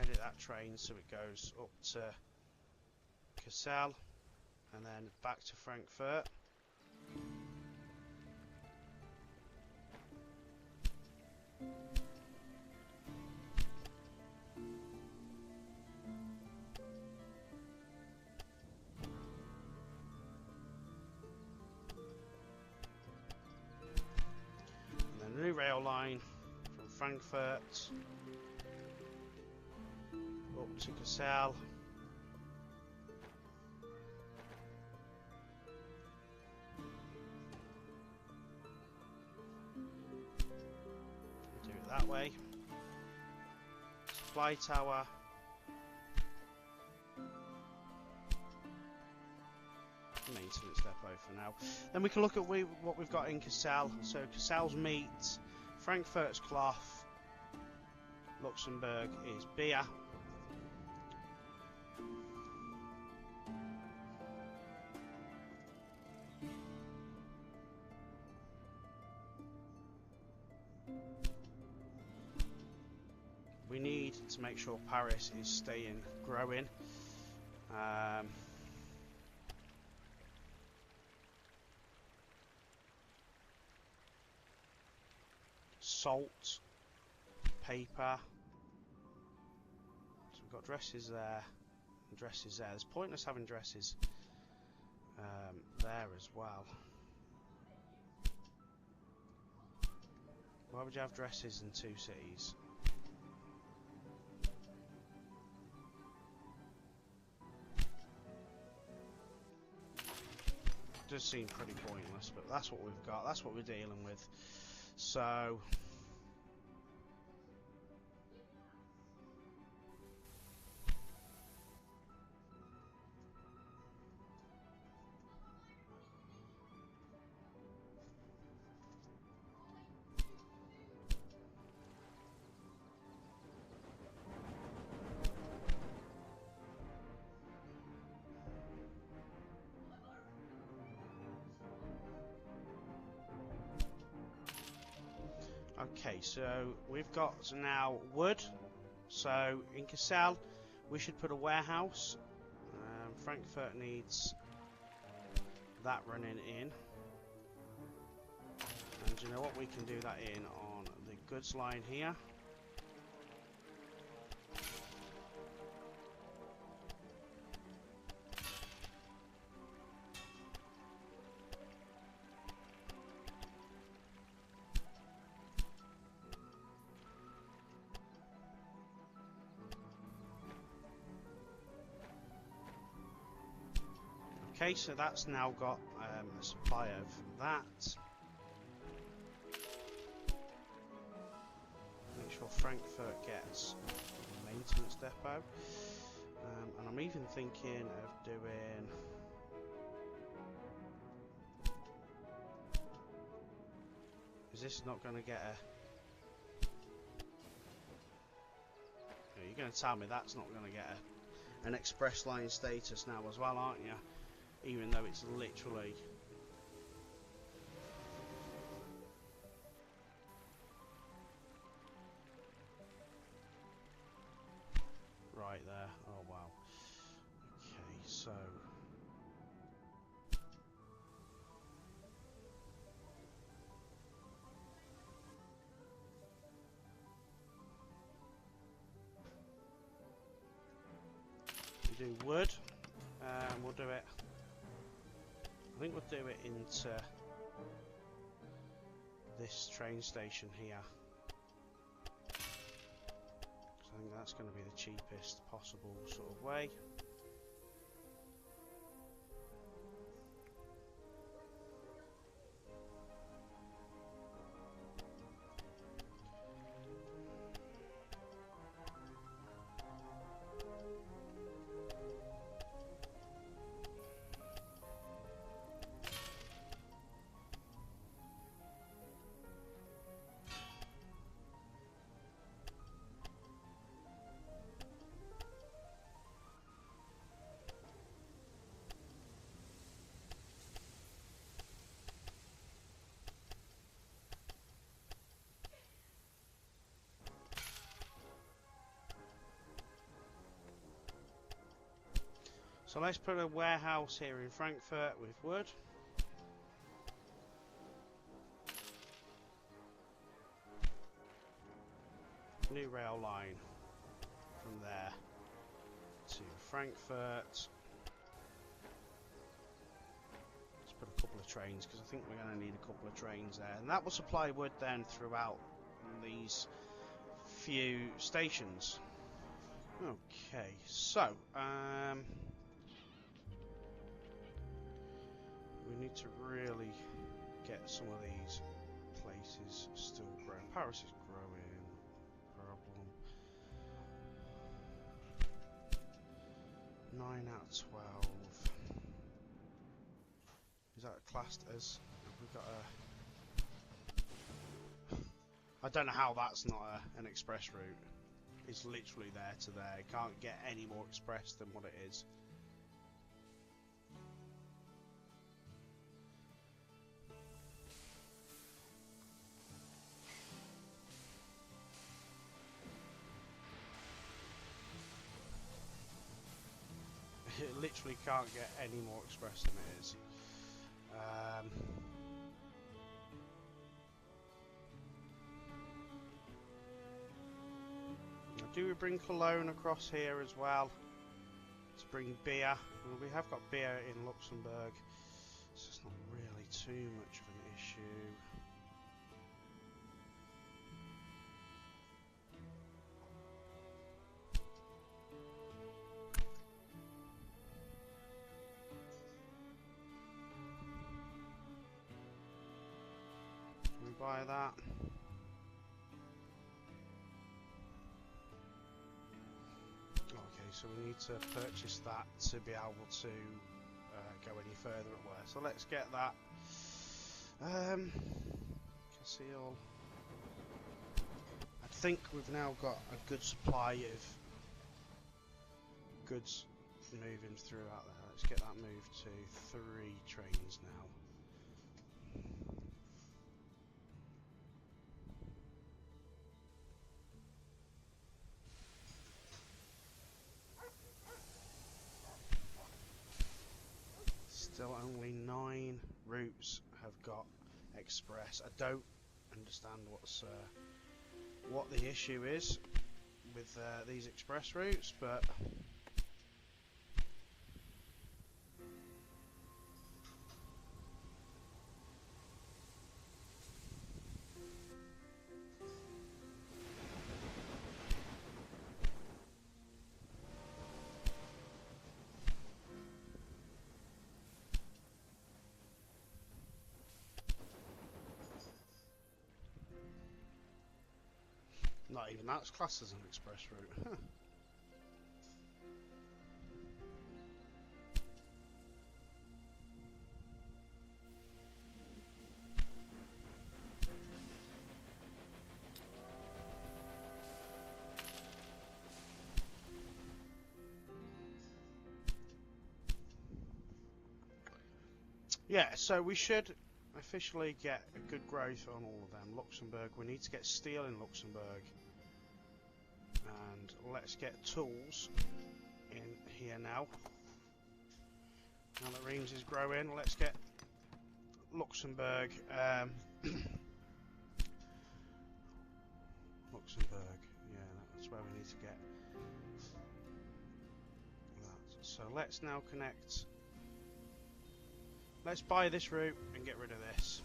Edit that train so it goes up to Cassel and then back to Frankfurt. And then a new rail line from Frankfurt up to Cassel. Do it that way. Supply tower. Maintenance depot for now. Then we can look at what we've got in Cassel. So Cassel's meat, Frankfurt's cloth, Luxembourg is beer. We need to make sure Paris is staying growing. Salt, paper. So we've got dresses there, and dresses there. It's pointless having dresses there as well. Why would you have dresses in two cities? Does seem pretty pointless, but that's what we've got. That's what we're dealing with. So okay, so we've got now wood. So in Cassel, we should put a warehouse. Frankfurt needs that running in. And you know what? We can do that in on the goods line here. Okay, so that's now got a supply of that. Make sure Frankfurt gets a maintenance depot. And I'm even thinking of doing... Is this not going to get a... Oh, you're going to tell me that's not going to get an express line status now as well, aren't you? Even though it's literally right there. Oh wow. Okay, so we do wood, and we'll do it. I think we'll do it into this train station here. So I think that's going to be the cheapest possible sort of way. So let's put a warehouse here in Frankfurt with wood. New rail line from there to Frankfurt. Let's put a couple of trains because I think we're going to need a couple of trains there. And that will supply wood then throughout these few stations. Okay, so we need to really get some of these places still growing. Paris is growing. Problem. 9 out of 12. Is that classed as? We've got a. I don't know how that's not an express route. It's literally there to there. It can't get any more express than what it is. It literally can't get any more express than it is. Do we bring Cologne across here as well? To bring beer. Well, we have got beer in Luxembourg, so it's not really too much of an issue. Can we buy that? So we need to purchase that to be able to go any further at where. So let's get that. Conceal. I think we've now got a good supply of goods moving throughout there. Let's get that moved to 3 trains now. Still only 9 routes have got express. I don't understand what the issue is with these express routes, but not even that's classed as an express route. Yeah, so we should officially get a good growth on all of them. Luxembourg, we need to get steel in Luxembourg. And let's get tools in here now. Now that Rheims is growing, let's get Luxembourg. Luxembourg, yeah, that's where we need to get that. So let's now connect. Let's buy this route and get rid of this.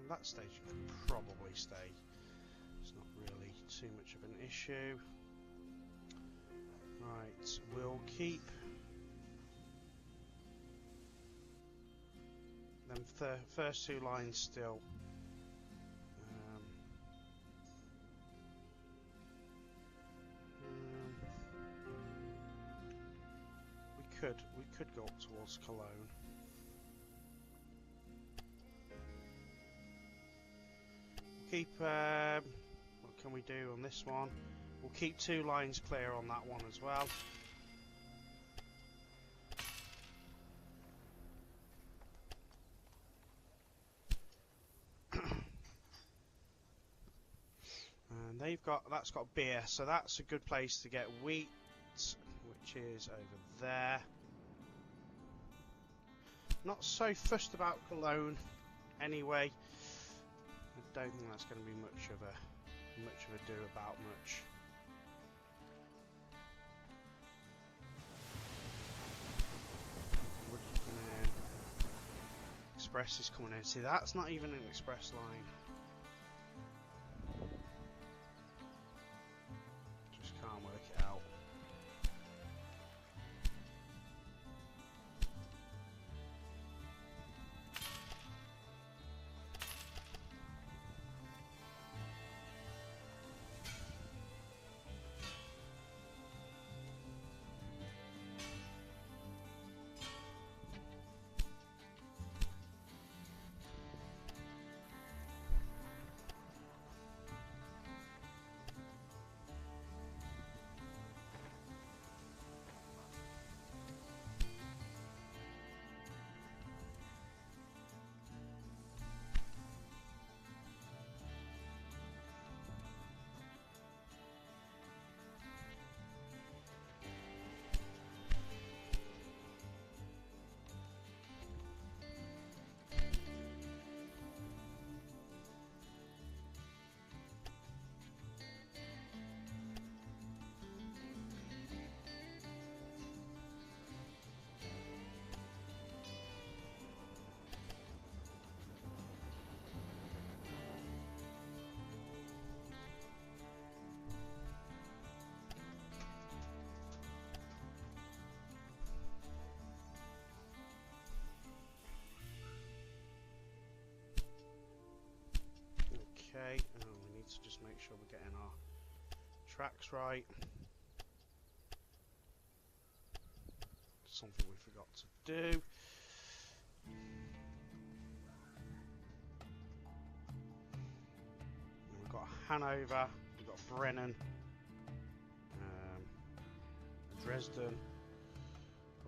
That station could probably stay. It's not really too much of an issue. Right, we'll keep them first 2 lines still. We could go up towards Cologne. Keep what can we do on this one? We'll keep 2 lines clear on that one as well. And that's got beer, so that's a good place to get wheat, which is over there. Not so fussed about Cologne anyway. I don't think that's going to be much of a do about much. Wood coming in. Express is coming in. See, that's not even an express line. Just can't work it out. to just make sure we're getting our tracks right. Something we forgot to do. We've got Hanover, we've got Brennan, Dresden,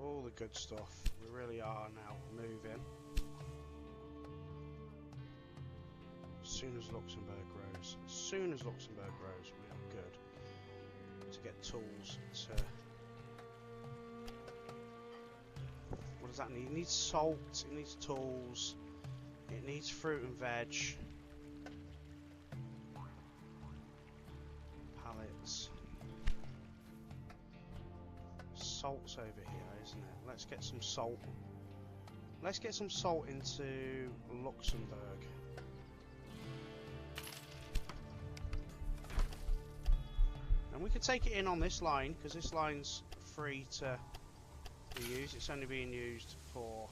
all the good stuff. We really are now moving. As soon as Luxembourg grows, we are good to get tools to. What does that need? It needs salt, it needs tools, it needs fruit and veg. Pallets. Salt's over here, isn't it? Let's get some salt. Let's get some salt into Luxembourg. And we could take it in on this line, because this line's free to be used. It's only being used for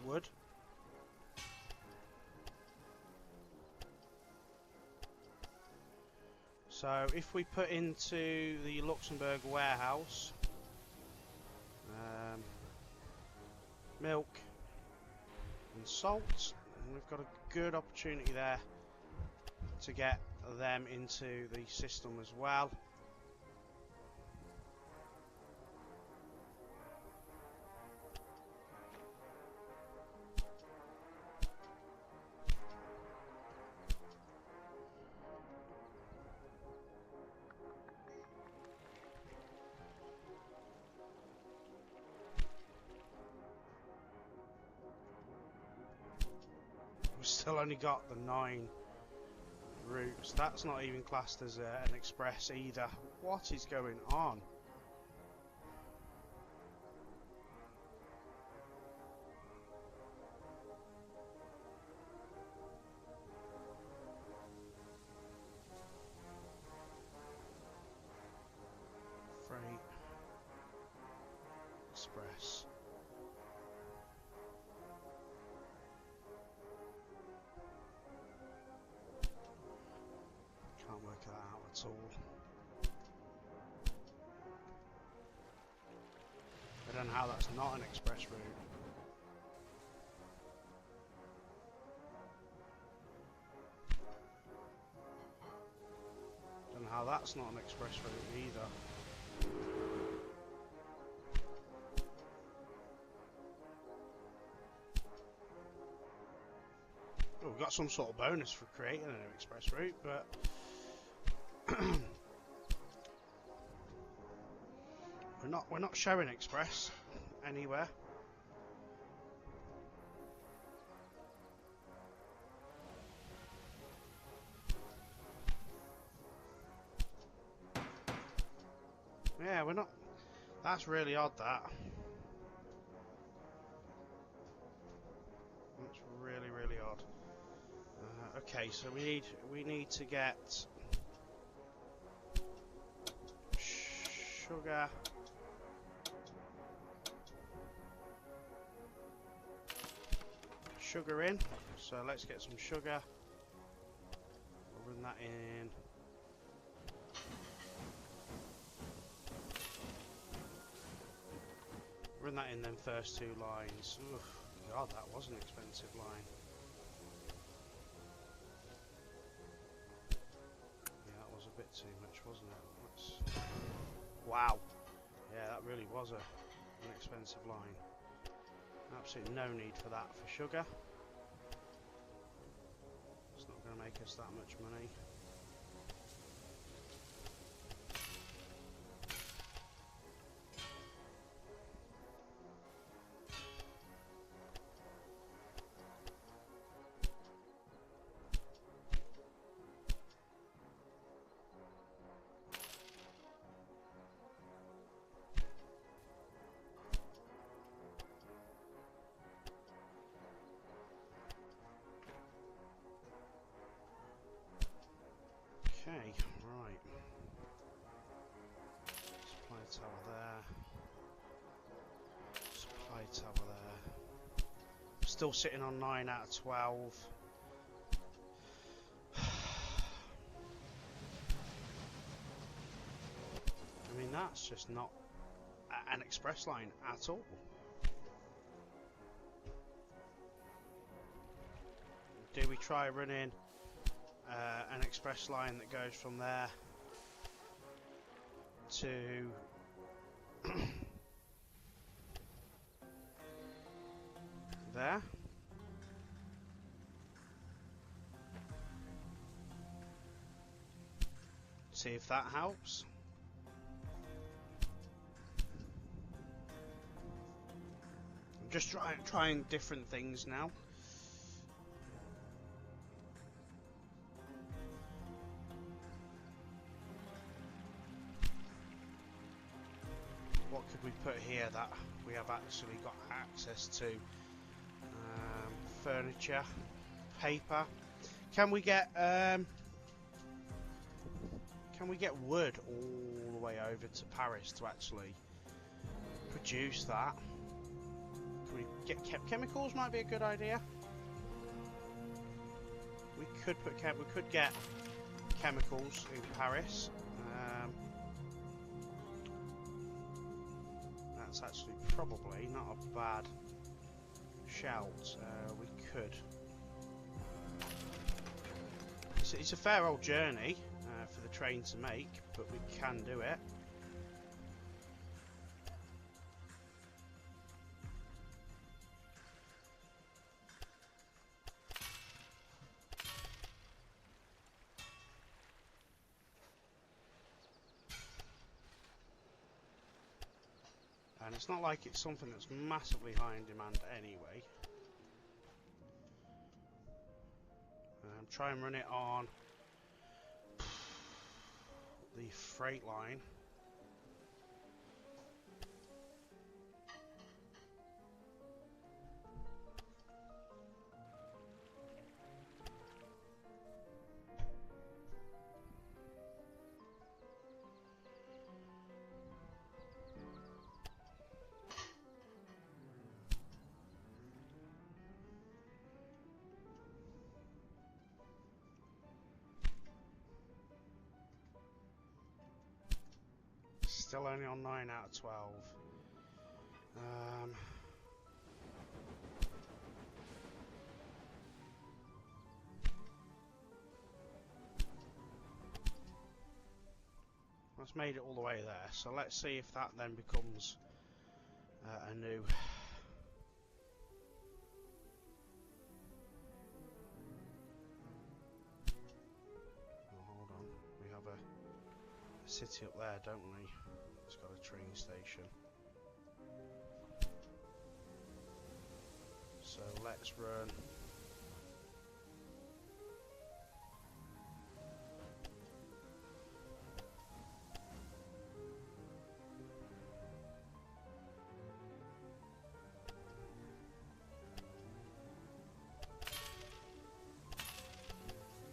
wood. So if we put into the Luxembourg warehouse milk and salt, and we've got a good opportunity there to get them into the system as well. We've still only got the 9 routes. That's not even classed as an express either. What is going on? Freight express. Can't work that out at all. I don't know how that's not an express route. Don't know how that's not an express route either. Well, we've got some sort of bonus for creating an express route, but we're not showing express anywhere. Yeah, we're not. That's really odd. That's really, really odd. Okay, so we need to get sugar. Sugar in. So let's get some sugar. We'll run that in. Run that in them first 2 lines. Oof, God, that was an expensive line. Yeah, that was a bit too much, wasn't it? Wow. Yeah, that really was an expensive line. Absolutely no need for that for sugar. It's not going to make us that much money. Okay, right. Supply tower there. Supply tower there. Still sitting on 9 out of 12. I mean, that's just not an express line at all. Do we try running an express line that goes from there to there? See if that helps. I'm just trying different things now. What could we put here that we have actually got access to? Furniture, paper. Can we get wood all the way over to Paris to actually produce that? Can we get chemicals? Might be a good idea. We could get chemicals in Paris. That's actually probably not a bad shout. We could. It's a fair old journey for the train to make, but we can do it. And it's not like it's something that's massively high in demand anyway. Try and run it on the freight line. Still only on 9 out of 12. That's made it all the way there, so let's see if that then becomes a new... Oh, hold on, we have a city up there, don't we? It's got a train station. So let's run.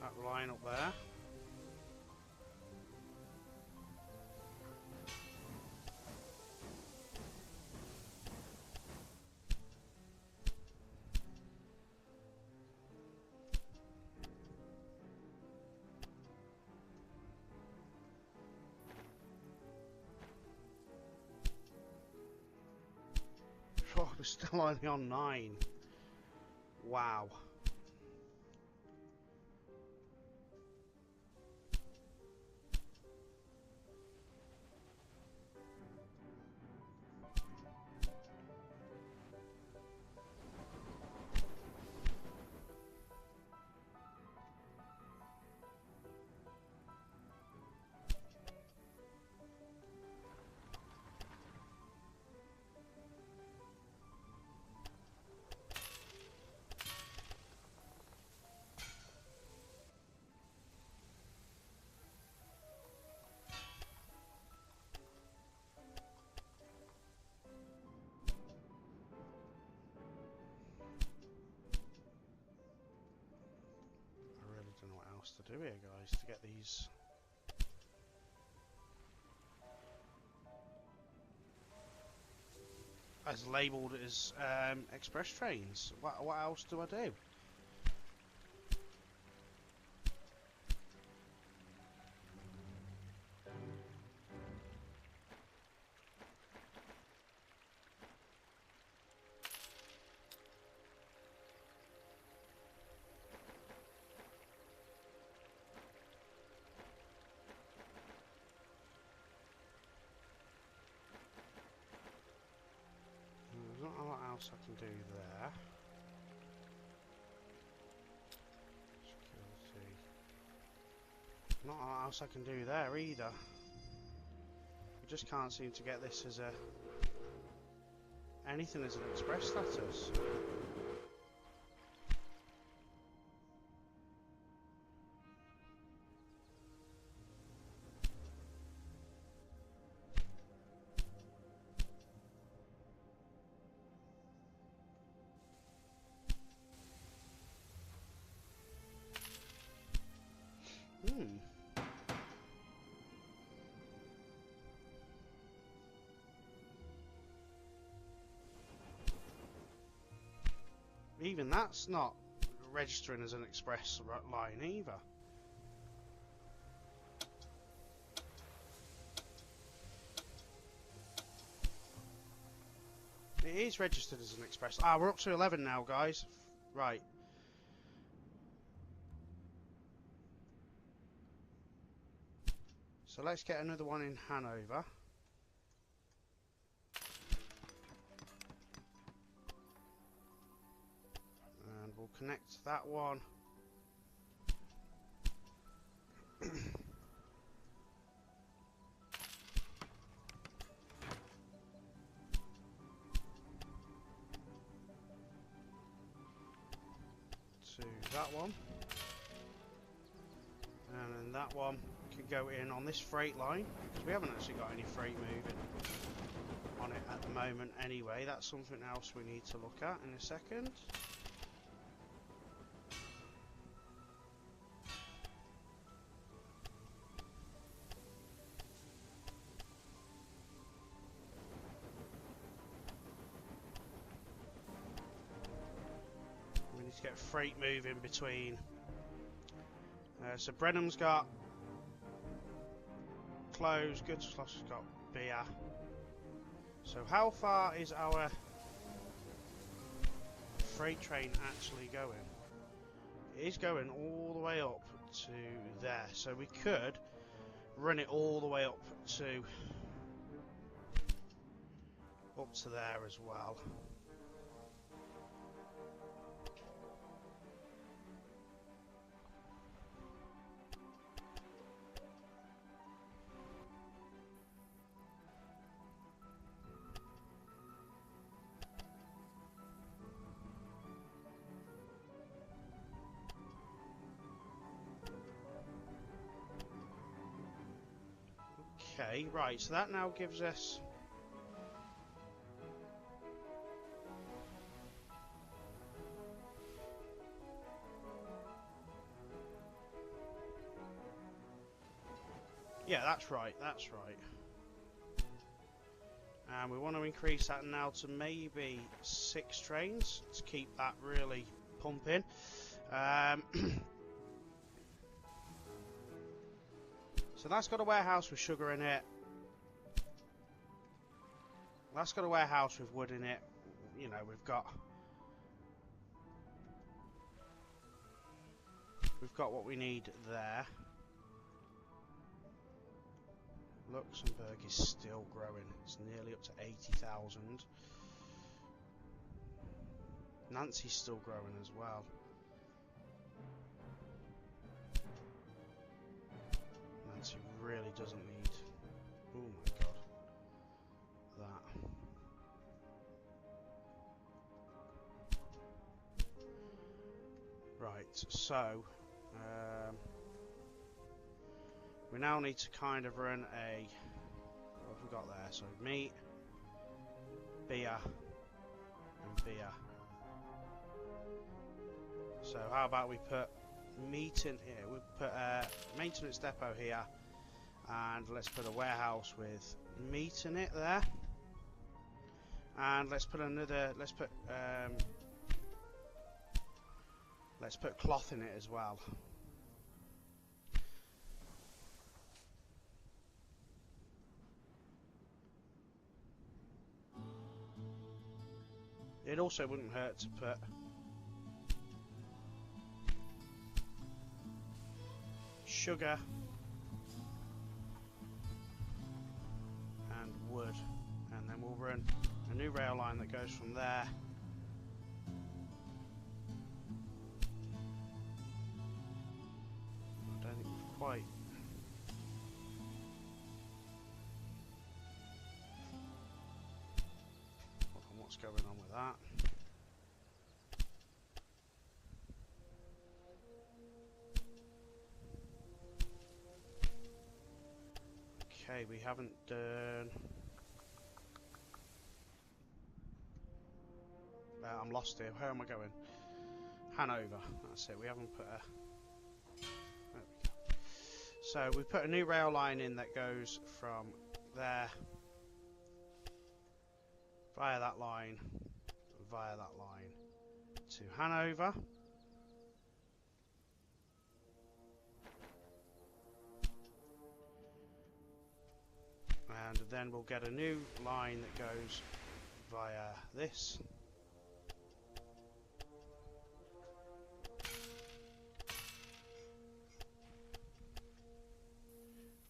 That line up there. Oh, we're still only on 9. Wow. To do here, guys, to get these. as labelled as express trains. What else do I do? There's not a lot else I can do there. Security. Not a lot else I can do there either. I just can't seem to get this as a anything as an express status. Even that's not registering as an express line either. It is registered as an express. Ah, we're up to 11 now, guys. Right. So let's get another one in Hanover. And we'll connect that one. To that one. And then that one can go in on this freight line, because we haven't actually got any freight moving on it at the moment anyway. That's something else we need to look at in a second. We need to get freight moving between. So Brenham's got clothes, goods plus has got beer. So how far is our freight train actually going? It is going all the way up to there, so we could run it all the way up to there as well. Okay, right, so that now gives us yeah, that's right, and we want to increase that now to maybe 6 trains to keep that really pumping. So that's got a warehouse with sugar in it. That's got a warehouse with wood in it. You know, we've got what we need there. Luxembourg is still growing. It's nearly up to 80,000. Nancy's still growing as well. Nancy really doesn't need. Oh my god. That. Right, so we now need to kind of run a. What have we got there? So meat, beer, and beer. So how about we put meat in here? We put a maintenance depot here, and let's put a warehouse with meat in it there. And let's put another. Let's put cloth in it as well. It also wouldn't hurt to put sugar and wood, and then we'll run a new rail line that goes from there I don't think we've quite hold on, what's going on with that? Okay, we haven't done. I'm lost here. Where am I going? Hanover. That's it. We haven't put a. There we go. So we put a new rail line in that goes from there via that line to Hanover. And then we'll get a new line that goes via this.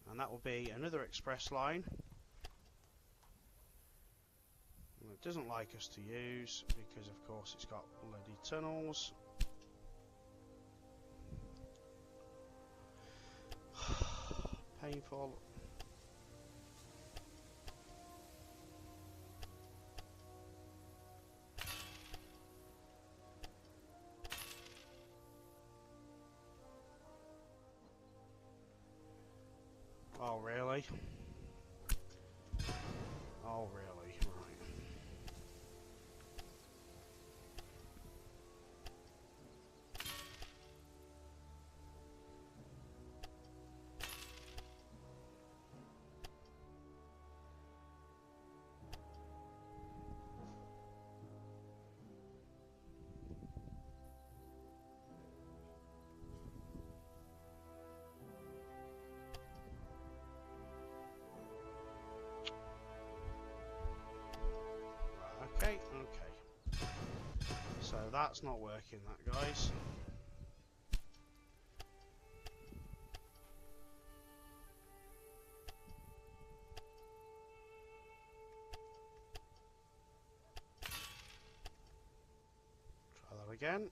And that will be another express line. And it doesn't like us to use because of course it's got bloody tunnels. Painful. Oh really? Oh really? Right. Okay, okay. So that's not working, that, guys. Try that again.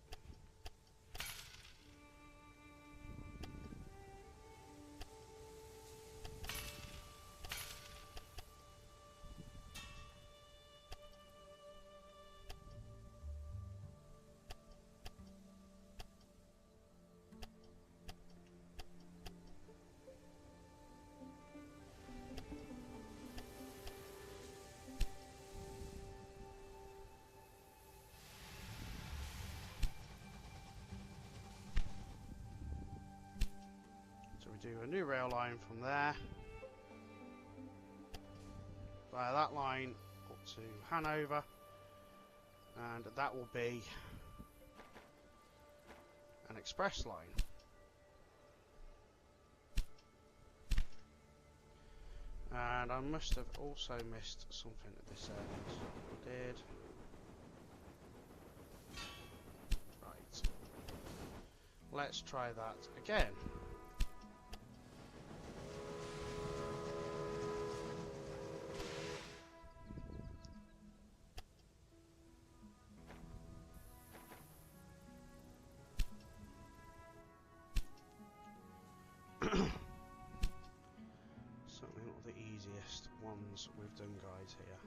Do a new rail line from there via that line up to Hanover, and that will be an express line. And I must have also missed something at this end. I did. Right. Let's try that again. Certainly not the easiest ones we've done, guys, here.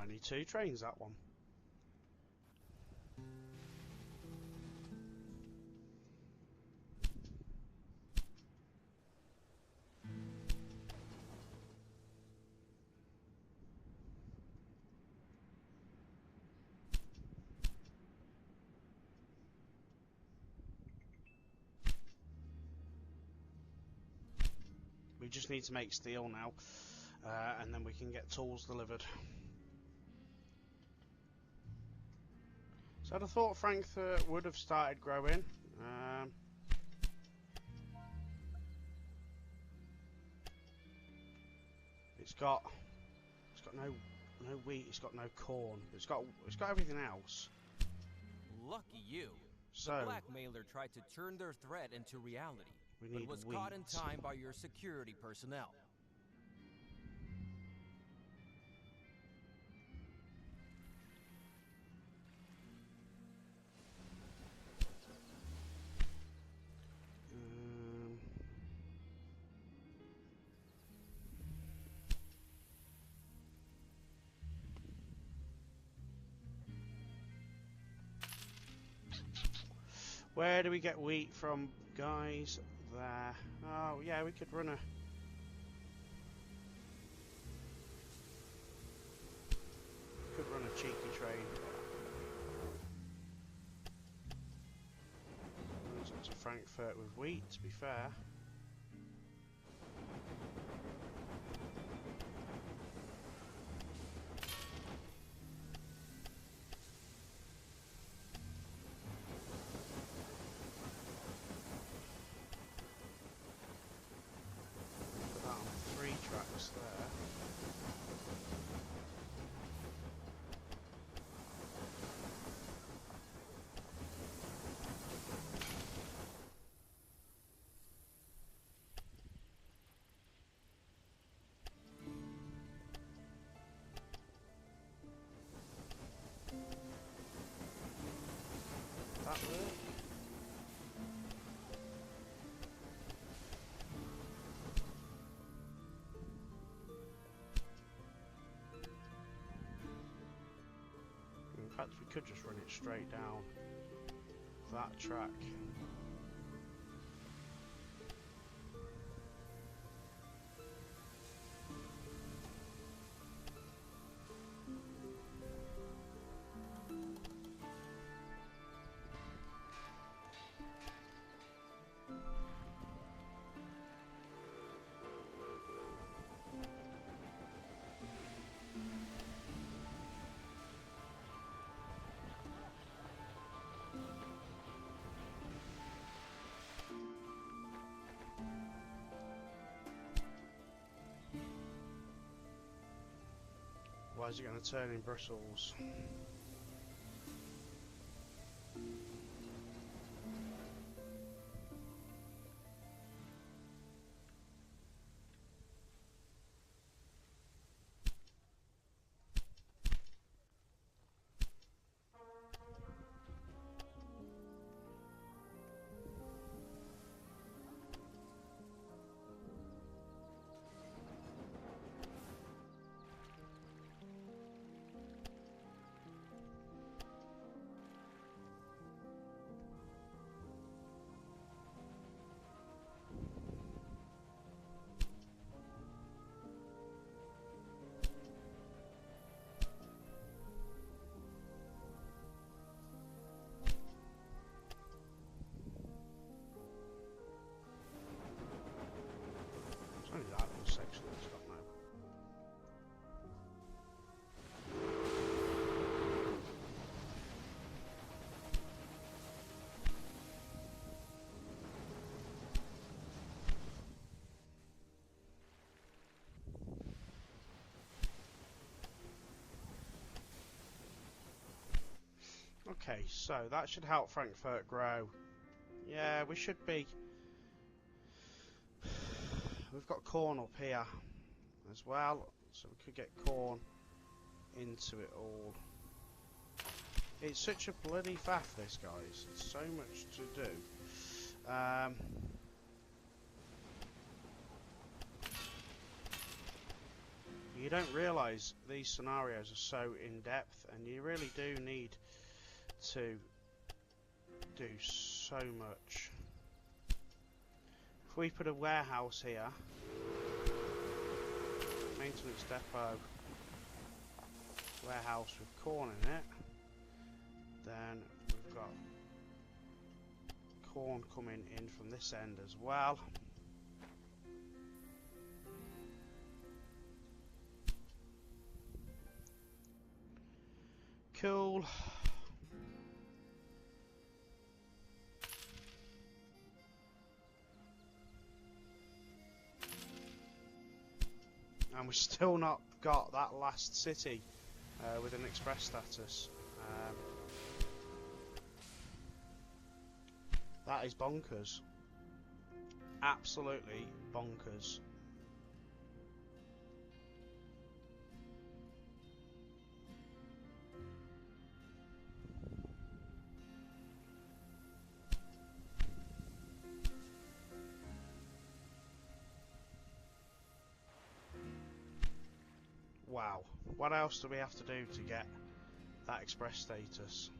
only 2 trains, that one. We just need to make steel now, and then we can get tools delivered. So I'd have thought Frankfurt would have started growing. It's got no wheat. It's got no corn. It's got everything else.
Lucky you.
So
The blackmailer tried to turn their threat into reality,
we
but
need
was
wheat.
caught in time by your security personnel.
Where do we get wheat from, guys? There. Oh yeah, we could run a cheeky train. Runs up to Frankfurt with wheat, to be fair. Put that on 3 tracks there. That work? In fact, we could just run it straight down that track. Why is it going to turn in Brussels? It's only that little section that's got no. Okay, so that should help Frankfurt grow. Yeah, we should be. We've got corn up here as well, so we could get corn into it all. It's such a bloody faff, this, guys. It's so much to do. You don't realise these scenarios are so in-depth, and you really do need to do so much. If we put a warehouse here, maintenance depot, warehouse with corn in it, then we've got corn coming in from this end as well. Cool. And we've still not got that last city with an express status. That is bonkers. Absolutely bonkers. Wow. What else do we have to do to get that express status?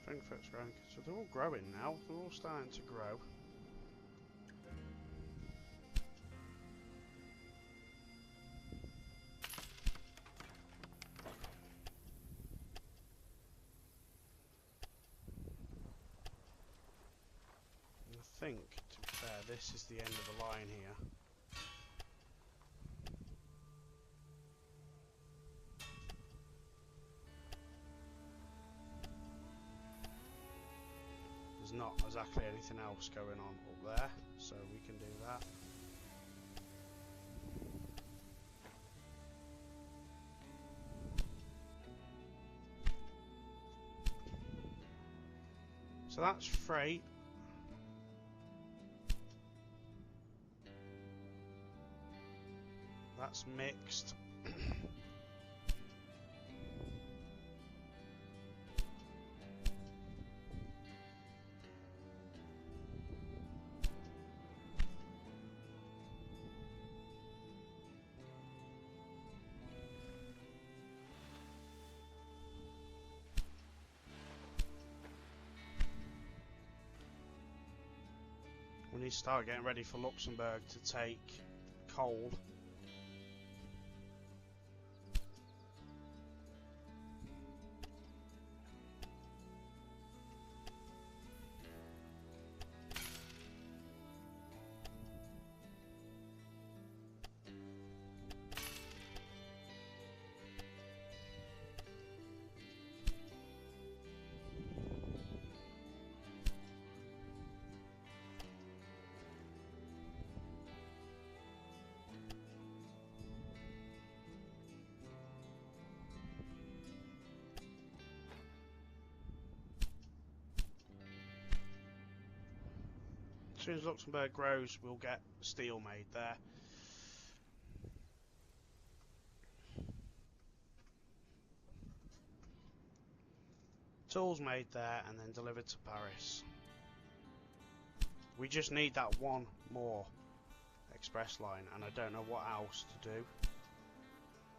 Frankfurt's growing, so they're all growing now. They're all starting to grow. And I think, to be fair, this is the end of the line here. There's not exactly anything else going on up there, so we can do that. So that's freight. That's mixed. We need to start getting ready for Luxembourg to take coal. As soon as Luxembourg grows, we'll get steel made there. Tools made there and then delivered to Paris. We just need that one more express line, and I don't know what else to do.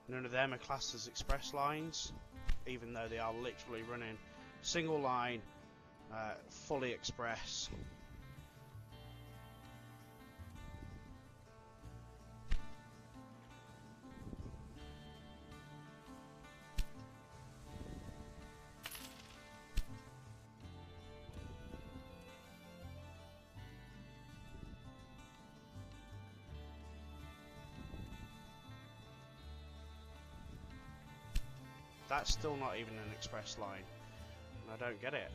None of them are classed as express lines, even though they are literally running single line, fully express. That's still not even an express line, and I don't get it.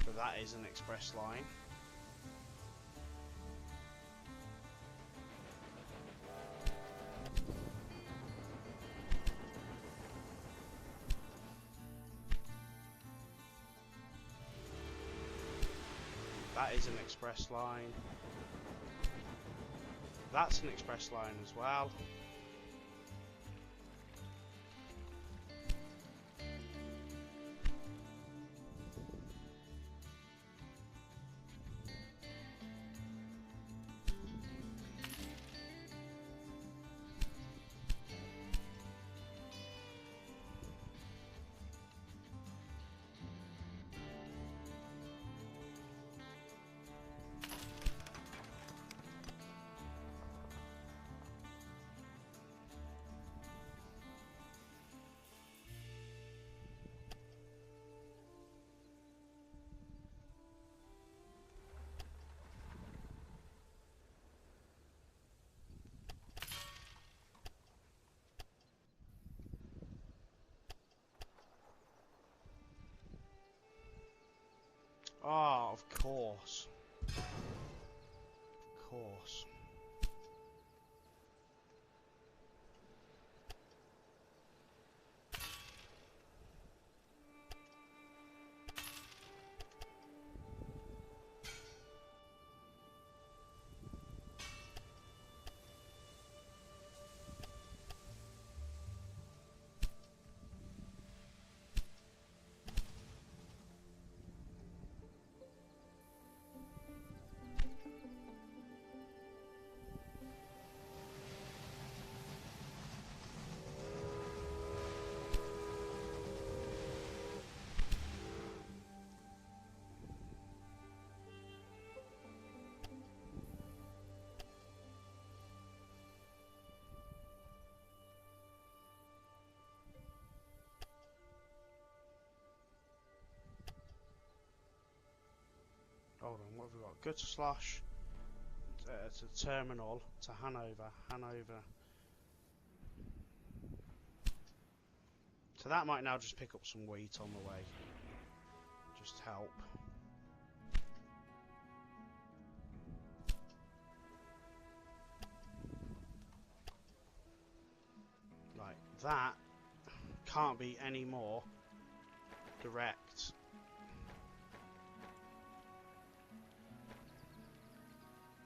But that is an express line. That is an express line. That's an express line as well. Oh, of course. Of course. Hold on, what have we got? Go to slash to terminal to Hanover. So that might now just pick up some wheat on the way. Just help. Like that can't be any more direct.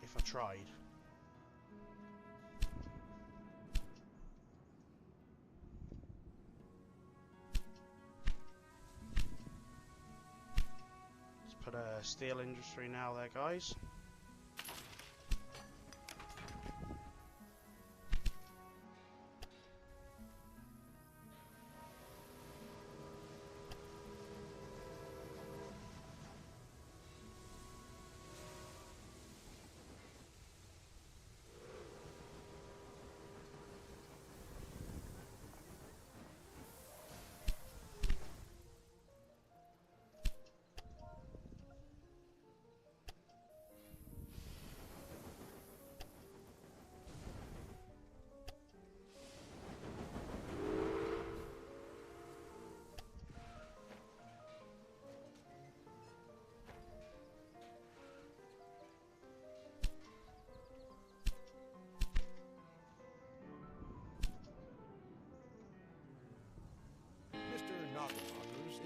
If I tried. Let's put a steel industry now there, guys.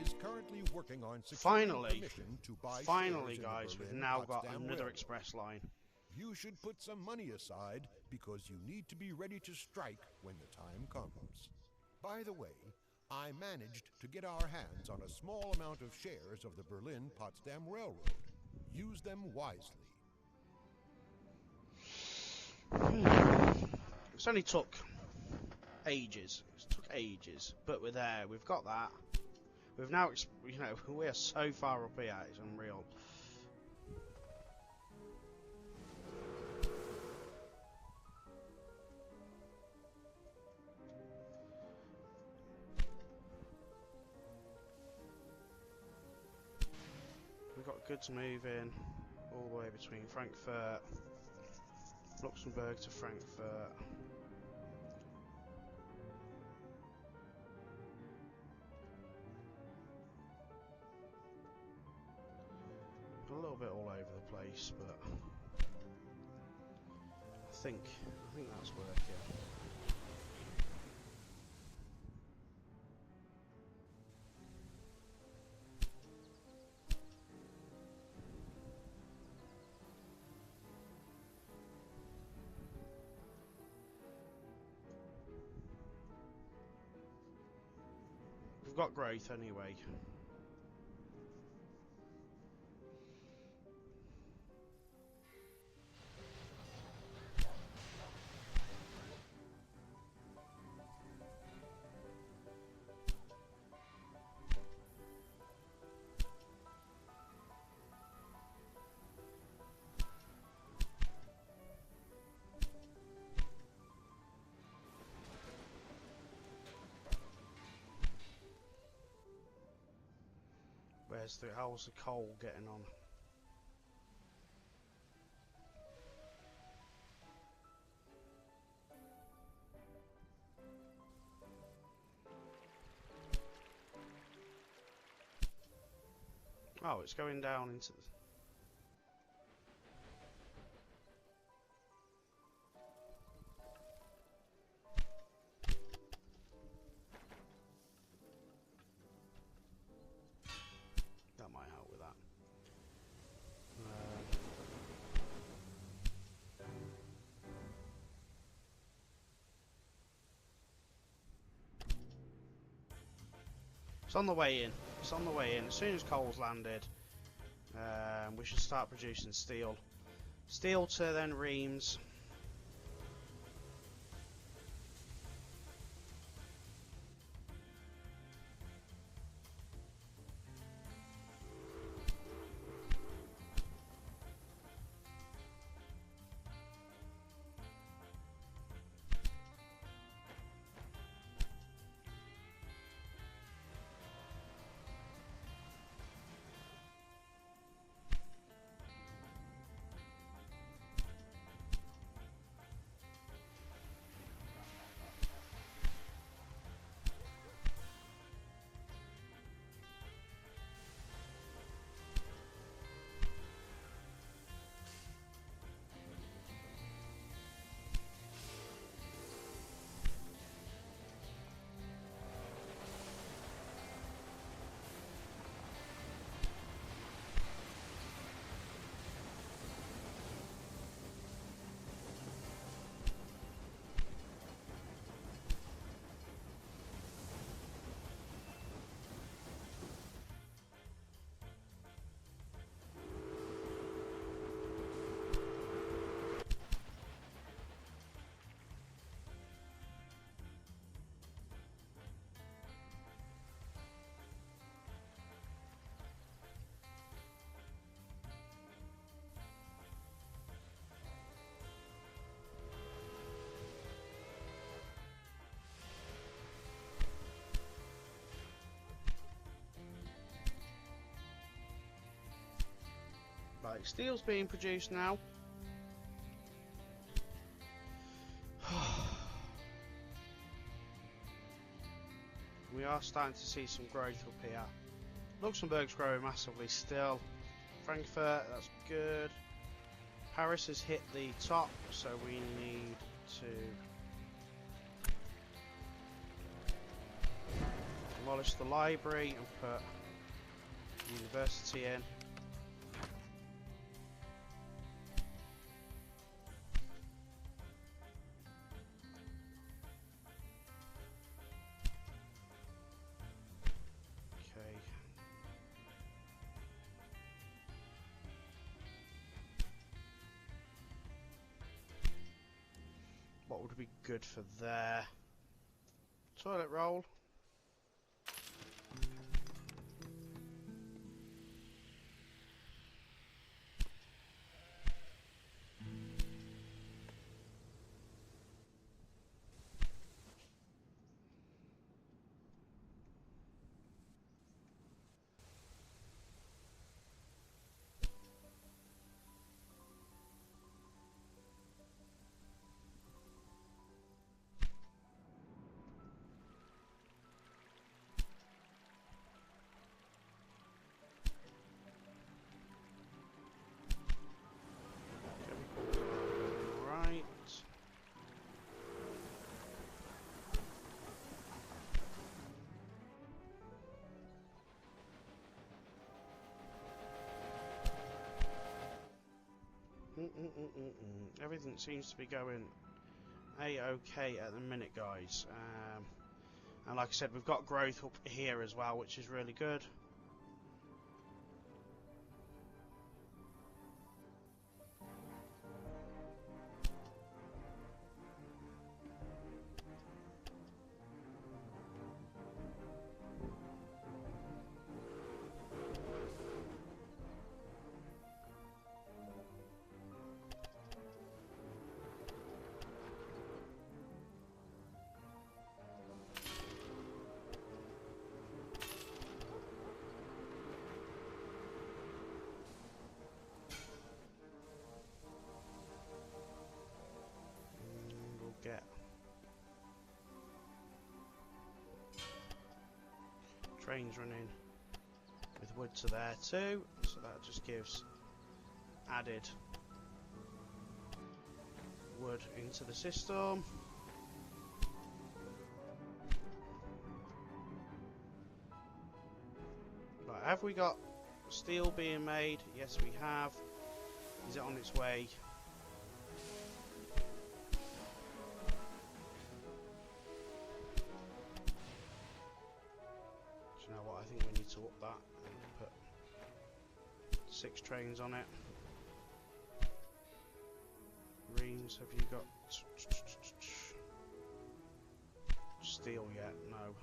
Is currently working on securing permission to buy
finally,
shares in the
guys, we've
Berlin
now got
Potsdam
another
Railroad.
express line.
You should put some money aside because you need to be ready to strike when the time comes. By the way, I managed to get our hands on a small amount of shares of the Berlin Potsdam Railroad. Use them wisely.
It's only took ages. It took ages, but we're there. We've got that. We've now, you know, we are so far up here. It's unreal. We've got goods moving all the way between Frankfurt, Luxembourg to Frankfurt. A little bit all over the place, but I think that's working. we've got growth anyway. How's the coal getting on? Oh, it's going down into the... That might help with that. It's on the way in. It's on the way in. As soon as coal's landed, we should start producing steel. Steel to then Rheims. Right, steel's being produced now. We are starting to see some growth up here. Luxembourg's growing massively still. Frankfurt, that's good. Paris has hit the top, so we need to demolish the library and put the university in. What would be good for there? Toilet roll. Everything seems to be going A-OK at the minute, guys. And like I said, we've got growth up here as well, which is really good. Get trains running with wood to there too, so that just gives added wood into the system. Right, have we got steel being made? Yes, we have. Is it on its way? I think we need to up that and put 6 trains on it. Rheims, have you got steel yet? No.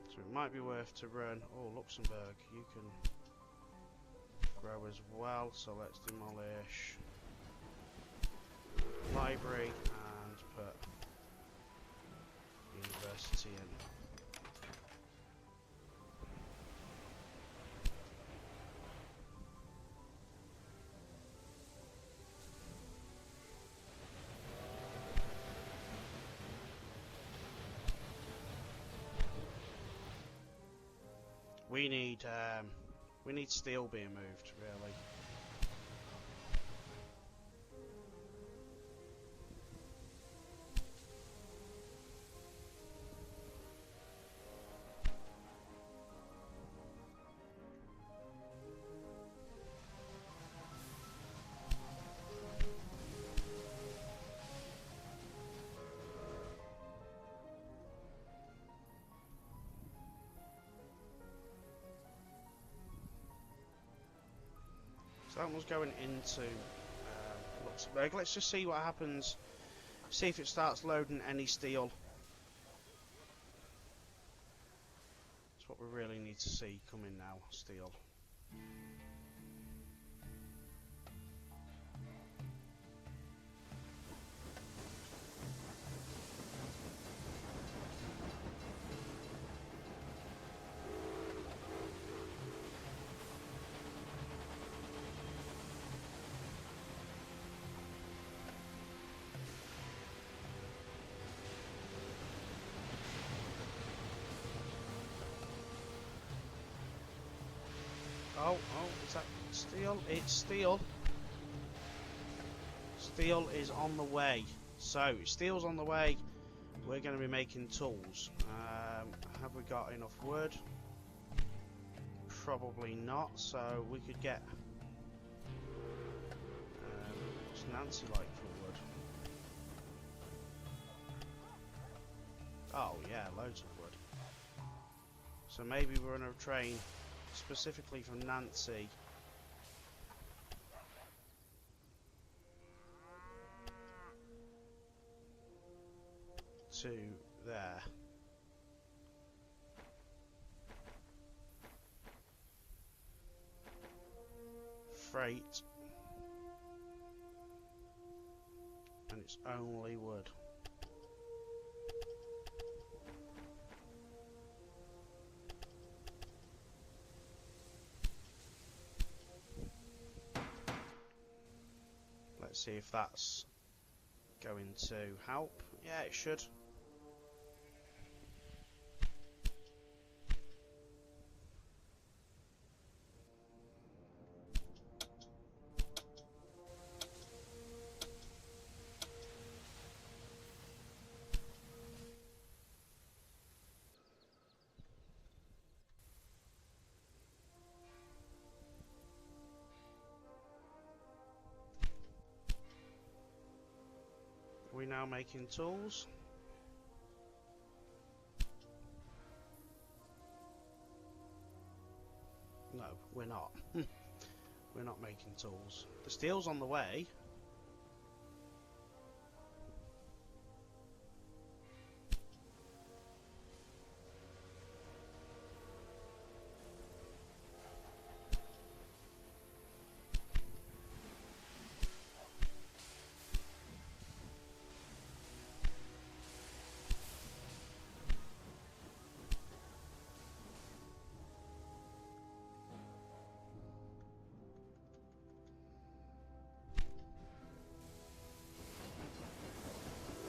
So it might be worth to run. Oh, Luxembourg, you can grow as well. So let's demolish library and put university in. We need steel being moved, really. So that one's going into Luxembourg. Let's just see what happens. See if it starts loading any steel. That's what we really need to see coming now, steel. Oh, is that steel? It's steel. Steel is on the way. So, steel's on the way. We're going to be making tools. Have we got enough wood? Probably not. So, we could get... what's Nancy like for wood? Oh, yeah, loads of wood. So, maybe we're on a train... specifically from Nancy to there. Freight, and it's only wood. Let's see if that's going to help. Yeah, it should. Are we now making tools? No, we're not. We're not making tools. The steel's on the way.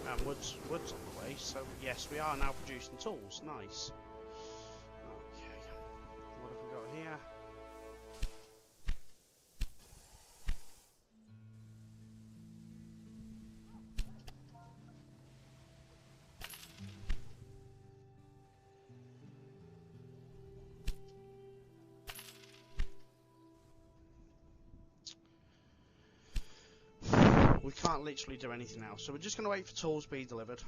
And wood's on the way, so yes, we are now producing tools. Nice. Okay, what have we got here? We can't literally do anything else, so we're just going to wait for tools to be delivered.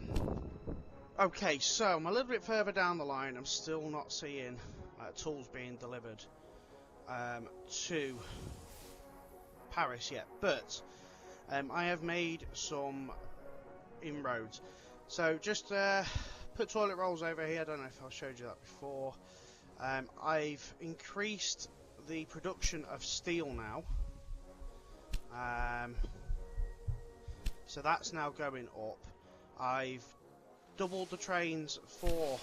Okay, so I'm a little bit further down the line. I'm still not seeing tools being delivered to Paris yet, but I have made some inroads. So just put toilet rolls over here. I don't know if I showed you that before. I've increased the production of steel now. So that's now going up. I've doubled the trains for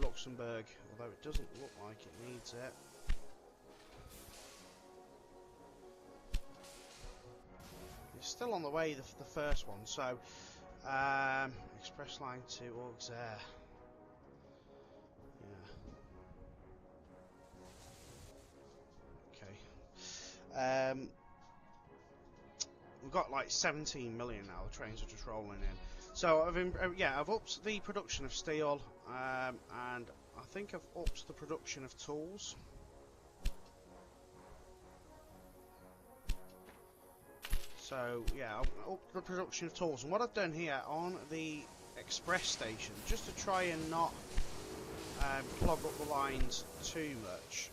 Luxembourg, although it doesn't look like it needs it. It's still on the way, the first one. So express line to Auxerre. Yeah. Okay. We've got like 17 million now. The trains are just rolling in. So I've upped the production of steel, and I think I've upped the production of tools. So yeah, I've upped the production of tools. And what I've done here on the express station, just to try and not clog up the lines too much.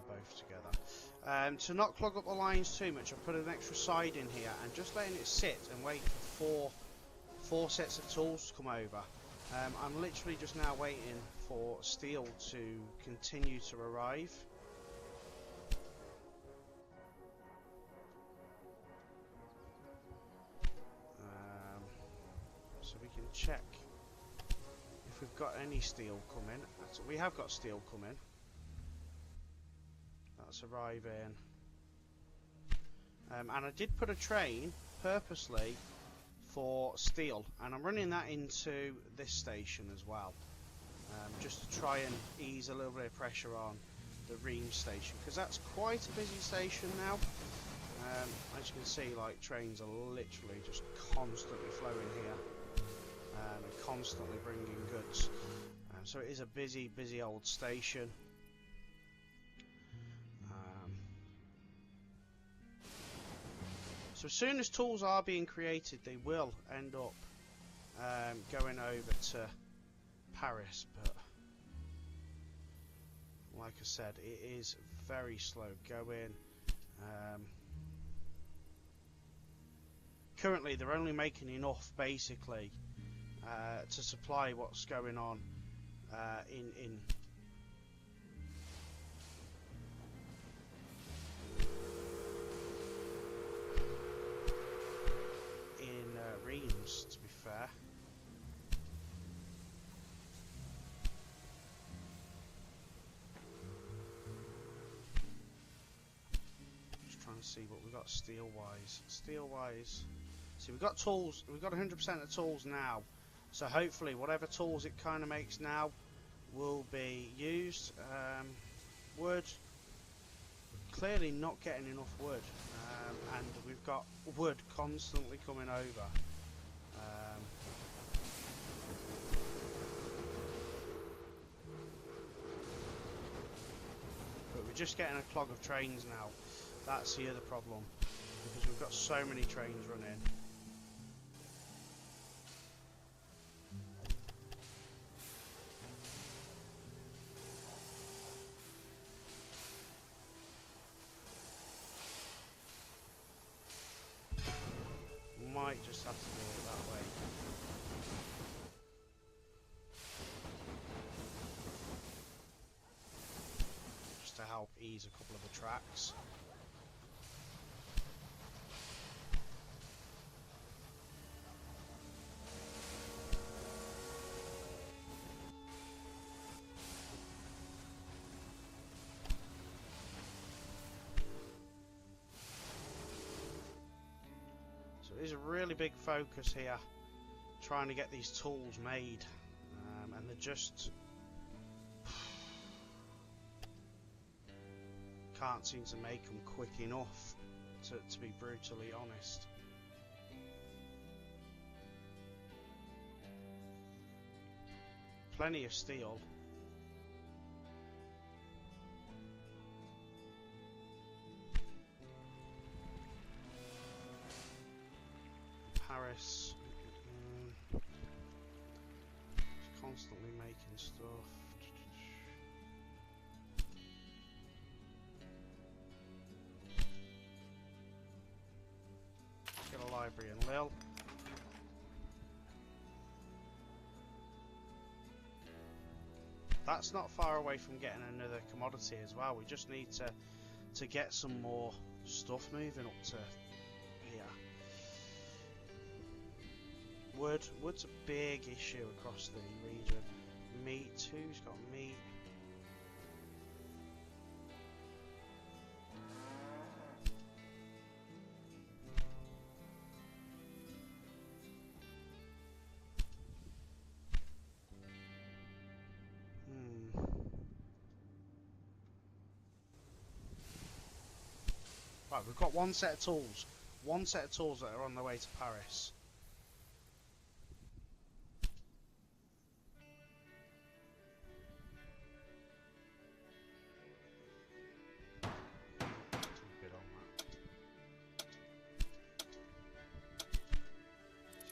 Both together. To not clog up the lines too much, I've put an extra side in here and just letting it sit and wait for four sets of tools to come over. I'm literally just now waiting for steel to continue to arrive. So we can check if we've got any steel coming. We have got steel coming. That's arriving. And I did put a train purposely for steel, and I'm running that into this station as well, just to try and ease a little bit of pressure on the Rheims station, because that's quite a busy station now. As you can see, like, trains are literally just constantly flowing here, and constantly bringing goods. So it is a busy old station. So as soon as tools are being created, they will end up going over to Paris, but like I said, it is very slow going. Currently they're only making enough basically to supply what's going on in Rheims, to be fair. Just trying to see what we've got steel wise. See, we've got tools, we've got 100% of tools now, so hopefully whatever tools it kind of makes now will be used. Wood, clearly not getting enough wood, and we've got wood constantly coming over. But we're just getting a clog of trains now. That's the other problem, because we've got so many trains running. these a couple of the tracks. So it is a really big focus here, trying to get these tools made, and they're just can't seem to make them quick enough, to be brutally honest. Plenty of steel. Paris, constantly making stuff. Get a library in Lille. That's not far away from getting another commodity as well. We just need to get some more stuff moving up to here. Wood's a big issue across the region. Meat, who's got meat? Right, we've got one set of tools. One set of tools that are on the way to Paris.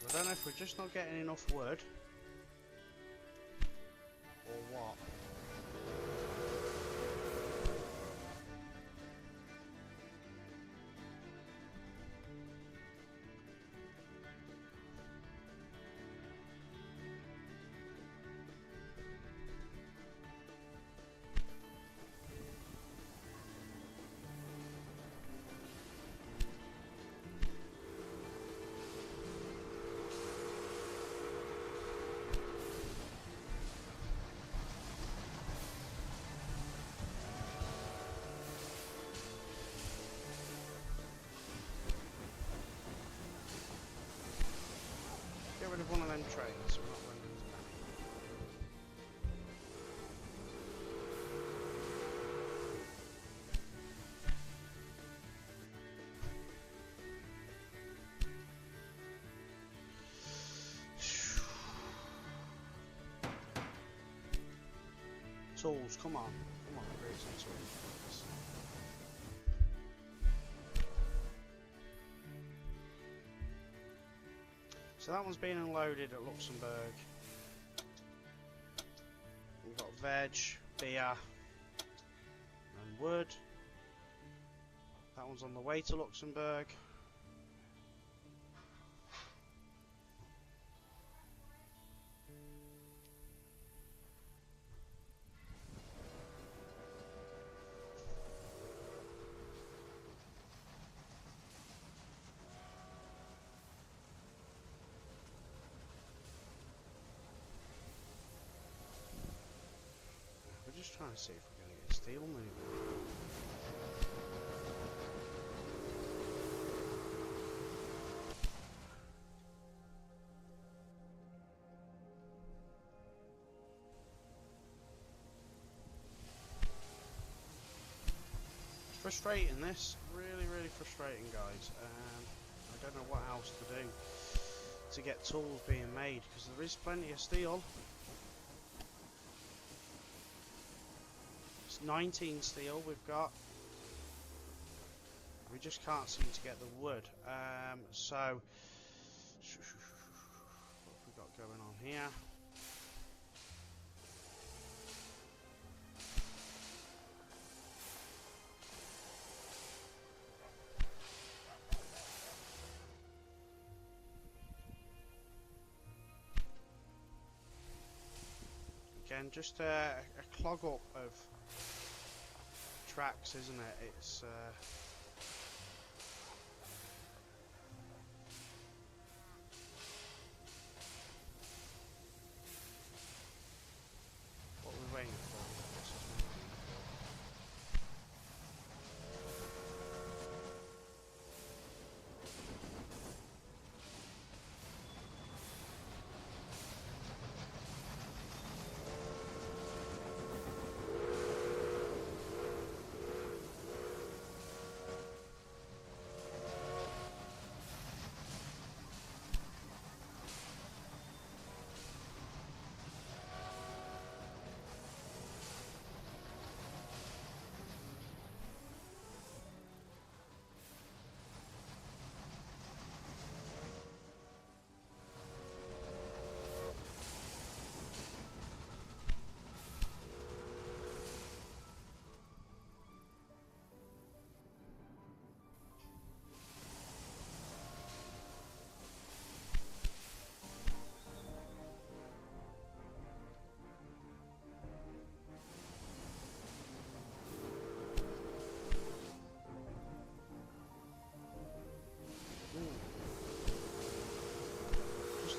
I don't know if we're just not getting enough wood or what. Get rid of one of them trains, so we're not running into that. Tools, come on. Come on, create some tools. So that one's being unloaded at Luxembourg. We've got veg, beer, and wood. That one's on the way to Luxembourg. Just trying to see if we're going to get steel moving. It's frustrating, this. Really, really frustrating, guys. I don't know what else to do to get tools being made, because there is plenty of steel. 19 steel we've got. We just can't seem to get the wood. So what have we got going on here? Again, just a clog up of tracks, isn't it? It's what we're waiting for.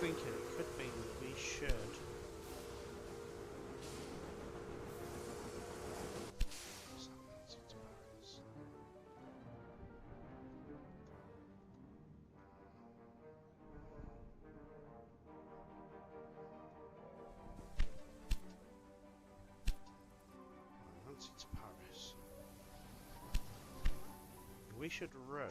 Thinking it could be we should Nancy to Paris. We should run.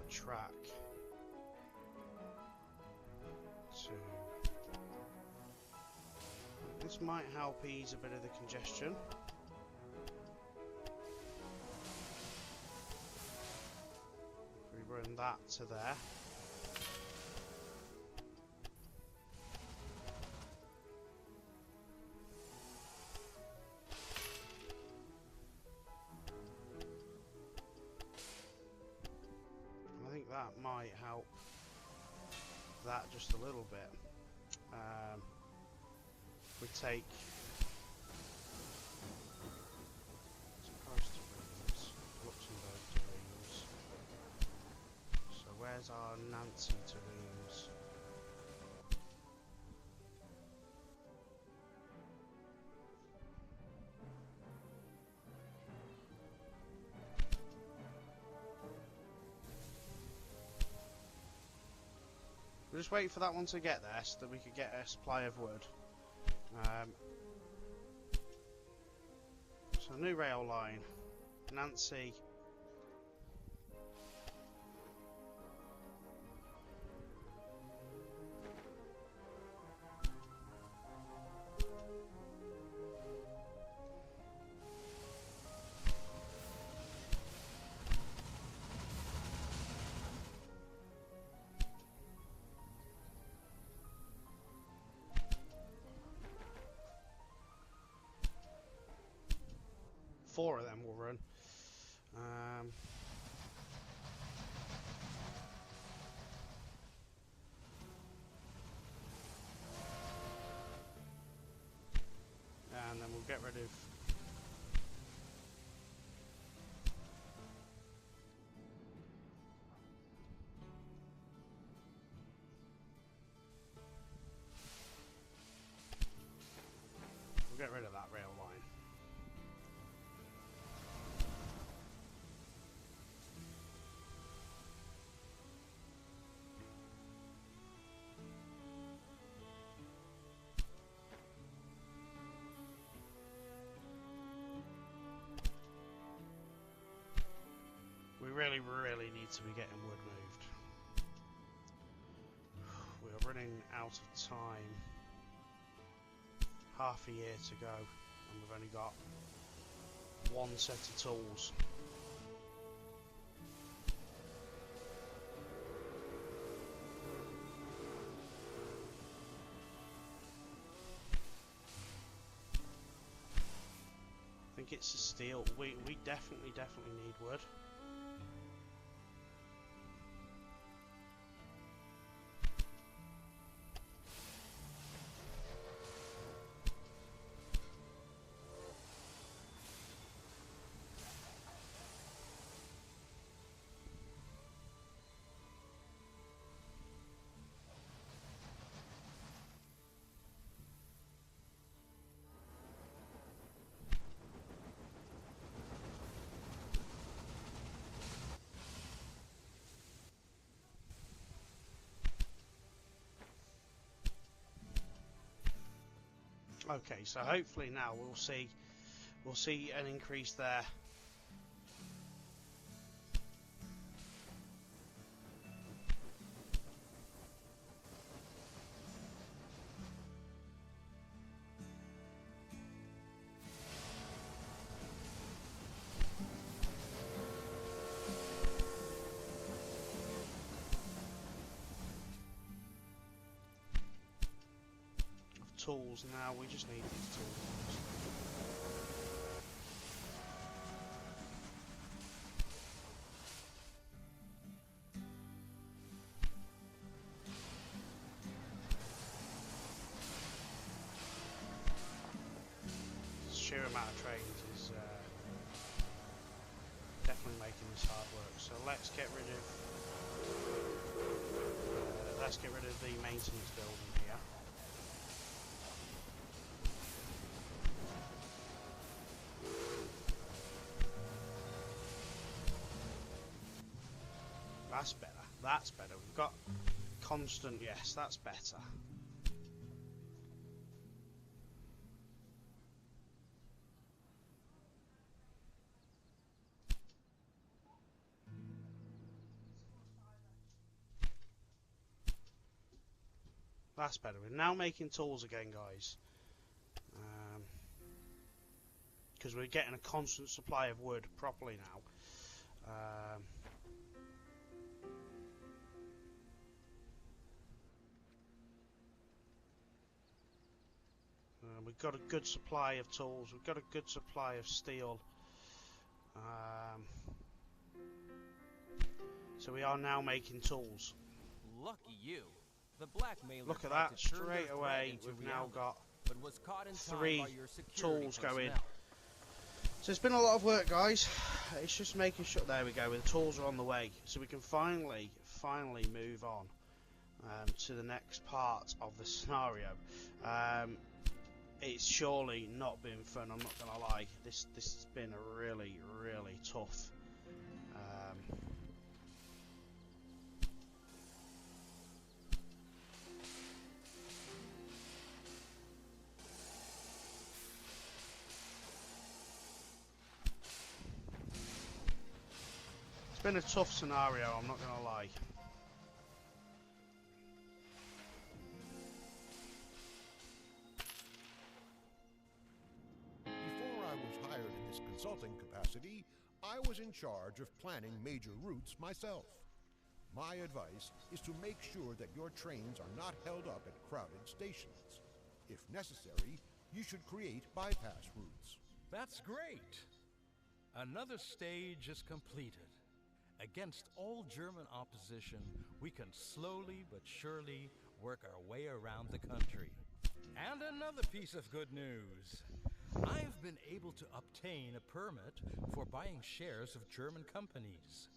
Track to this might help ease a bit of the congestion. If we run that to there. That might help that just a little bit. We take Paris to Rheims, Luxembourg to Rheims. So where's our Nancy to Rheims? We'll just wait for that one to get there so that we could get a supply of wood. So new rail line, Nancy. Four of them will run. And then we'll get rid of that rail line. We really need to be getting wood moved. We're running out of time. Half a year to go, and we've only got one set of tools. I think it's the steel. We definitely need wood. Okay, so hopefully now we'll see an increase there. Tools now, we just need these tools. Sheer amount of trains is definitely making this hard work. So let's get rid of the maintenance building here. That's better. That's better. We've got constant. Yes, that's better. That's better. We're now making tools again, guys. Because we're getting a constant supply of wood properly now. We've got a good supply of tools. We've got a good supply of steel. So we are now making tools.
Lucky you. The blackmailer
Look at
tried
that.
to turn their
Straight
threat
away,
into
we've now
reality,
got
but was caught in time
3
by your security
tools going.
personnel.
So it's been a lot of work, guys. It's just making sure. There we go. The tools are on the way, so we can finally move on to the next part of the scenario. It's surely not been fun. I'm not gonna lie. This has been a really tough. It's been a tough scenario. I'm not gonna lie.
Consulting capacity, I was in charge of planning major routes myself. My advice is to make sure that your trains are not held up at crowded stations. If necessary, you should create bypass routes.
That's great! Another stage is completed. Against all German opposition, we can slowly but surely work our way around the country. And another piece of good news. I've been able to obtain a permit for buying shares of German companies.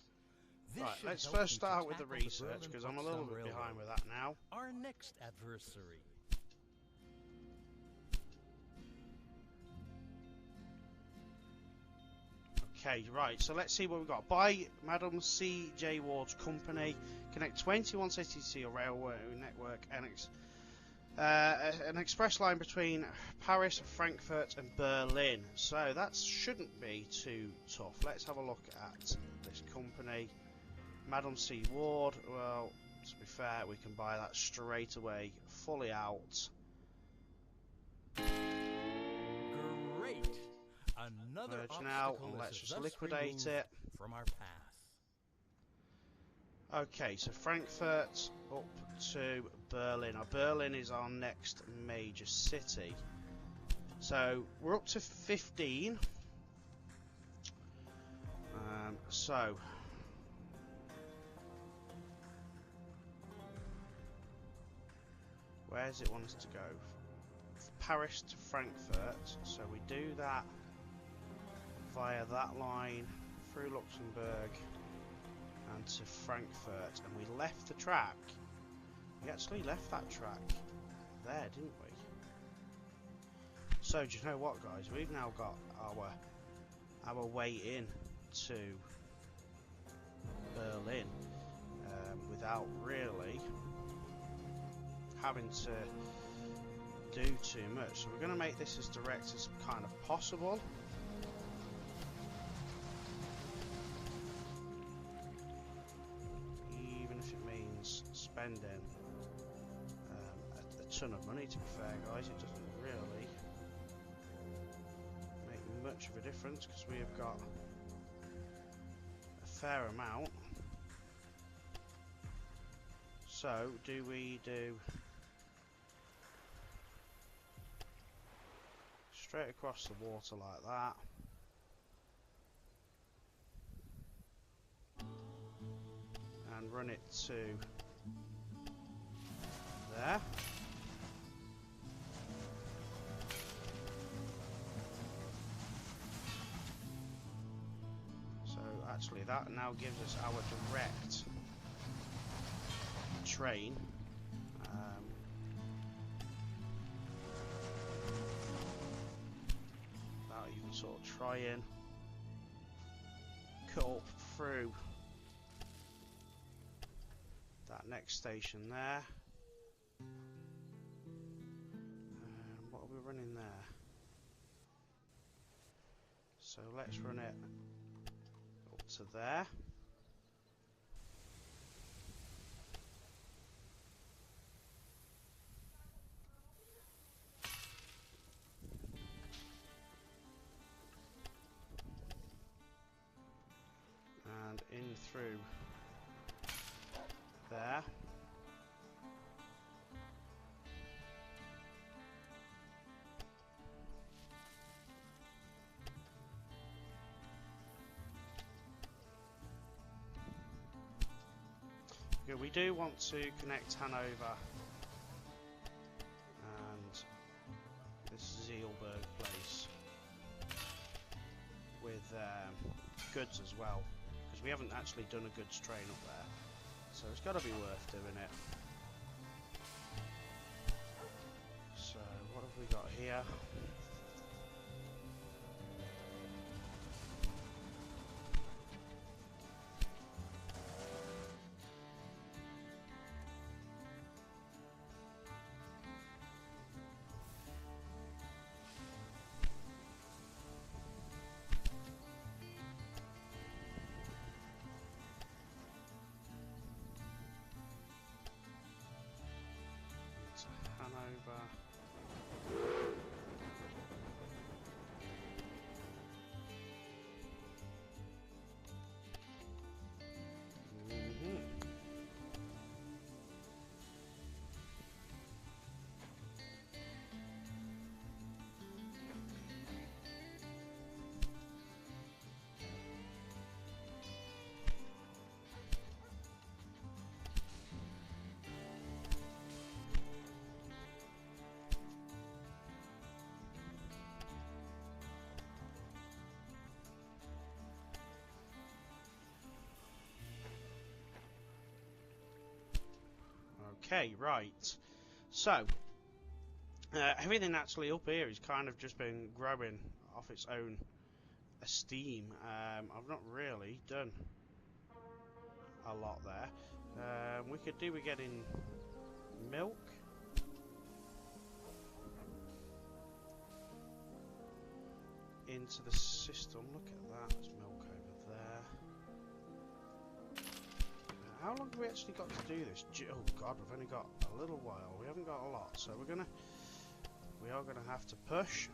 This
Right,
should
let's
help
first
me to
start with the
tackle
research, because I'm a little
Berlin-Potsdam
bit behind
Railroad,
with that now.
our next adversary.
Okay, right, so let's see what we've got. Buy Madam C.J. Ward's company, connect 21 cities to your railway network, and an express line between Paris, Frankfurt and Berlin. So that shouldn't be too tough. Let's have a look at this company. Madam C. Ward, well, to be fair, we can buy that straight away, fully out.
Great! Another
Merge now,
obstacle
and let's
is
just
thus
liquidate
removed
it.
from our path.
Okay, so Frankfurt up to Berlin. Now, Berlin is our next major city. So we're up to 15. So where does it want us to go? Paris to Frankfurt. So we do that via that line through Luxembourg and to Frankfurt, and we left the track. We actually left that track there, didn't we? So do you know what, guys? We've now got our way in to Berlin without really having to do too much. So we're going to make this as direct as kind of possible. Even if it means spending a ton of money, to be fair, guys. It doesn't really make much of a difference because we have got a fair amount. So, do we do straight across the water like that? And run it to there. So, actually, that now gives us our direct train. Without even sort of trying cut up through that next station there. What are we running there? So let's run it up to there. And in through there. Okay, we do want to connect Hanover and this Zeilberg place with goods as well, because we haven't actually done a goods train up there, so it's got to be worth doing it. So what have we got here? Hanover. Okay, right. So, everything actually up here has kind of just been growing off its own esteem. I've not really done a lot there. We could do with getting milk. Into the system. Look at that. There's milk over there. How long have we actually got to do this? Oh god, we've only got a little while. We haven't got a lot, so we are gonna have to push.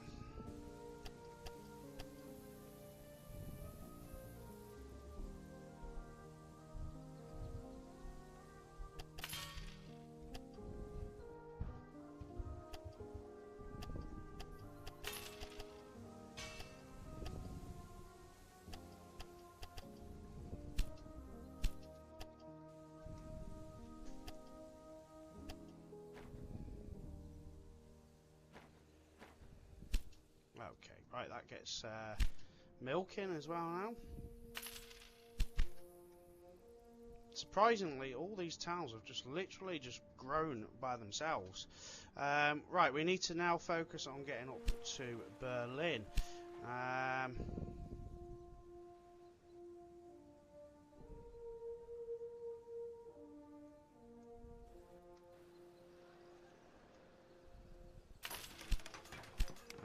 Okay, right, that gets milk in as well now. Surprisingly, all these towns have just literally just grown by themselves. Right, we need to now focus on getting up to Berlin.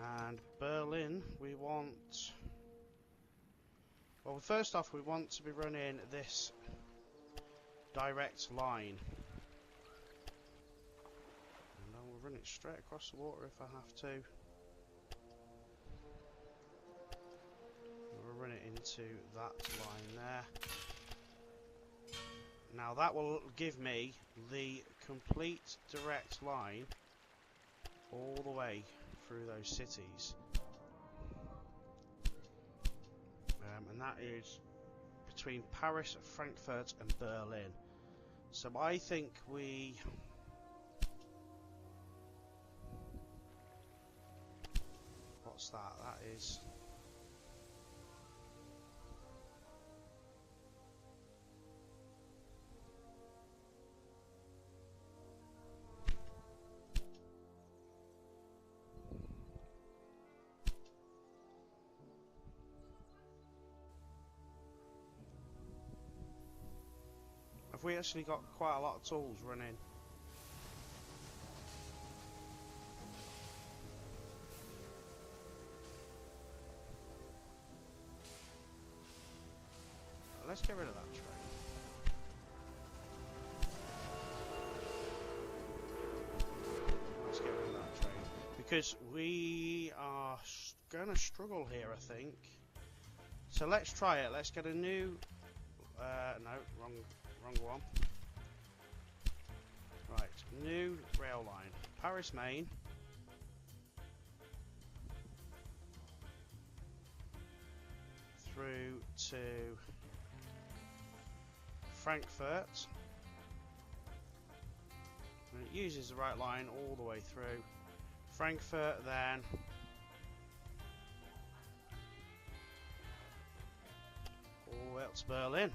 And Berlin, we want... Well, first off, we want to be running this direct line. And I will run it straight across the water if I have to. We'll run it into that line there. Now that will give me the complete direct line all the way through those cities. And that is between Paris, Frankfurt and Berlin. So I think we... What's that? That is... Have we actually got quite a lot of tools running? Let's get rid of that train. Let's get rid of that train. Because we are going to struggle here, I think. So let's try it. Let's get a new... no, wrong one. Right, new rail line. Paris Main. Through to Frankfurt. And it uses the right line all the way through. Frankfurt, then all the way up to Berlin.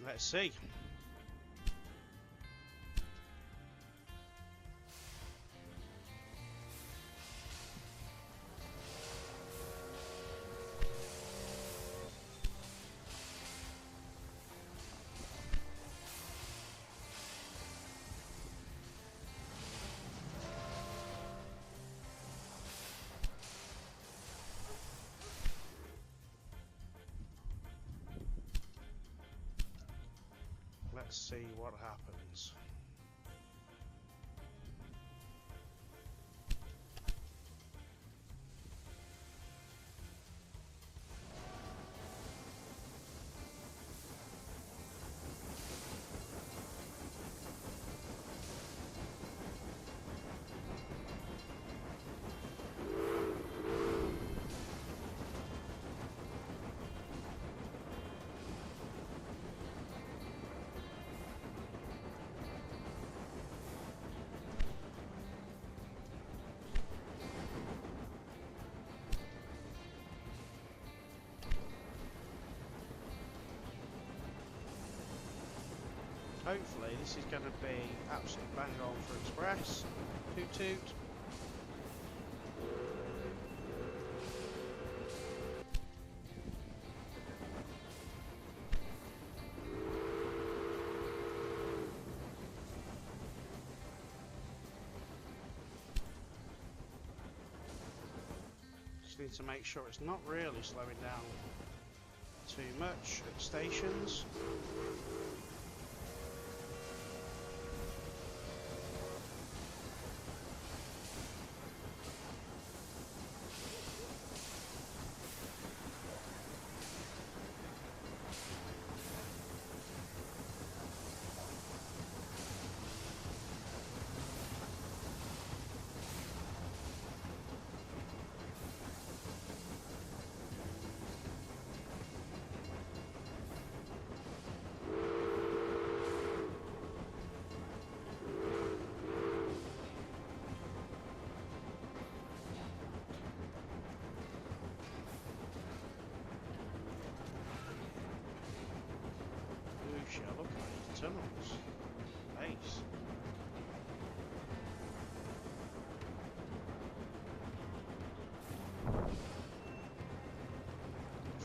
Let's see. Let's see what happens. Hopefully this is going to be absolutely bang on for Express. Toot toot. Just need to make sure it's not really slowing down too much at stations.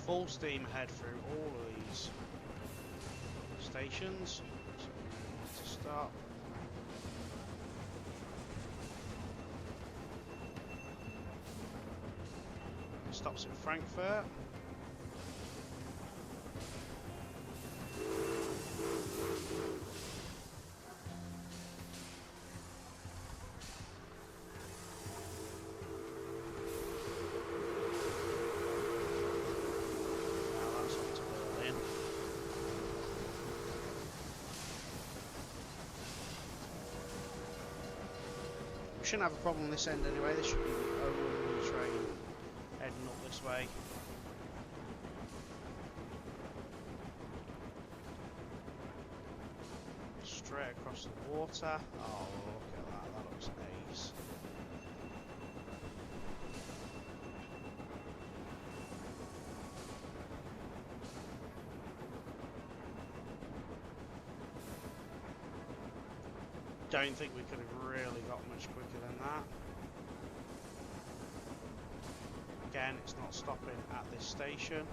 full steam ahead through all of these stations. So we need to stop. Stops in Frankfurt. Shouldn't have a problem on this end anyway. This should be the only train heading up this way. Straight across the water. Oh, look at that. That looks ace. Don't think we could have really got much quicker than that. Again, it's not stopping at this station,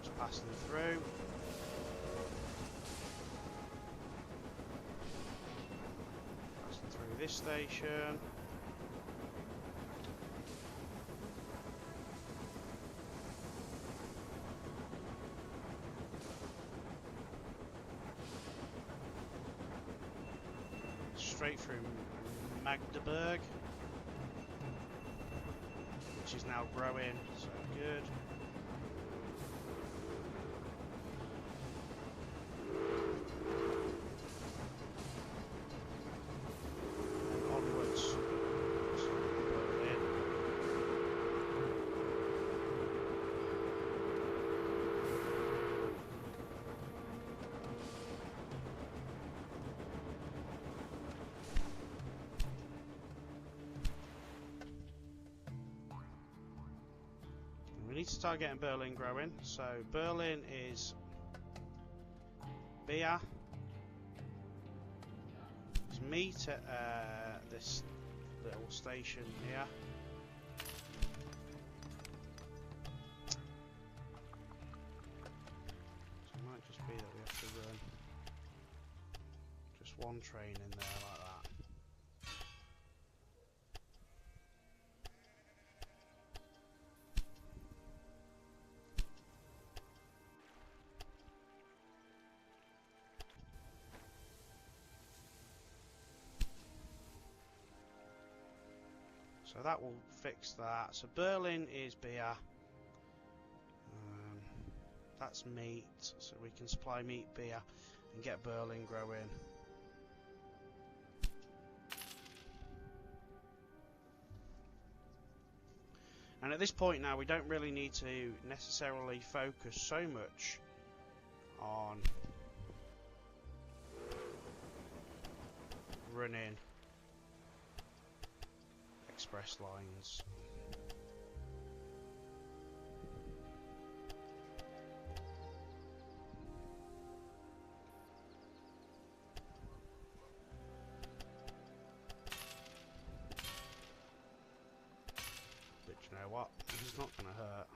just passing through. Passing through this station. Straight through Magdeburg, which is now growing, so good. And onwards to Berlin. We need to start getting Berlin growing. So Berlin is beer. Let's meet at this little station here. So it might just be that we have to run just one train in there like that. So that will fix that. So Berlin is beer. That's meat. So we can supply meat, beer, and get Berlin growing. And at this point now, we don't really need to necessarily focus so much on running express lines. But you know what? It's not going to hurt.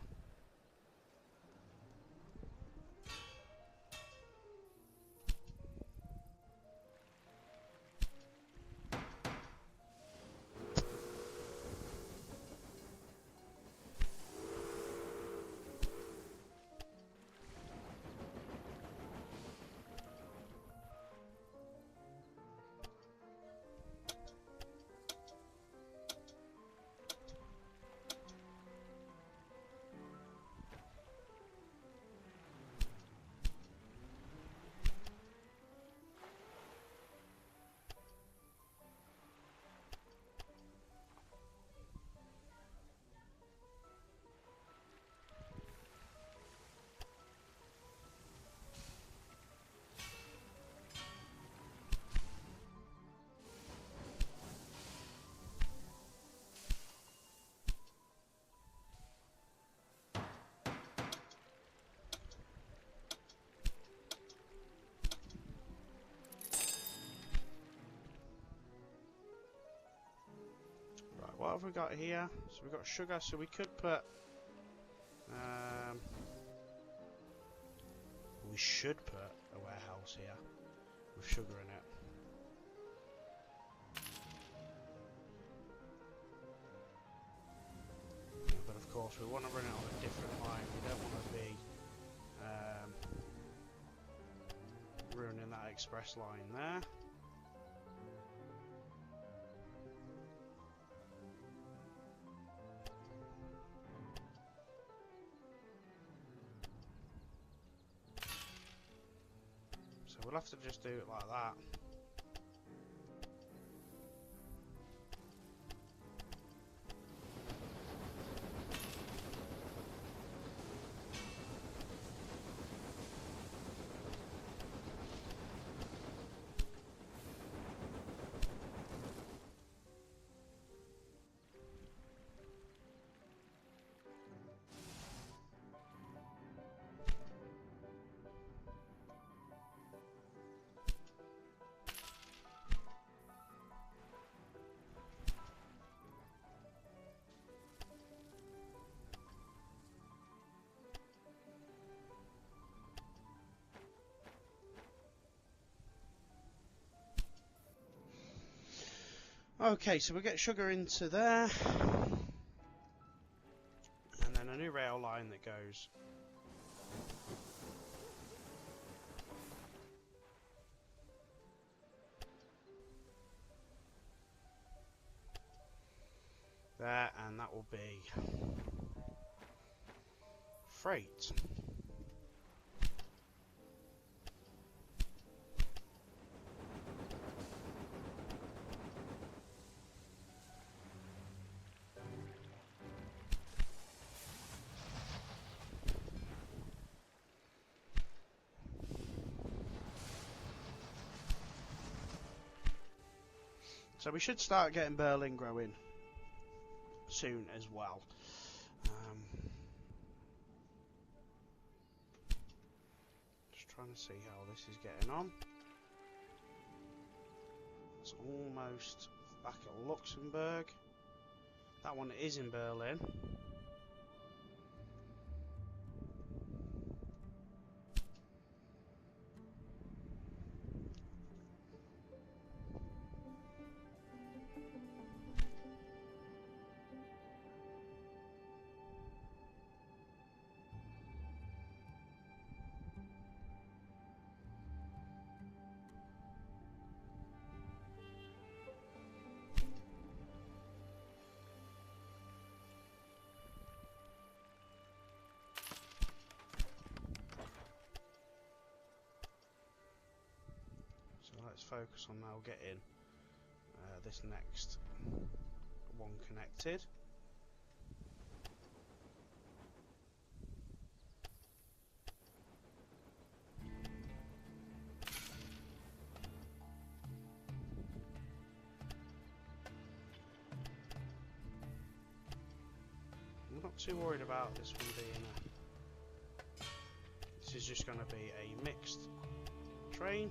What have we got here? So we've got sugar, so we could put We should put a warehouse here with sugar in it. But of course we want to run it on a different line. We don't want to be ruining that express line there. So we'll have to just do it like that. Okay, so we get sugar into there, and then a new rail line that goes there, and that will be freight. So we should start getting Berlin growing soon as well. Just trying to see how this is getting on. It's almost back at Luxembourg. That one is in Berlin. Let's focus on now getting this next one connected. I'm not too worried about this one being this is just going to be a mixed train.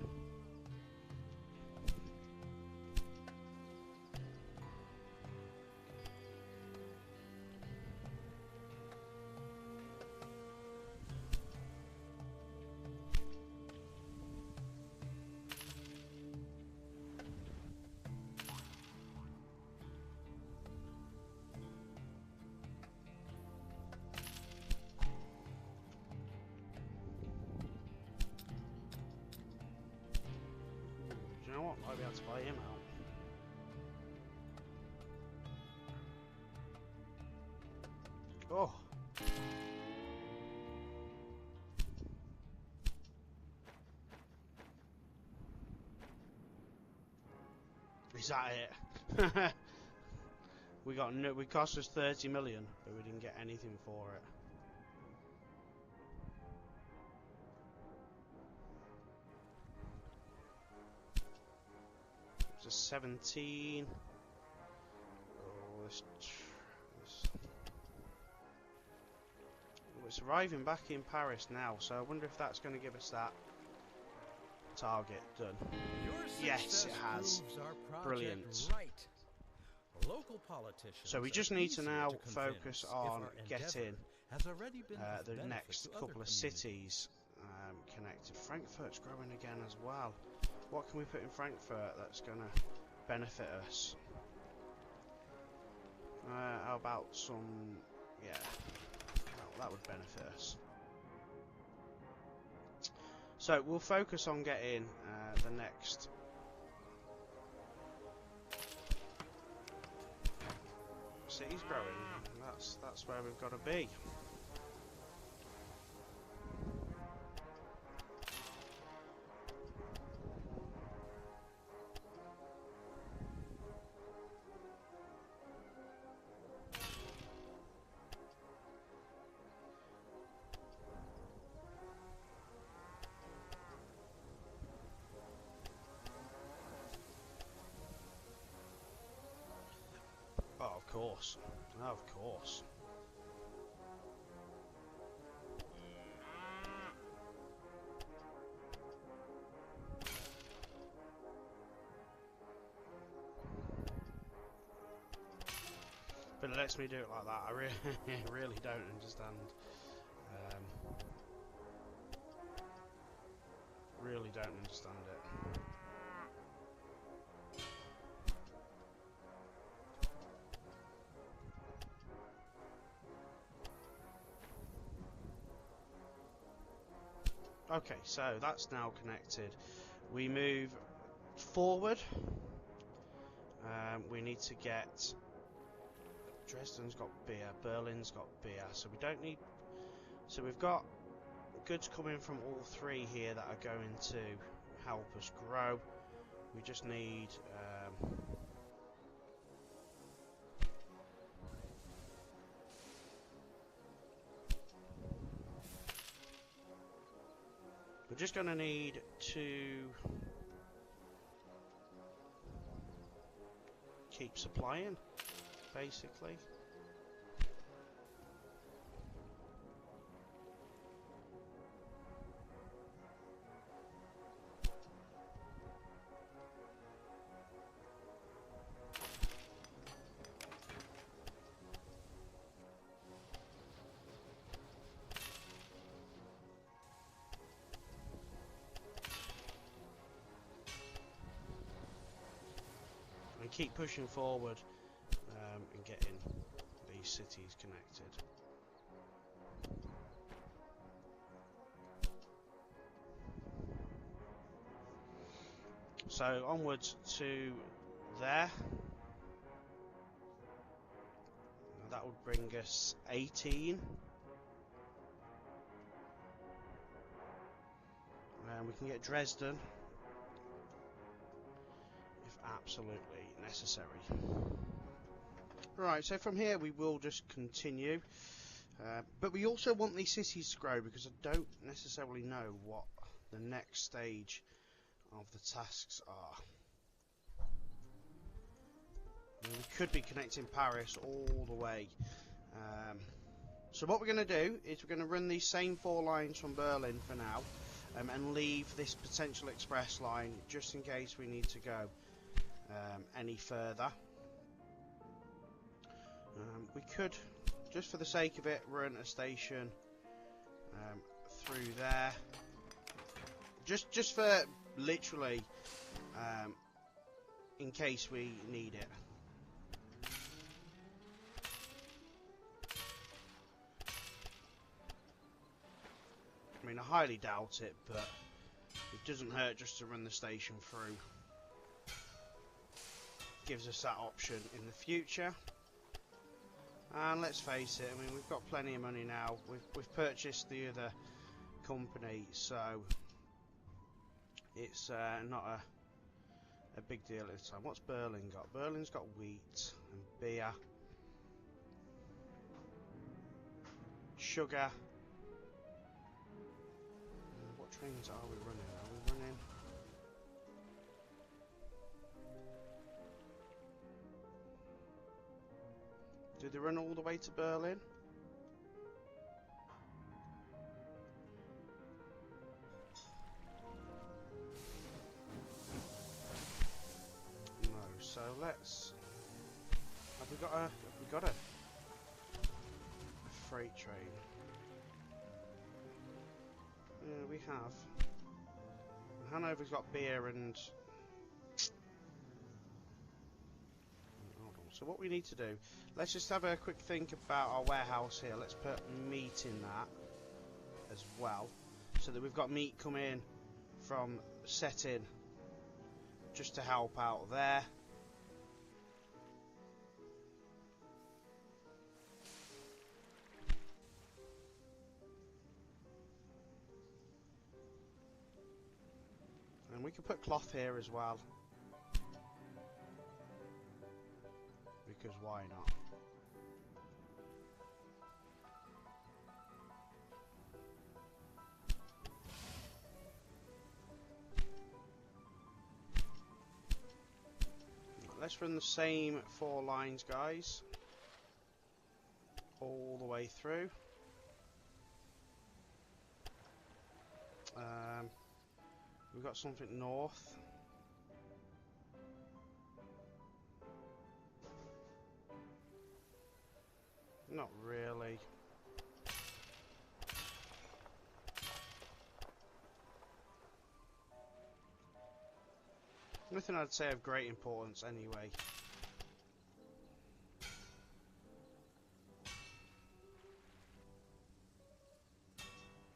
You know what? Might be able to buy him out. Oh. Is that it? We cost us 30 million, but we didn't get anything for it. It's a 17. Oh, it's arriving back in Paris now, so I wonder if that's going to give us that target done. Yes, it has. Brilliant.
Right. Local politicians
So we just need to now focus on getting the next couple of cities connected. Frankfurt's growing again as well. What can we put in Frankfurt that's going to benefit us? How about some... yeah, that would benefit us. So we'll focus on getting the next city's growing. That's where we've got to be. Oh, of course. Oh, of course. But it lets me do it like that. I really don't understand. Really don't understand it. Okay, so that's now connected. We move forward. We need to get... Dresden's got beer, Berlin's got beer, so we don't need... So we've got goods coming from all three here that are going to help us grow. We just need... we're just going to need to keep supplying, basically. And keep pushing forward and getting these cities connected. So onwards to there. That would bring us 18. And we can get Dresden if absolutely necessary. Right, so from here we will just continue. But we also want these cities to grow because I don't necessarily know what the next stage of the tasks are. I mean, we could be connecting Paris all the way. So what we're going to do is we're going to run these same 4 lines from Berlin for now, and leave this potential express line just in case we need to go any further. We could, just for the sake of it, run a station through there, just for literally in case we need it. I mean, I highly doubt it, but it doesn't hurt just to run the station through. Gives us that option in the future. And let's face it, I mean, we've got plenty of money now. We've purchased the other company, so it's not a big deal at this time. What's Berlin got? Berlin's got wheat and beer, sugar. What trains are we running? Are we running? Do they run all the way to Berlin? No. So let's. Have we got a freight train? We have. Hanover's got beer and... Hold on. So what we need to do, let's just have a quick think about our warehouse here. Let's put meat in that as well, so that we've got meat coming in from setting just to help out there. And we can put cloth here as well, because why not? Let's run the same 4 lines, guys, all the way through. We've got something north. Not really. Nothing I'd say of great importance anyway.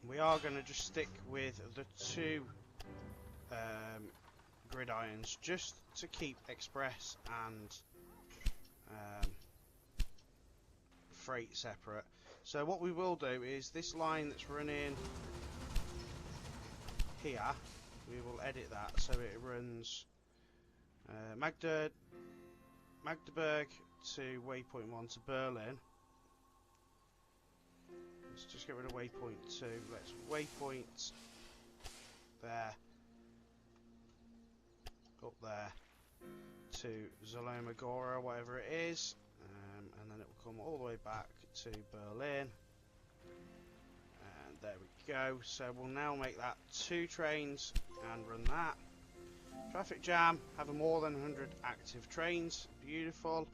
We are going to just stick with the 2 gridirons just to keep express and freight separate. So what we will do is this line that's running here, we will edit that so it runs Magdeburg to waypoint 1 to Berlin. Let's just get rid of waypoint 2. Let's waypoint there, up there to Zolomagora, whatever it is, and then it will come all the way back to Berlin. And there we go. So we'll now make that 2 trains and run that. Traffic jam, having more than 100 active trains. Beautiful.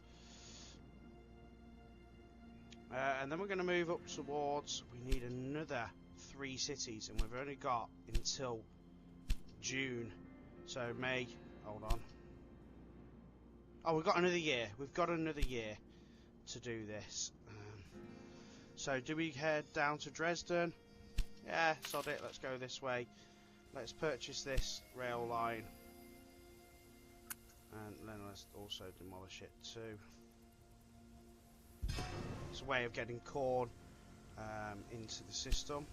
And then we're going to move up towards, we need another 3 cities, and we've only got until June. So May, hold on. Oh, we've got another year. We've got another year to do this. So do we head down to Dresden? Yeah, sod it, let's go this way. Let's purchase this rail line. And then let's also demolish it too. It's a way of getting corn into the system.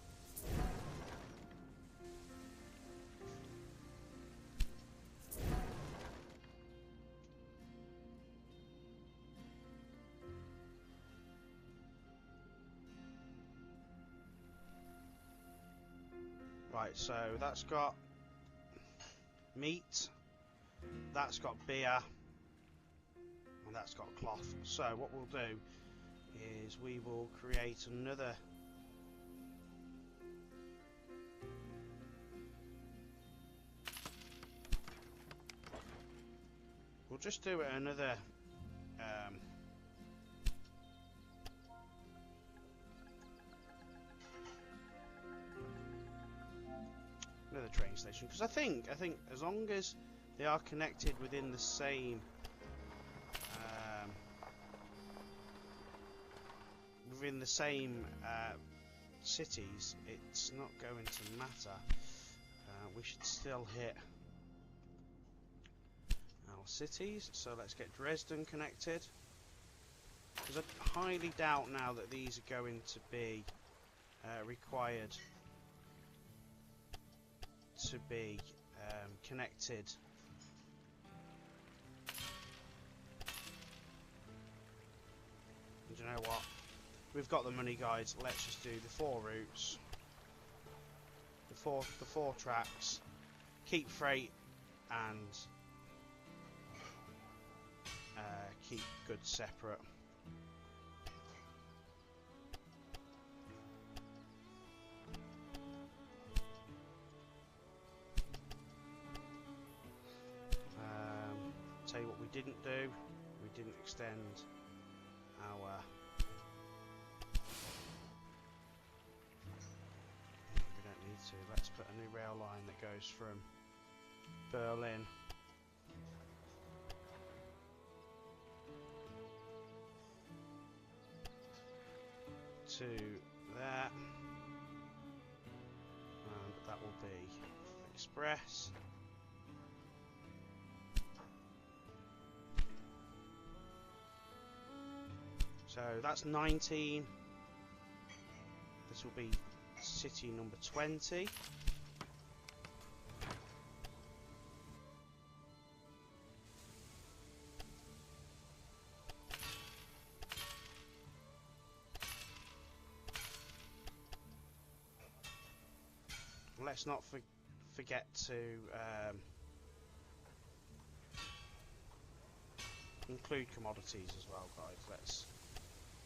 Right, so that's got meat, that's got beer, and that's got cloth. So what we'll do is we will create another we'll just do it another another train station, because I think as long as they are connected within the same cities, it's not going to matter. We should still hit our cities, so let's get Dresden connected, because I highly doubt now that these are going to be required to be connected. And you know what? We've got the money, guys. Let's just do the 4 routes, the four tracks. Keep freight and keep goods separate. Tell you what we didn't do. We didn't extend our we don't need to. Let's rail line that goes from Berlin to there, and that will be express. So that's 19. This will be city number 20. Let's not forget to include commodities as well, guys. Let's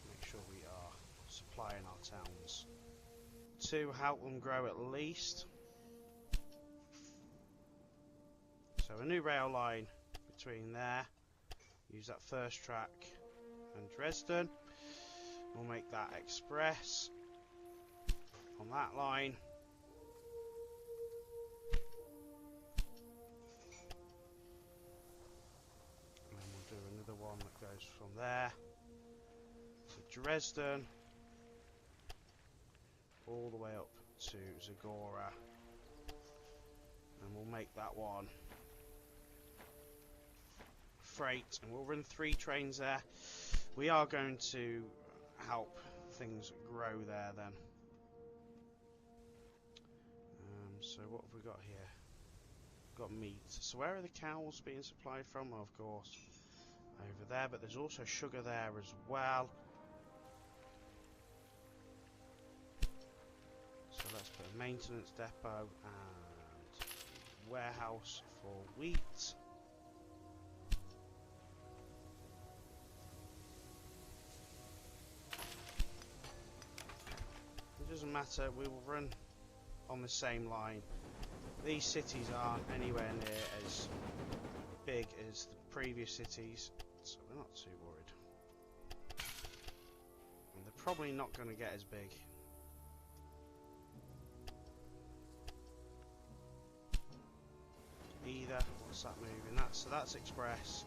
make sure we are supplying our towns to help them grow at least. So a new rail line between there. Use that first track and Dresden. We'll make that express on that line. One that goes from there to Dresden all the way up to Zagora, and we'll make that one freight, and we'll run 3 trains there. We are going to help things grow there then. So what have we got here? We've got meat. So where are the cows being supplied from? Well, of course over there, but there's also sugar there as well. So let's put a maintenance depot and warehouse for wheat. It doesn't matter, we will run on the same line. These cities aren't anywhere near as big as the previous cities, so we're not too worried. And they're probably not going to get as big. Either. What's that moving? That's express.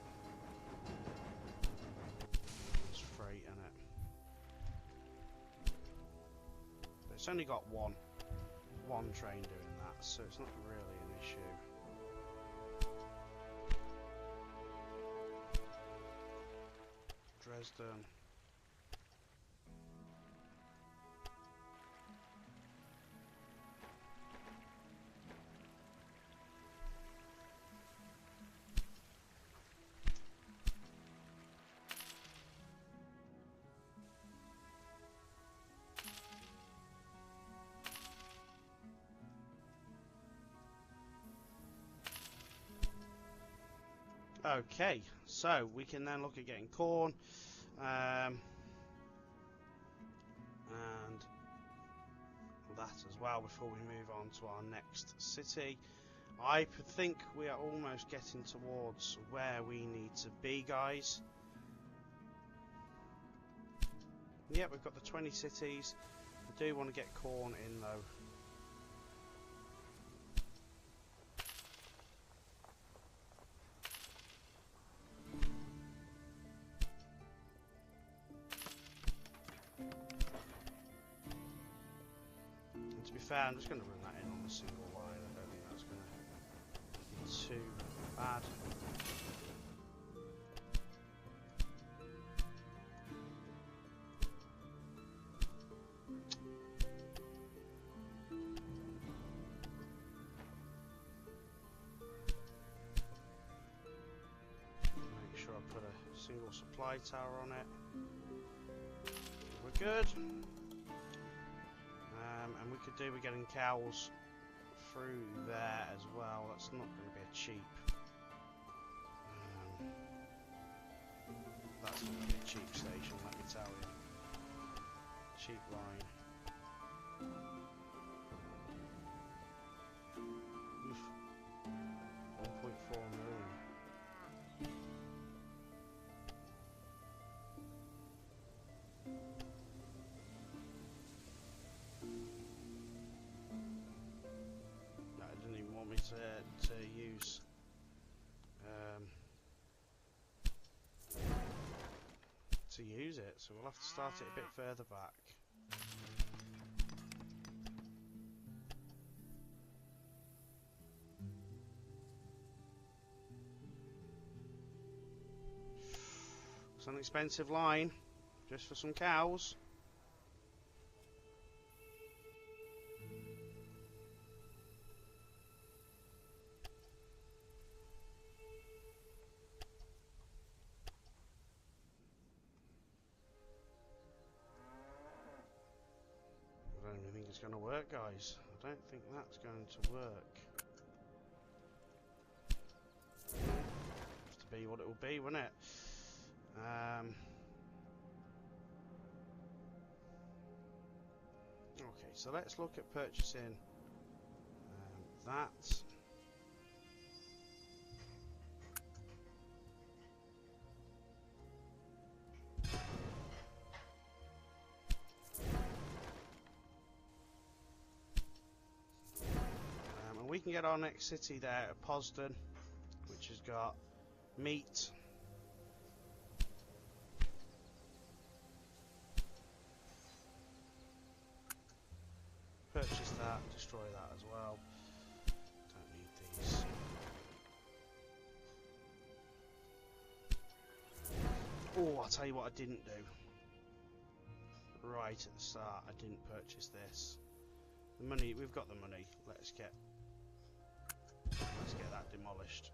It's freight, isn't it? But it's only got one train doing that, so it's not really an issue. Dresden. Okay, so we can then look at getting corn, and that as well before we move on to our next city. I think we are almost getting towards where we need to be, guys. Yep, we've got the 20 cities. I do want to get corn in though. I'm just going to run that in on a single line. I don't think that's going to be too bad. Make sure I put a single supply tower on it. We're good. And we could do with getting cows through there as well. That's not going to be a cheap. That's not going to be a cheap station, let me tell you. Cheap line. Oof. 1.4 million. to use. To use it, so we'll have to start it a bit further back. It's an expensive line, just for some cows. I don't even think it's going to work, guys. I don't think that's going to work. Has to be what it will be, won't it? Okay, so let's look at purchasing that. And we can get our next city there at Posden, which has got meat. Purchase that, destroy that as well. Don't need these. Oh, I'll tell you what I didn't do. Right at the start, I didn't purchase this. The money, we've got the money. Let's get that demolished.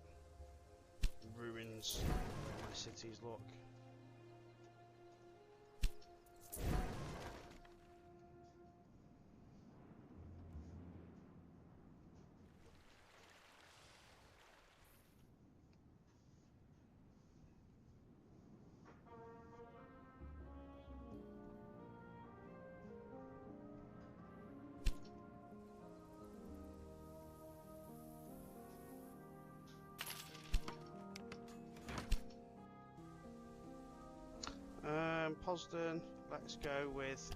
Ruins where my cities look. Posden, let's go with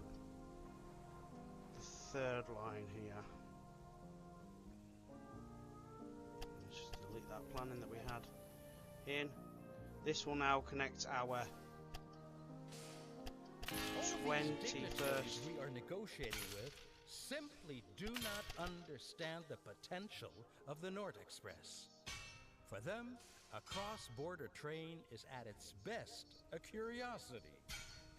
the third line here. Let's just delete that planning that we had in. This will now connect our 21st.
We are negotiating with simply do not understand the potential of the Nord Express. For them, a cross-border train is at its best a curiosity,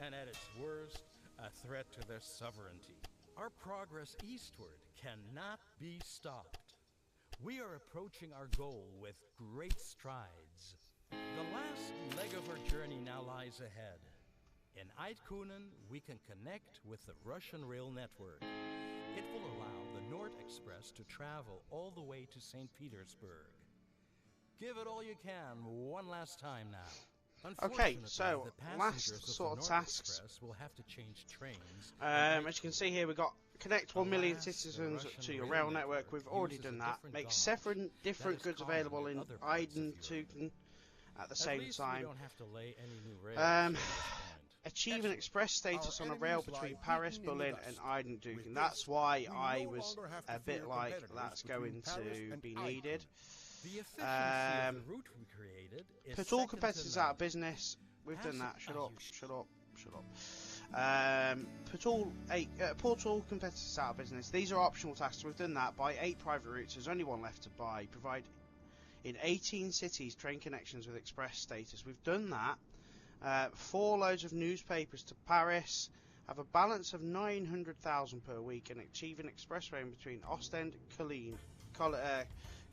and at its worst, a threat to their sovereignty. Our progress eastward cannot be stopped. We are approaching our goal with great strides. The last leg of our journey now lies ahead. In Eidkunen, we can connect with the Russian rail network. It will allow the Nord Express to travel all the way to St. Petersburg. Give it all you can one last time now.
Okay, so last sort of tasks.
Will have to change trains.
As you can see here, we've got connect 1 million citizens to your rail network. We've already done that. Make 7 different goods available in Eidkunen at the same time. Achieve an express status on a rail between Paris, Berlin and Eidkunen. That's why I was a bit like, that's going to be needed.
The efficiency of the route we created is
put all competitors out of business. We've done that. Shut up. Put all competitors out of business. These are optional tasks. We've done that. Buy 8 private routes. There's only one left to buy. Provide in 18 cities train connections with express status. We've done that. 4 loads of newspapers to Paris. Have a balance of 900,000 per week and achieve an express train between Ostend,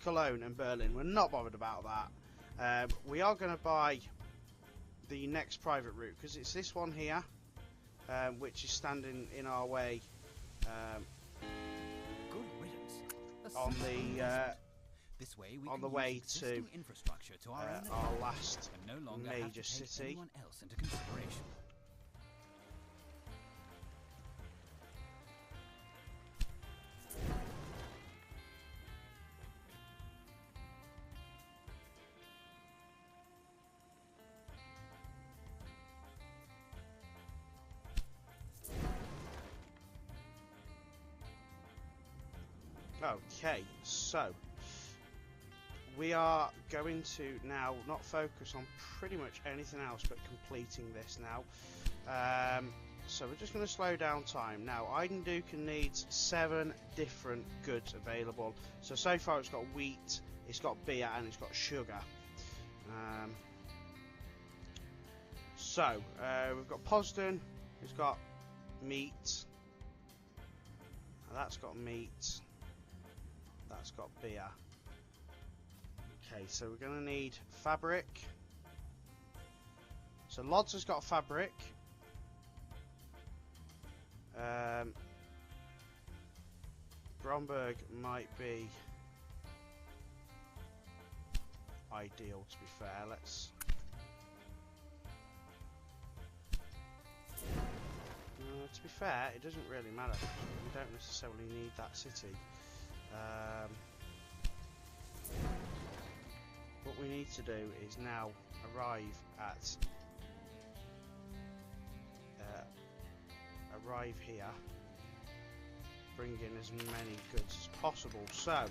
Cologne and Berlin. We're not bothered about that. We are going to buy the next private route because it's this one here, which is standing in our way
Good riddance.
on the
this way we
on
can
the
use
way
existing
to
infrastructure to our own
our
advantage
last
and no longer have
major
to take
city.
anyone else into consideration.
Okay, so we are going to now not focus on pretty much anything else but completing this now. So we're just going to slow down time. Now, Eidenduken needs 7 different goods available. So far it's got wheat, it's got beer, and it's got sugar. We've got Posden, it's got meat. That's got meat. That's got beer. Okay, so we're going to need fabric. So Lodz has got fabric. Bromberg might be ideal, to be fair. To be fair, it doesn't really matter. We don't necessarily need that city. What we need to do is now arrive here, bring in as many goods as possible. So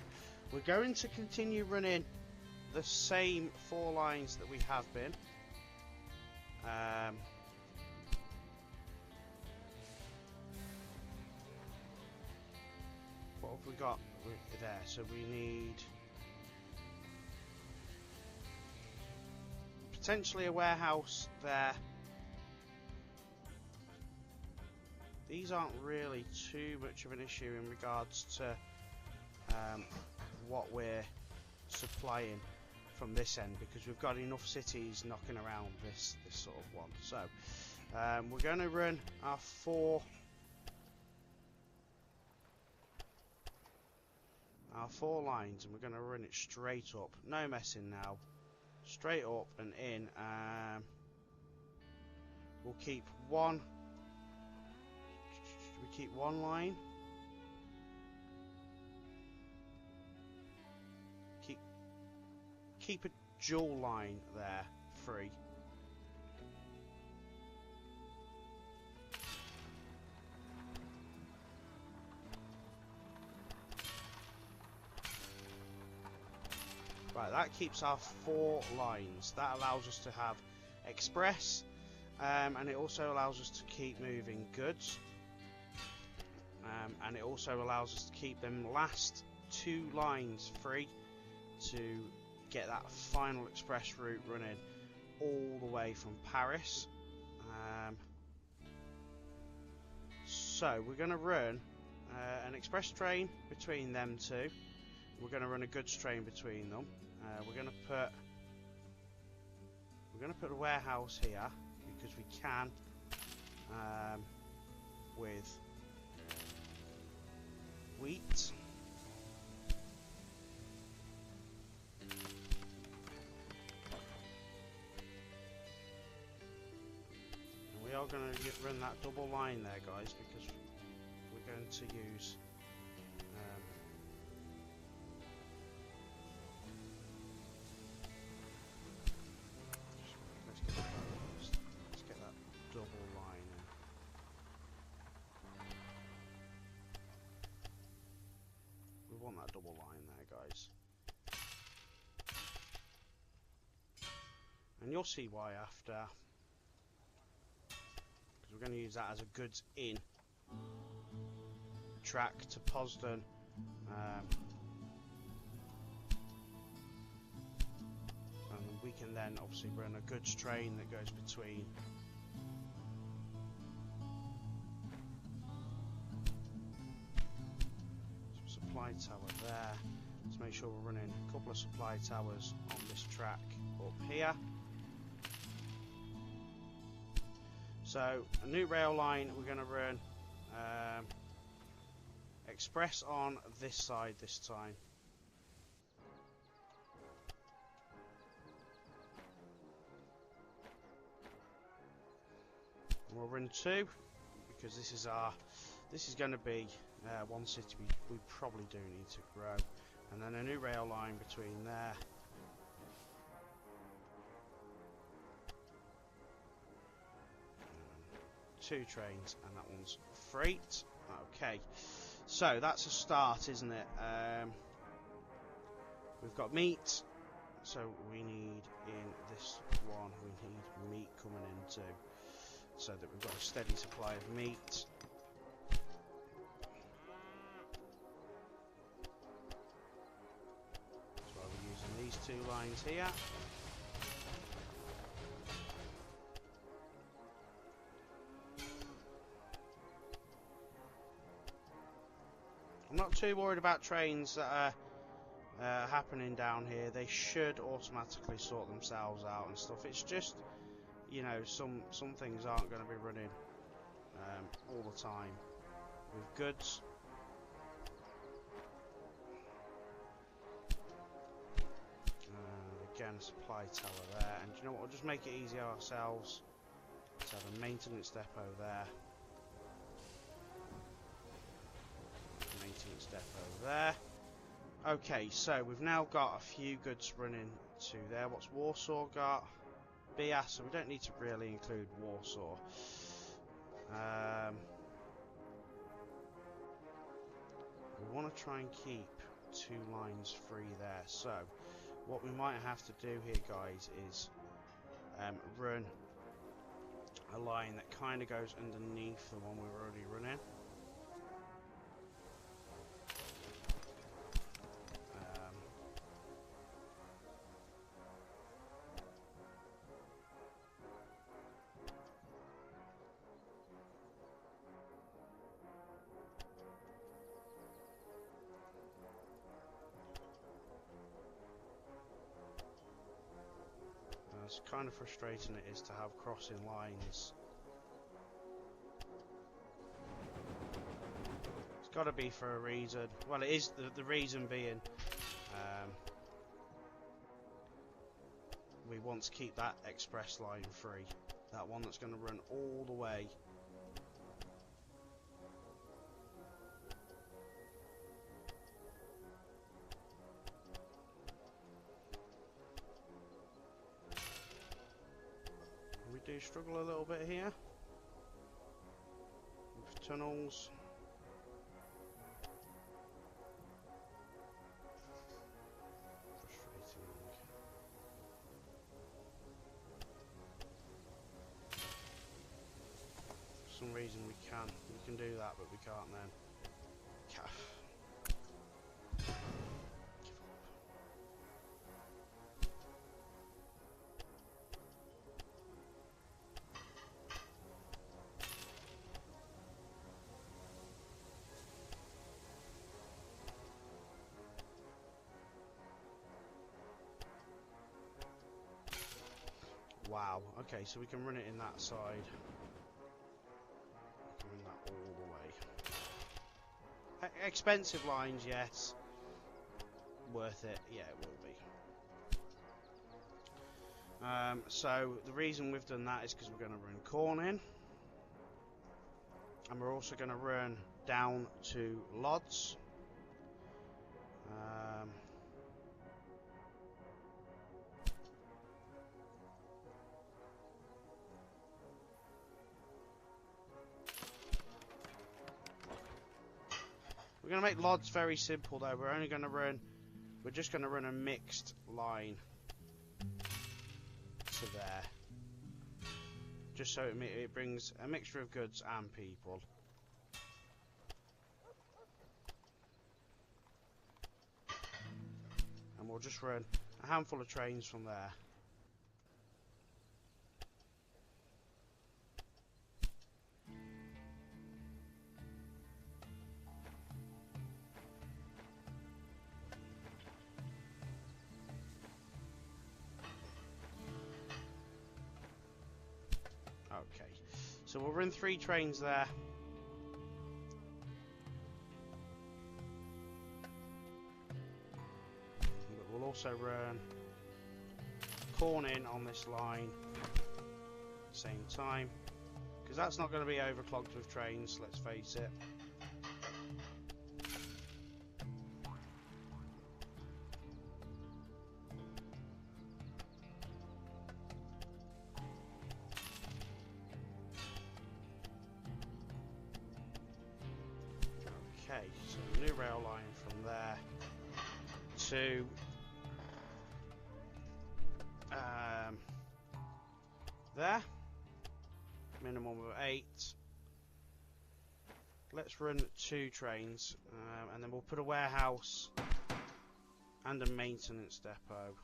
we're going to continue running the same 4 lines that we have been. What have we got there? So we need potentially a warehouse there. These aren't really too much of an issue in regards to what we're supplying from this end, because we've got enough cities knocking around this sort of one. So we're going to run our 4 lines, and we're going to run it straight up, no messing now, straight up and in. We'll keep one. Should we keep one line? Keep a dual line there, free. Right, that keeps our 4 lines. That allows us to have express, and it also allows us to keep moving goods, and it also allows us to keep them last 2 lines free to get that final express route running all the way from Paris. So we're going to run an express train between them 2. We're going to run a goods train between them. We're going to put a warehouse here because we can, with wheat. And we are going to run that double line there, guys, because we're going to use let's get that double line in. We want that double line there, guys. And you'll see why after, because we're going to use that as a goods in track to Posden. And we can then obviously run a goods train that goes between supply tower there. Let's make sure we're running a couple of supply towers on this track up here. So a new rail line, we're going to run express on this side this time. We'll run 2 because this is going to be one city we probably do need to grow, and then a new rail line between there. Two trains, and that one's freight. Okay, so that's a start, isn't it? We've got meat, So we need in this one, we need meat coming in too, so that we've got a steady supply of meat. So we're using these two lines here. I'm not too worried about trains that are happening down here. They should automatically sort themselves out and stuff. It's just, you know, some things aren't going to be running all the time with goods. Again, supply tower there, and you know what, we'll just make it easier ourselves. Let's have a maintenance depot there, maintenance depot there. Okay, so we've now got a few goods running to there. What's Warsaw got? Bias, so we don't need to really include Warsaw. We want to try and keep 2 lines free there. So what we might have to do here, guys, is run a line that kind of goes underneath the one we're already running. It's kind of frustrating it is to have crossing lines. It's got to be for a reason. Well, it is the reason being we want to keep that express line free. That one that's going to run all the way. Do struggle a little bit here with tunnels. Frustrating. For some reason we can do that, but we can't then. Wow, okay, so we can run it in that side. We can run that all the way. Expensive lines, yes. Worth it, yeah, it will be. So the reason we've done that is because we're going to run corn in. And we're also going to run down to Lodz. We're going to make Lodz very simple though. We're just going to run a mixed line to there. Just so it brings a mixture of goods and people. And we'll just run a handful of trains from there. Okay, so we'll run 3 trains there. But we'll also run corn in on this line at the same time, because that's not going to be overclogged with trains, let's face it. Okay, so new rail line from there to There. Minimum of 8. Let's run 2 trains, and then we'll put a warehouse and a maintenance depot.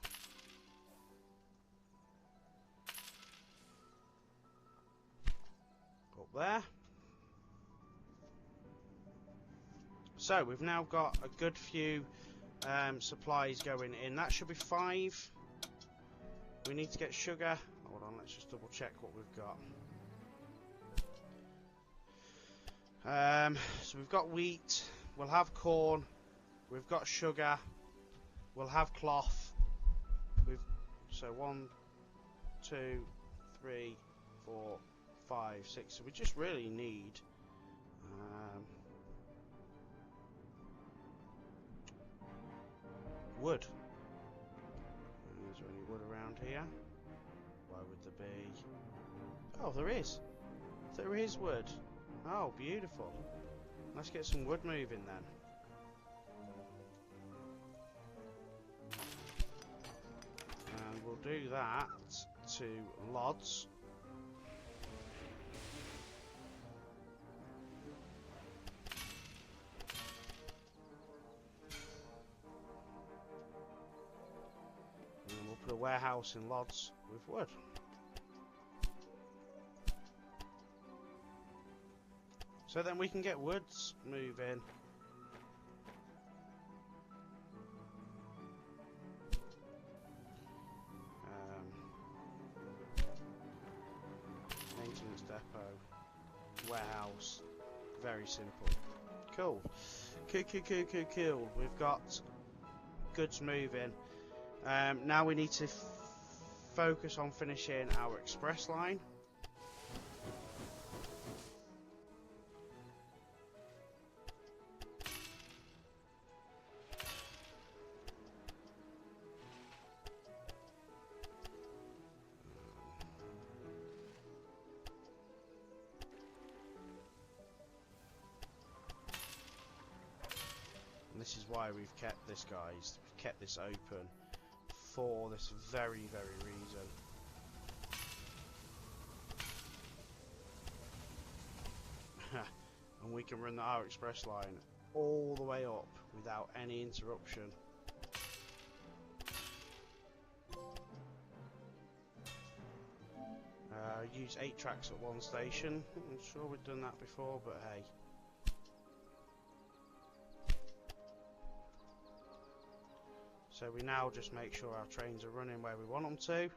Up there. So we've now got a good few supplies going in. That should be 5. We need to get sugar. Hold on, let's just double check what we've got. So we've got wheat, we'll have corn, we've got sugar, we'll have cloth. So 1, 2, 3, 4, 5, 6. So we just really need wood. Is there any wood around here? Why would there be? Oh, there is. There is wood. Oh, beautiful. Let's get some wood moving then. And we'll do that to lods. And we'll put a warehouse in lods with wood. So then we can get woods moving. Maintenance depot, warehouse, very simple. Cool. Cool. We've got goods moving. Now we need to focus on finishing our express line. This is why we've kept this, guys. We've kept this open for this very reason. And we can run our express line all the way up without any interruption. Use 8 tracks at one station. I'm sure we've done that before, but hey. So we now just make sure our trains are running where we want them to.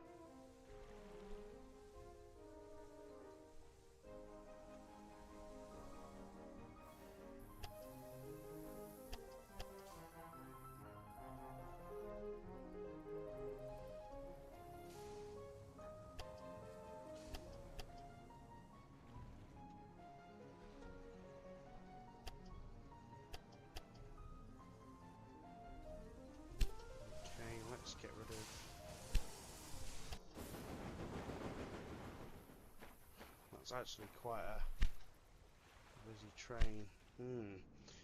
Let's get rid of... That's actually quite a busy train.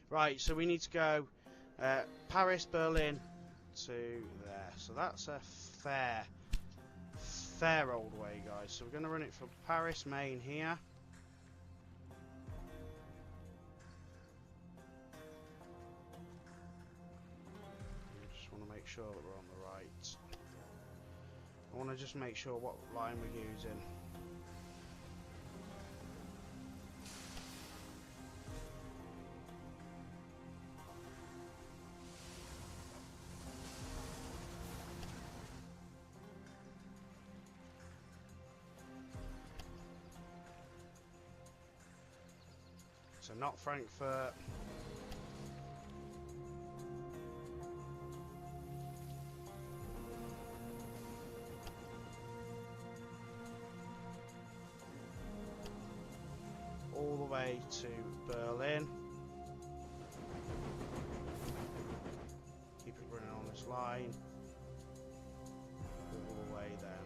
Right, so we need to go Paris, Berlin to there. So that's a fair old way, guys. So we're going to run it from Paris main here. Sure that we're on the right. I want to just make sure what line we're using. So not Frankfurt. All the way to Berlin. Keep it running on this line. All the way then.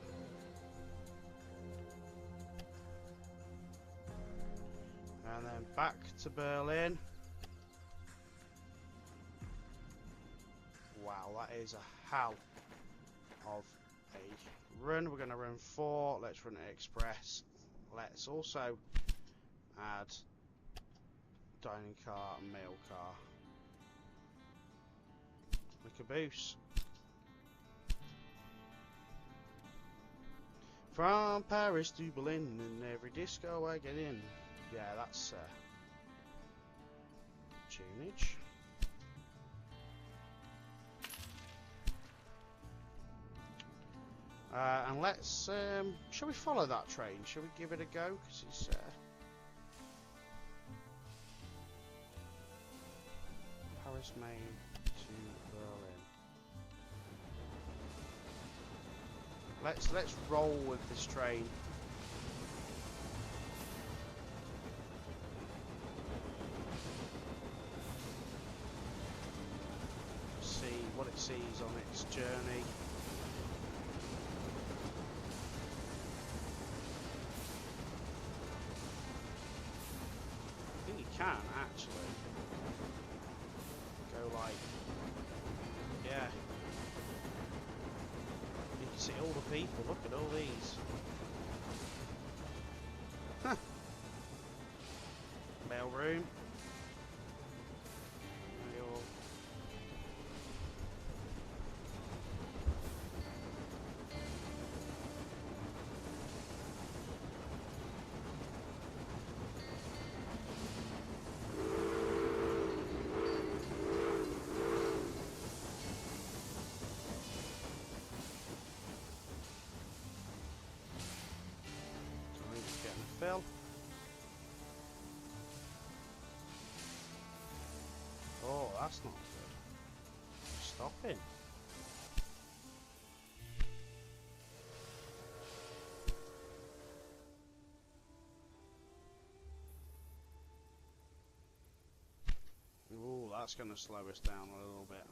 And then back to Berlin. Wow, that is a hell of a run. We're going to run 4. Let's run it express. Let's also add dining car and mail car. The caboose. From Paris to Berlin, in every disco I get in. Yeah, that's tunage. And let's, shall we follow that train? Shall we give it a go? Because it's, Paris, Maine to Berlin. Let's roll with this train. See what it sees on its journey. I think you can actually go like, yeah. You can see all the people. Look at all these. Huh. Mail room. Mail. Fill. Oh, that's not good. Stopping. Ooh, that's going to slow us down a little bit.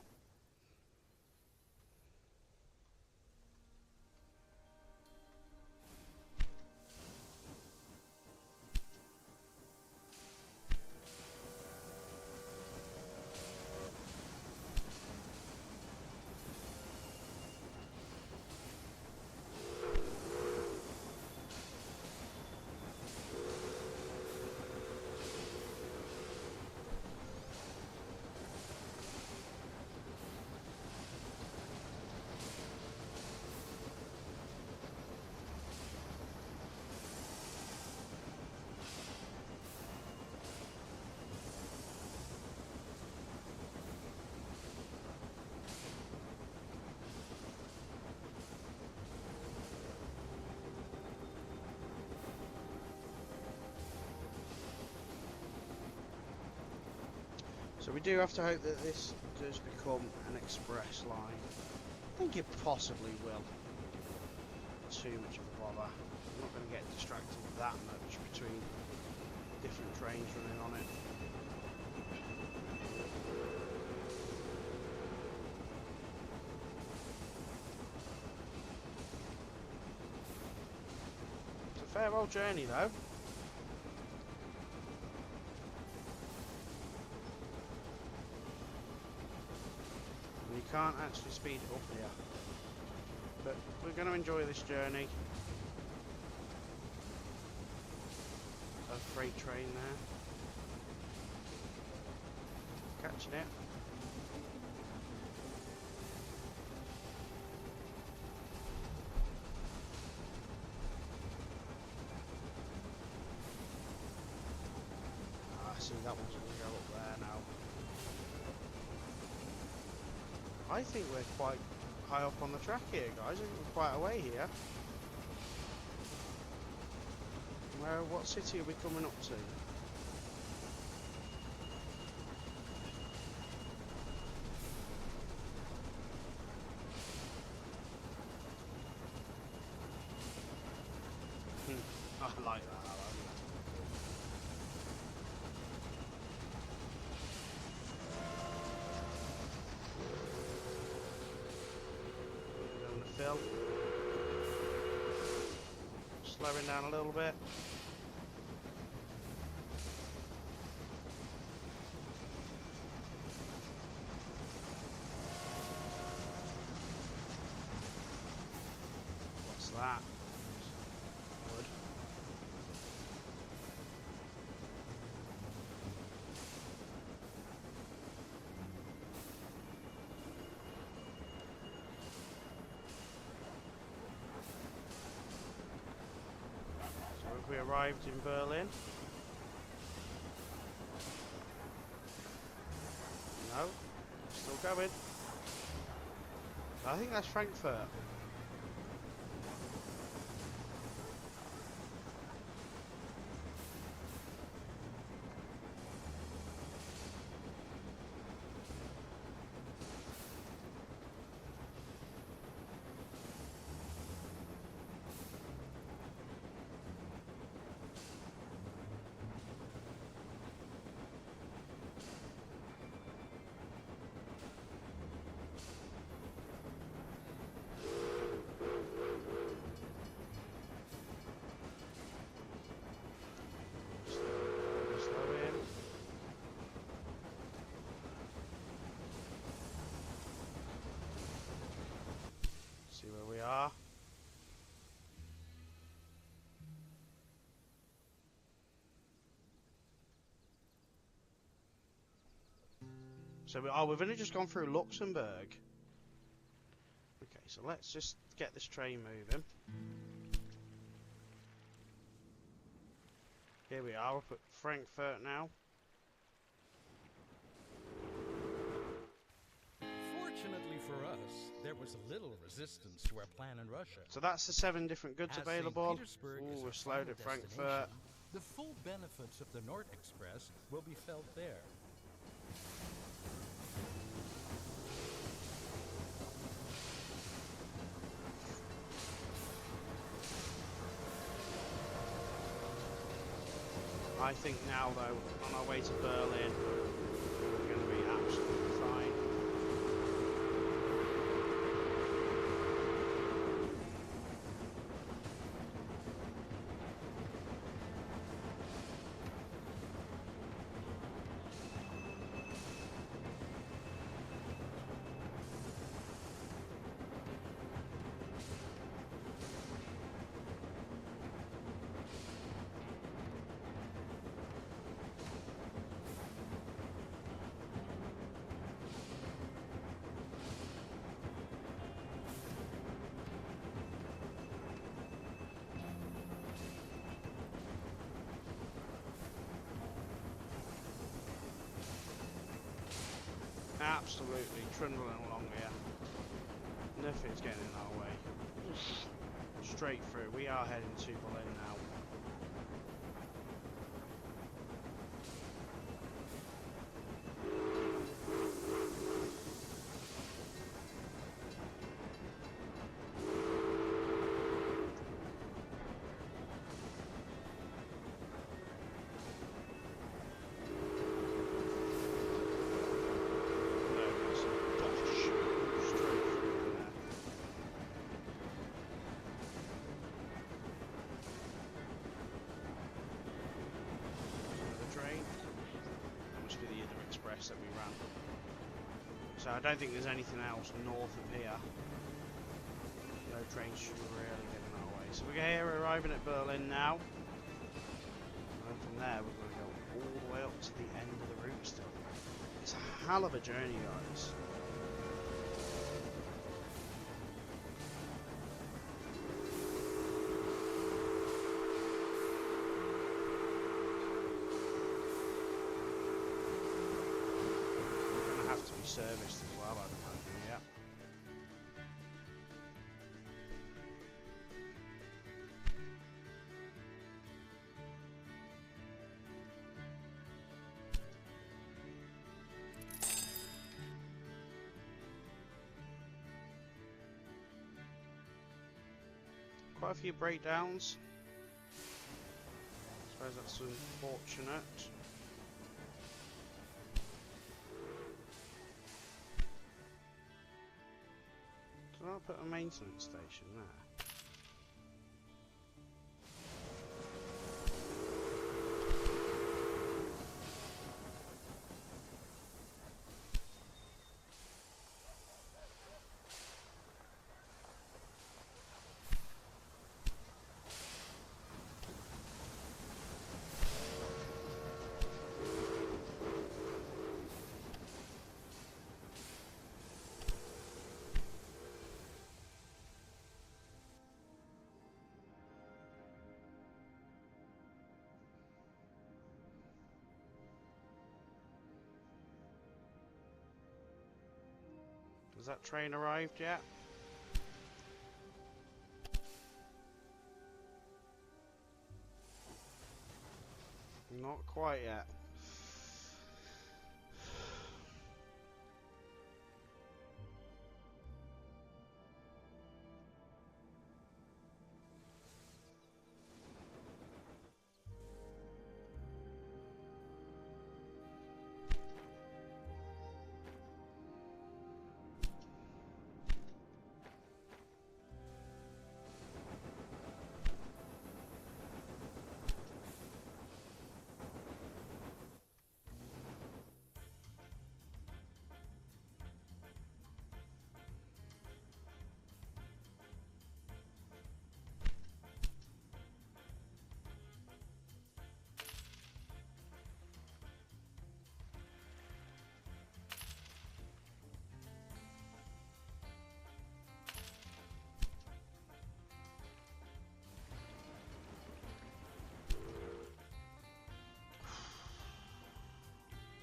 So we do have to hope that this does become an express line. I think it possibly will. Too much of a bother. I'm not going to get distracted that much between different trains running on it. It's a fair old journey though. You can't actually speed it up here, but we're going to enjoy this journey. A freight train there, catching it. I see that one's going to go up there now. I think we're quite high up on the track here, guys. I think we're quite away here. What city are we coming up to? I like that. Fill. Slowing down a little bit. arrived in Berlin? No, still going. I think that's Frankfurt. See where we are. So we've only just gone through Luxembourg. Okay, so let's just get this train moving. Here we are, up at Frankfurt now.
Fortunately for us, there was little resistance to our plan in Russia.
So that's the 7 different goods
As
available.
St. Petersburg is
Ooh,
our
we're slowed
final
at Frankfurt.
destination, the full benefits of the North Express will be felt there.
I think now, though, on our way to Berlin, we're going to be absolutely fine. Absolutely trundling along here. Nothing's getting in our way. Straight through. We are heading to Berlin now. That we ran. So I don't think there's anything else north of here. No trains should really get in our way. So we're here arriving at Berlin now. And from there we're going to go all the way up to the end of the route still. It's a hell of a journey, guys. Serviced as well, I'd imagine, yeah. Quite a few breakdowns. I suppose that's unfortunate. Did I put a maintenance station there? Has that train arrived yet? Not quite yet.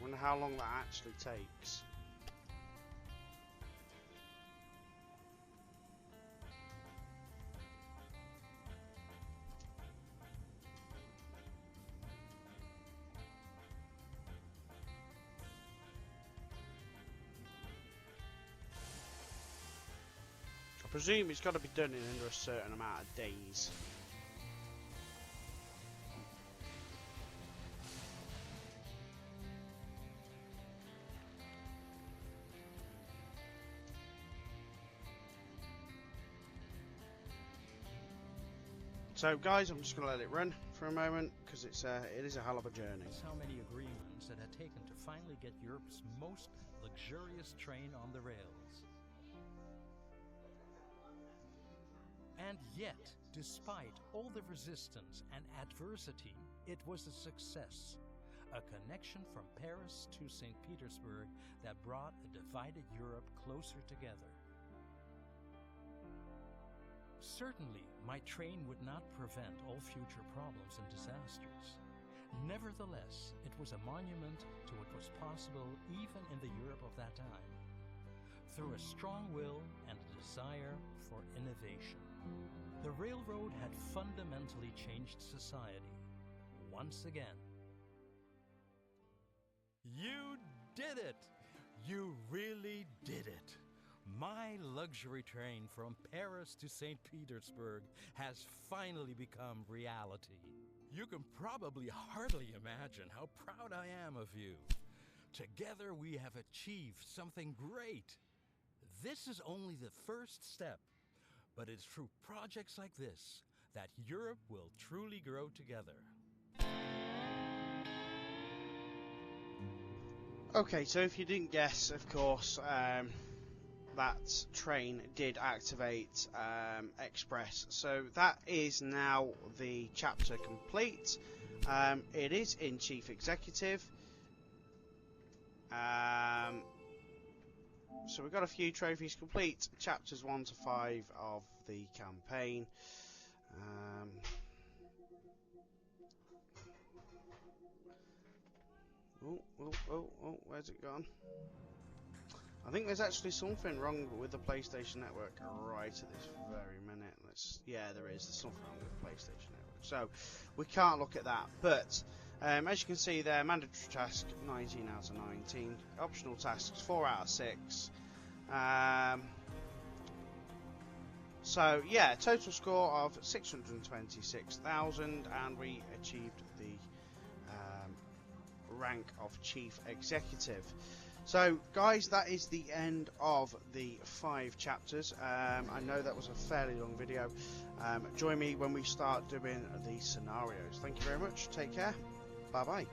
Wonder how long that actually takes. I presume it's got to be done in under a certain amount of days. So guys, I'm just going to let it run for a moment because it is a hell of a journey.
That's how many agreements it had taken to finally get Europe's most luxurious train on the rails. And yet, despite all the resistance and adversity, it was a success. A connection from Paris to St. Petersburg that brought a divided Europe closer together. Certainly, my train would not prevent all future problems and disasters. Nevertheless, it was a monument to what was possible even in the Europe of that time, through a strong will and a desire for innovation. The railroad had fundamentally changed society, once again. You did it! You really did it! My luxury train from Paris to St. Petersburg has finally become reality. You can probably hardly imagine how proud I am of you. Together we have achieved something great. This is only the first step, but it's through projects like this that Europe will truly grow together.
Okay, so if you didn't guess, of course, that train did activate Express. So that is now the chapter complete. It is in Chief Executive. So we've got a few trophies complete. Chapters 1 to 5 of the campaign. Oh, where's it gone? I think there's actually something wrong with the PlayStation Network right at this very minute. Yeah, there is. There's something wrong with the PlayStation Network. So, we can't look at that. But, as you can see there, mandatory task, 19 out of 19. Optional tasks, 4 out of 6. So, yeah, total score of 626,000. And we achieved the rank of Chief Executive. So, guys, that is the end of the 5 chapters. I know that was a fairly long video. Join me when we start doing the scenarios. Thank you very much. Take care. Bye-bye.